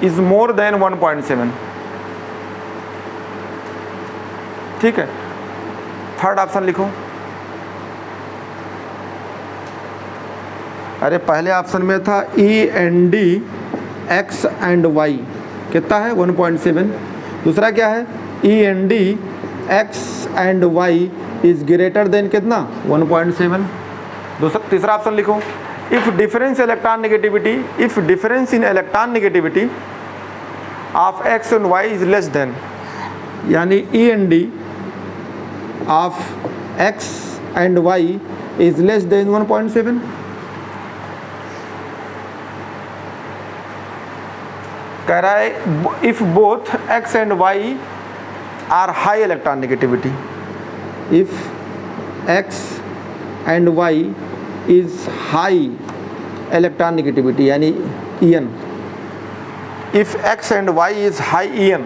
is more than 1.7, ठीक है। Third option लिखो। अरे पहले option में था END x and y कितना है 1.7, दूसरा क्या है END x and y is greater than कितना 1.7। दूसरा तीसरा ऑप्शन लिखो if difference electronegativity, if difference in electronegativity of x and y is less than, यानी END of x and y is less than 1.7। कह रहा है if both x and y are high electronegativity, if x and y is high electron negativity यानी EN, if x and y is high EN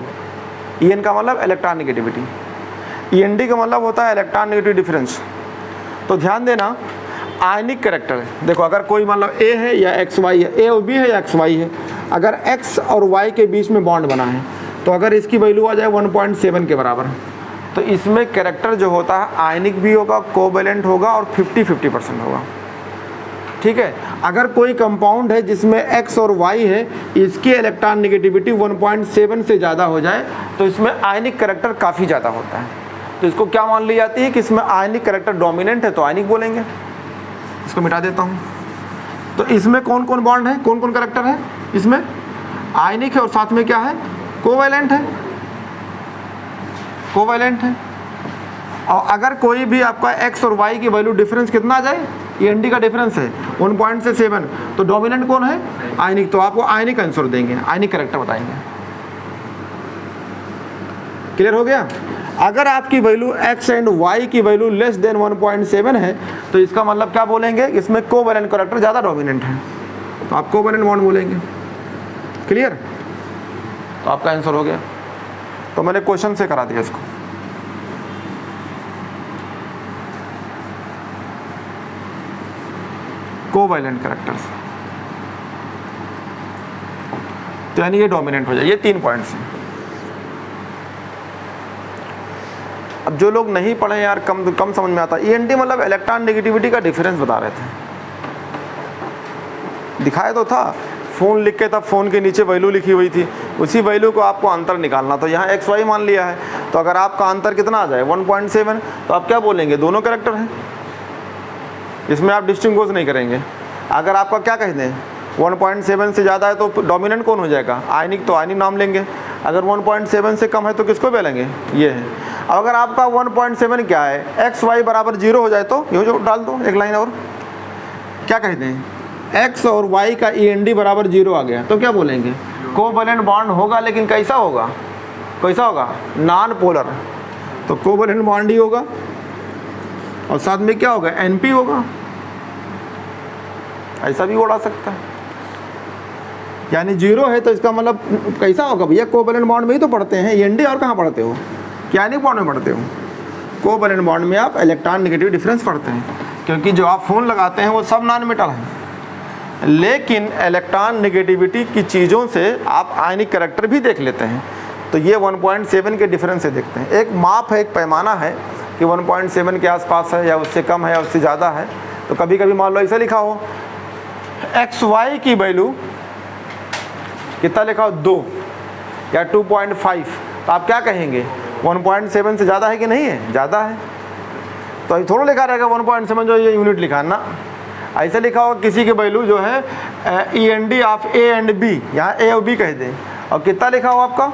का मतलब electron negativity, END का मतलब होता है इलेक्ट्रॉन नेगेटिव डिफरेंस। तो ध्यान देना आयनिक कैरेक्टर है, देखो अगर कोई मतलब A है या XY है, A और B है या XY है, अगर x और y के बीच में बॉन्ड बना है तो अगर इसकी वैल्यू आ जाए 1.7 के बराबर, तो इसमें कैरेक्टर जो होता है आयनिक भी होगा, कोवेलेंट होगा और 50-50% होगा, ठीक है। अगर कोई कंपाउंड है जिसमें x और y है, इसकी इलेक्ट्रॉन नेगेटिविटी 1.7 से ज़्यादा हो जाए तो इसमें आयनिक कैरेक्टर काफ़ी ज़्यादा होता है, तो इसको क्या मान ली जाती है कि इसमें आयनिक कैरेक्टर डोमिनेंट है, तो आयनिक बोलेंगे। इसको मिटा देता हूँ। तो इसमें कौन कौन बॉन्ड है, कौन कौन कैरेक्टर है, इसमें आयनिक है और साथ में क्या है कोवेलेंट है, कोवेलेंट है। और अगर कोई भी आपका x और y की वैल्यू डिफरेंस कितना आ जाए, END का डिफरेंस है 1.7, तो डोमिनेंट कौन है आयनिक, तो आपको आयनिक आंसर देंगे, आयनिक कैरेक्टर बताएंगे। क्लियर हो गया। अगर आपकी वैल्यू x एंड y की वैल्यू लेस देन 1.7 है तो इसका मतलब क्या बोलेंगे, इसमें कोवैलेंट कैरेक्टर ज़्यादा डोमिनेंट है, तो आप कोवैलेंट बॉन्ड बोलेंगे। क्लियर, तो आपका आंसर हो गया। तो मैंने क्वेश्चन से करा दिया इसको। कोवैलेंट कैरेक्टर्स, तो यानी ये डोमिनेंट हो जाए। ये 3 पॉइंट्स हैं। अब जो लोग नहीं पढ़े यार, कम समझ में आता। ENT मतलब इलेक्ट्रॉन नेगेटिविटी का डिफरेंस बता रहे थे, दिखाया तो था। फ़ोन लिख के तब फ़ोन के नीचे वैल्यू लिखी हुई थी, उसी वैल्यू को आपको अंतर निकालना। तो यहाँ x y मान लिया है, तो अगर आपका अंतर कितना आ जाए 1.7, तो आप क्या बोलेंगे, दोनों कैरेक्टर हैं, इसमें आप डिस्टिंग्विश नहीं करेंगे। अगर आपका क्या कह दें 1.7 से ज़्यादा है तो डोमिनेंट कौन हो जाएगा, आयनिक, तो आयनिक नाम लेंगे। अगर 1.7 से कम है तो किसको बोलेंगे, ये है। अगर आपका 1.7 क्या है, x y बराबर 0 हो जाए तो ये जो डाल दो एक लाइन और, क्या कहते हैं, x और y का END बराबर 0 आ गया तो क्या बोलेंगे, कोवैलेंट बॉन्ड होगा, लेकिन कैसा होगा, कैसा होगा, नॉन पोलर। तो कोवैलेंट बॉन्ड ही होगा, और साथ में क्या होगा, NP होगा। ऐसा भी उड़ा सकता है, यानी 0 है तो इसका मतलब कैसा होगा भैया, कोवैलेंट बॉन्ड में ही तो पढ़ते हैं END, और कहाँ पढ़ते हो, क्या नहीं बॉन्ड में पढ़ते हो। कोवैलेंट बॉन्ड में आप इलेक्ट्रॉन नेगेटिव डिफरेंस पढ़ते हैं, क्योंकि जो आप फ़ोन लगाते हैं वो सब नॉन मेटल है, लेकिन इलेक्ट्रॉन नेगेटिविटी की चीज़ों से आप आयनिक कैरेक्टर भी देख लेते हैं। तो ये 1.7 के डिफरेंस से देखते हैं। एक माप है, एक पैमाना है कि 1.7 के आसपास है, या उससे कम है, या उससे ज़्यादा है। तो कभी कभी मान लो ऐसा लिखा हो XY की वैल्यू कितना लिखा हो, 2 या 2.5, तो आप क्या कहेंगे, 1.7 से ज़्यादा है कि नहीं है, ज़्यादा है। तो अभी थोड़ा लिखा रहेगा 1.7 जो ये यूनिट लिखा है ना, ऐसे लिखा होगा किसी की वैल्यू जो है END of A and B, यहाँ A और B कह दें, और कितना लिखा हो आपका,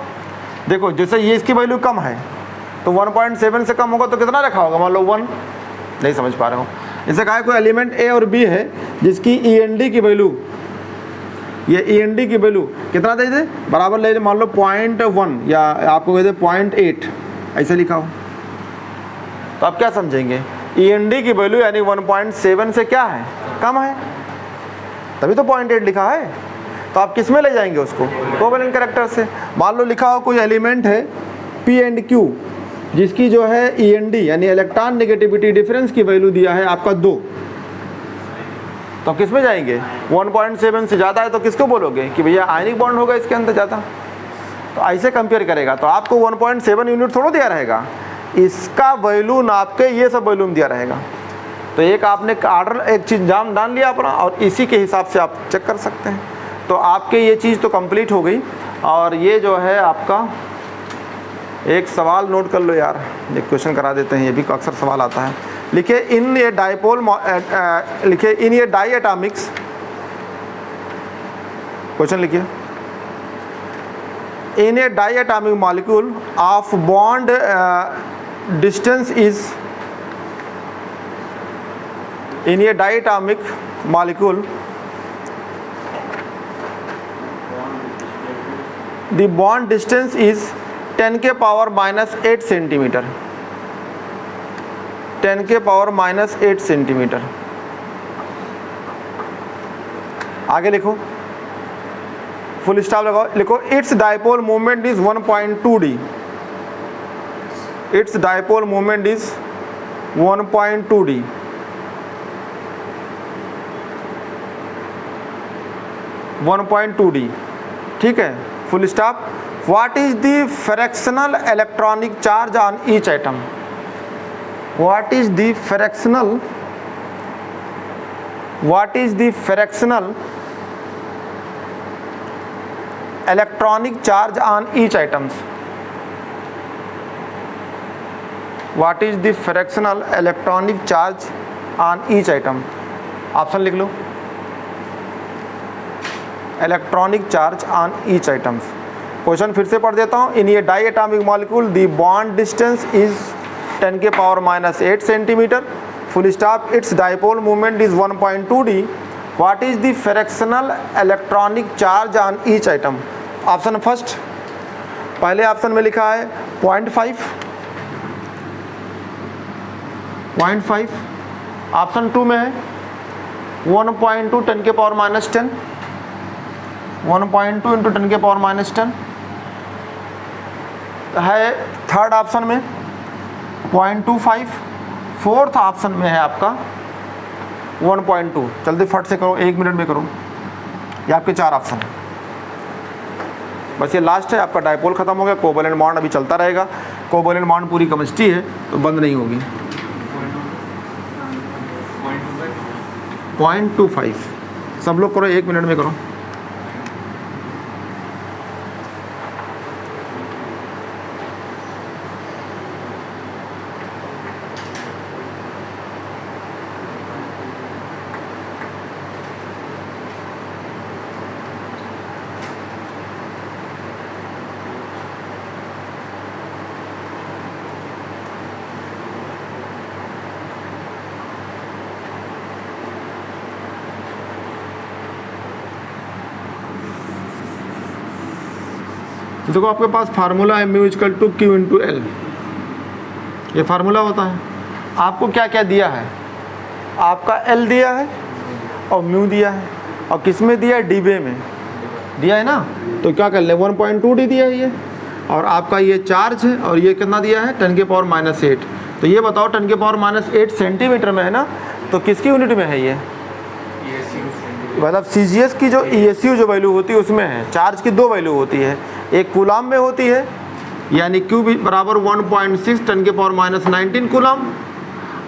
देखो जैसे ये इसकी वैल्यू कम है तो 1.7 से कम होगा तो कितना रखा होगा, मान लो 1, नहीं समझ पा रहे हो। जैसे कहा कोई एलिमेंट A और B है जिसकी END की वैल्यू, ये END की वैल्यू कितना दे दे, बराबर ले दे, मान लो 0.1 या आपको कह दे 0.8, ऐसे लिखा हो, तो आप क्या समझेंगे, END की वैल्यू यानी 1.7 से क्या है, कम है, तभी तो 0.8 लिखा है। तो आप किस में ले जाएंगे उसको, कोवैलेंट कैरेक्टर से। मान लो लिखा हो कोई एलिमेंट है P एंड Q जिसकी जो है END यानी इलेक्ट्रॉन नेगेटिविटी डिफरेंस की वैल्यू दिया है आपका 2, तो किस में जाएंगे, 1.7 से ज़्यादा है तो किसको बोलोगे कि भैया आयनिक बॉन्ड होगा इसके अंदर ज़्यादा। तो ऐसे कंपेयर करेगा, तो आपको 1.7 यूनिट थोड़ा दिया रहेगा, इसका वैल्यू नाप के ये सब वैल्यू दिया रहेगा। तो एक आपने आर्डर एक चीज़ जाम डाल लिया अपना, और इसी के हिसाब से आप चेक कर सकते हैं। तो आपके ये चीज़ तो कंप्लीट हो गई। और ये जो है आपका एक सवाल नोट कर लो यार, एक क्वेश्चन करा देते हैं, ये भी अक्सर सवाल आता है। लिखिए इन ये डाइपोल, लिखिए इन ये डाई एटॉमिक्स, क्वेश्चन लिखिए, in a diatomic molecule of bond distance is, in a diatomic molecule the bond distance is 10 के पावर -8 सेंटीमीटर, 10 के पावर -8 सेंटीमीटर। आगे लिखो, फुल स्टॉप लगाओ, लिखो it's dipole moment is 1.2 d, it's dipole moment is 1.2 d, 1.2 d, ठीक है, full stop. What is the fractional electronic charge on each atom, what is the fractional electronic charge on each atoms, what is the fractional electronic charge on each atom, option लिख लो, electronic charge on each atoms. Question फिर से पढ़ देता हूँ, in ये diatomic molecule the bond distance is 10 के power -8 centimetre, full stop, its dipole movement is 1.2 d, what is the fractional electronic charge on each atom. Option first पहले option में लिखा है 0.5, ऑप्शन 2 में है 1.2 10 के पावर माइनस 10, 1.2 इंटू 10 के power minus 10 है। थर्ड ऑप्शन में 0.25, फोर्थ ऑप्शन में है आपका 1.2। जल्दी फट से करो, 1 मिनट में करो। ये आपके 4 ऑप्शन है, बस ये लास्ट है आपका। डायपोल खत्म हो गया, कोवैलेंट बॉन्ड अभी चलता रहेगा। कोवैलेंट बॉन्ड पूरी केमिस्ट्री है तो बंद नहीं होगी। 0.25 सब लोग करो, 1 मिनट में करो। तो देखो आपके पास फार्मूला है mu equal to Q into L, ये फार्मूला होता है। आपको क्या क्या दिया है, आपका एल दिया है और म्यू दिया है, और किस में दिया है, डीबे में दिया है ना। तो क्या कर लें, 1.2 डी दिया है ये, और आपका ये चार्ज है, और ये कितना दिया है, 10 के पावर माइनस 8। तो ये बताओ 10 के पावर माइनस 8 सेंटीमीटर में है ना, तो किसकी यूनिट में है ये, मतलब CGS की जो ESU जो वैल्यू होती है उसमें है। चार्ज की 2 वैल्यू होती है, एक कूलाम में होती है, यानी Q बराबर 1.6 10 के पावर माइनस 19 कूलाम,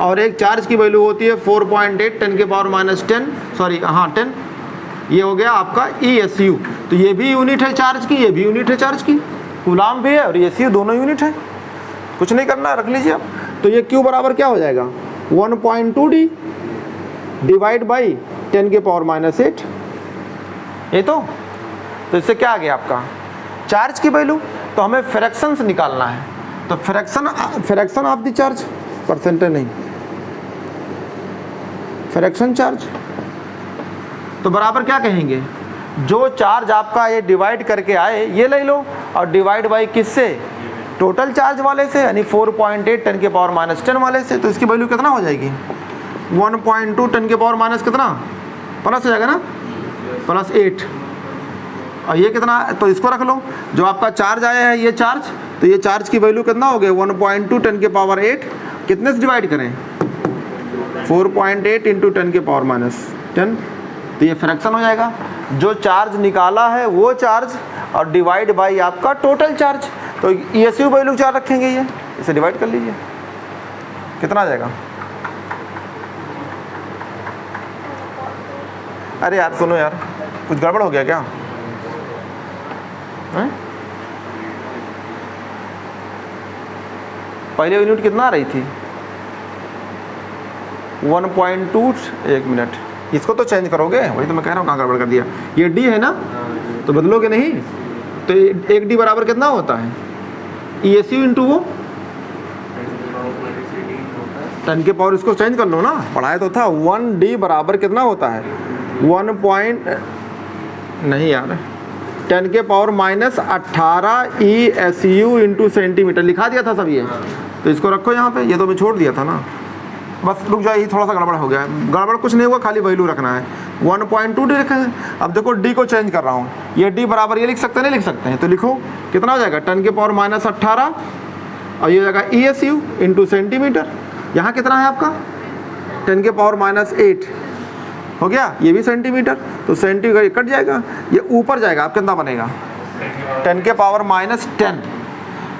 और एक चार्ज की वैल्यू होती है 4.8 10 के पावर माइनस 10, सॉरी हाँ 10। ये हो गया आपका ESU। तो ये भी यूनिट है चार्ज की, ये भी यूनिट है चार्ज की, कूलाम भी है और ESU दोनों यूनिट है। कुछ नहीं करना, रख लीजिए आप। तो ये Q बराबर क्या हो जाएगा, 1.2 D डिवाइड बाई 10 के पावर माइनस 8। ये तो इससे क्या आ गया आपका चार्ज की वैल्यू। तो हमें फ्रैक्शंस निकालना है, तो fraction of the charge, percentage नहीं, फ्रैक्शन चार्ज। तो बराबर क्या कहेंगे, जो चार्ज आपका ये डिवाइड करके आए ये ले लो, और डिवाइड बाई किससे, टोटल चार्ज वाले से, यानी 4.8 10 के पावर माइनस 10 वाले से। तो इसकी वैल्यू कितना हो जाएगी, 1.2 10 के पावर माइनस कितना, प्लस हो जाएगा ना, प्लस 8। और ये कितना, तो इसको रख लो, जो आपका चार्ज आया है ये चार्ज, तो ये चार्ज की वैल्यू कितना हो गया, 1.2 10 के पावर 8, कितने से डिवाइड करें, 4.8 इंटू 10 के पावर माइनस 10। तो ये फ्रैक्शन हो जाएगा, जो चार्ज निकाला है वो चार्ज, और डिवाइड बाई आपका टोटल चार्ज। तो ESU वैल्यू 4 रखेंगे, ये इसे डिवाइड कर लीजिए, कितना आ जाएगा। अरे यार सुनो यार, कुछ गड़बड़ हो गया क्या है? पहले यूनिट कितना आ रही थी, 1.2, 1 मिनट, इसको तो चेंज करोगे, वही तो मैं कह रहा हूँ, कहाँ गड़बड़ कर दिया। ये D है ना, तो बदलोगे नहीं। तो 1 D बराबर कितना होता है, ESU इंटू वो 10 के पावर, इसको चेंज कर लो ना, पढ़ाया तो था। 1 D बराबर कितना होता है, नहीं यार, 10 के power minus 18 ESU into centimetre लिखा दिया था सब ये। तो इसको रखो यहाँ पे, ये तो मैं छोड़ दिया था ना, बस रुक जाइए, थोड़ा सा गड़बड़ हो गया है। गड़बड़ कुछ नहीं हुआ, खाली वैल्यू रखना है। 1.2 D रखे हैं। अब देखो D को चेंज कर रहा हूँ, ये D बराबर ये लिख सकते हैं, नहीं लिख सकते हैं, तो लिखो कितना हो जाएगा, 10 के पावर माइनस 18, और ये हो जाएगा ESU इंटू सेंटीमीटर। यहाँ कितना है आपका, 10 के पावर माइनस 8 हो गया, ये भी सेंटीमीटर, तो सेंटीमीटर कट जाएगा, ये ऊपर जाएगा, आप कितना बनेगा, 10 के पावर माइनस 10,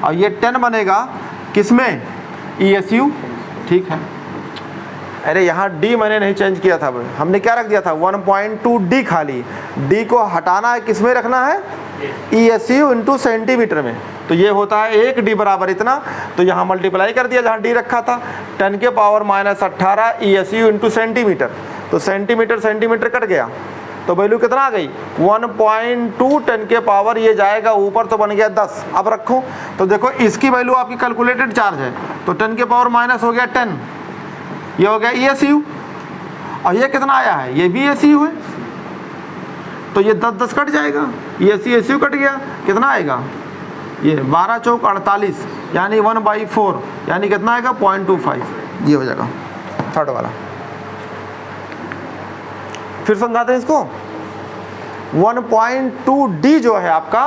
और ये 10 बनेगा किसमें, ESU, ठीक है। अरे यहाँ D मैंने नहीं चेंज किया था, हमने क्या रख दिया था, 1.2 D खाली, D को हटाना है, किस में रखना है, ESU इंटू सेंटीमीटर में। तो ये होता है 1 D बराबर इतना, तो यहाँ मल्टीप्लाई कर दिया जहाँ D रखा था, 10 के power minus 18 ESU into centimetre, तो सेंटीमीटर सेंटीमीटर कट गया, तो वैल्यू कितना आ गई, 1.2 10 के पावर, ये जाएगा ऊपर तो बन गया 10। अब रखो, तो देखो इसकी वैल्यू आपकी कैलकुलेटेड चार्ज है, तो 10 के पावर माइनस हो गया 10, ये हो गया ESU, और ये कितना आया है, ये भी ESU है, तो ये 10 10 कट जाएगा, ESU कट गया, कितना आएगा ये 12 चौक 48 यानी 1/4 यानी कितना आएगा 0.25, ये हो जाएगा थर्ड वाला। फिर समझाते हैं इसको। 1.2D जो है आपका,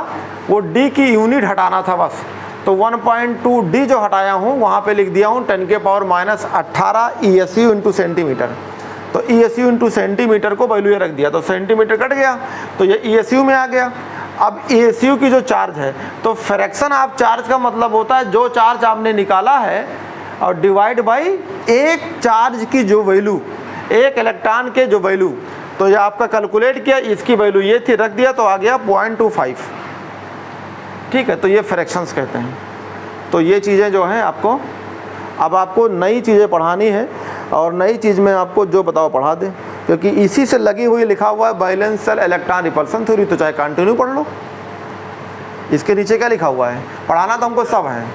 वो D की यूनिट हटाना था बस, तो 1.2D जो हटाया हूँ वहाँ पे लिख दिया हूँ 10⁻18 ESU इंटू सेंटीमीटर। तो ESU इंटू सेंटीमीटर को वैल्यू रख दिया, तो सेंटीमीटर कट गया तो ये ESU में आ गया। अब ESU की जो चार्ज है, तो फ्रैक्शन ऑफ चार्ज का मतलब होता है जो चार्ज आपने निकाला है और डिवाइड बाई एक चार्ज की जो वैल्यू, एक इलेक्ट्रॉन के जो वैल्यू, तो ये आपका कैलकुलेट किया, इसकी वैल्यू ये थी, रख दिया तो आ गया 0.25। ठीक है, तो ये फ्रैक्शंस कहते हैं। तो ये चीज़ें जो हैं आपको, अब आपको नई चीज़ें पढ़ानी है और नई चीज़ में आपको जो बताओ पढ़ा दें, क्योंकि इसी से लगी हुई लिखा हुआ है वैलेंशियल इलेक्ट्रॉन रिपल्सन थ्योरी, तो चाहे कंटिन्यू पढ़ लो। इसके नीचे क्या लिखा हुआ है, पढ़ाना तो हमको सब है,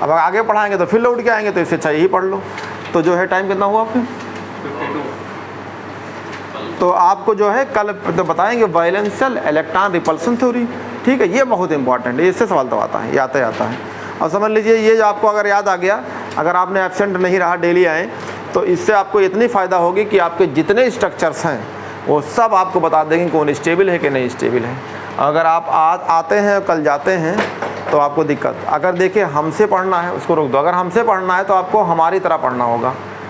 अब आगे पढ़ाएंगे तो फिर लौट के आएंगे, तो इससे अच्छा यही पढ़ लो। तो जो है टाइम कितना हुआ आपके, तो आपको जो है कल तो बताएंगे वैलेंशियल इलेक्ट्रॉन रिपल्सन थ्योरी। ठीक है, ये बहुत इंपॉर्टेंट है, इससे सवाल तो आता है, ये आता है। और समझ लीजिए ये जो आपको अगर याद आ गया, अगर आपने एब्सेंट नहीं रहा, डेली आए, तो इससे आपको इतनी फ़ायदा होगी कि आपके जितने स्ट्रक्चर्स हैं वो सब आपको बता देंगे कौन स्टेबल है कि नहीं स्टेबल है। अगर आप आते हैं कल जाते हैं तो आपको दिक्कत, अगर देखिए हमसे पढ़ना है उसको रोक दो, अगर हमसे पढ़ना है तो आपको हमारी तरह पढ़ना होगा।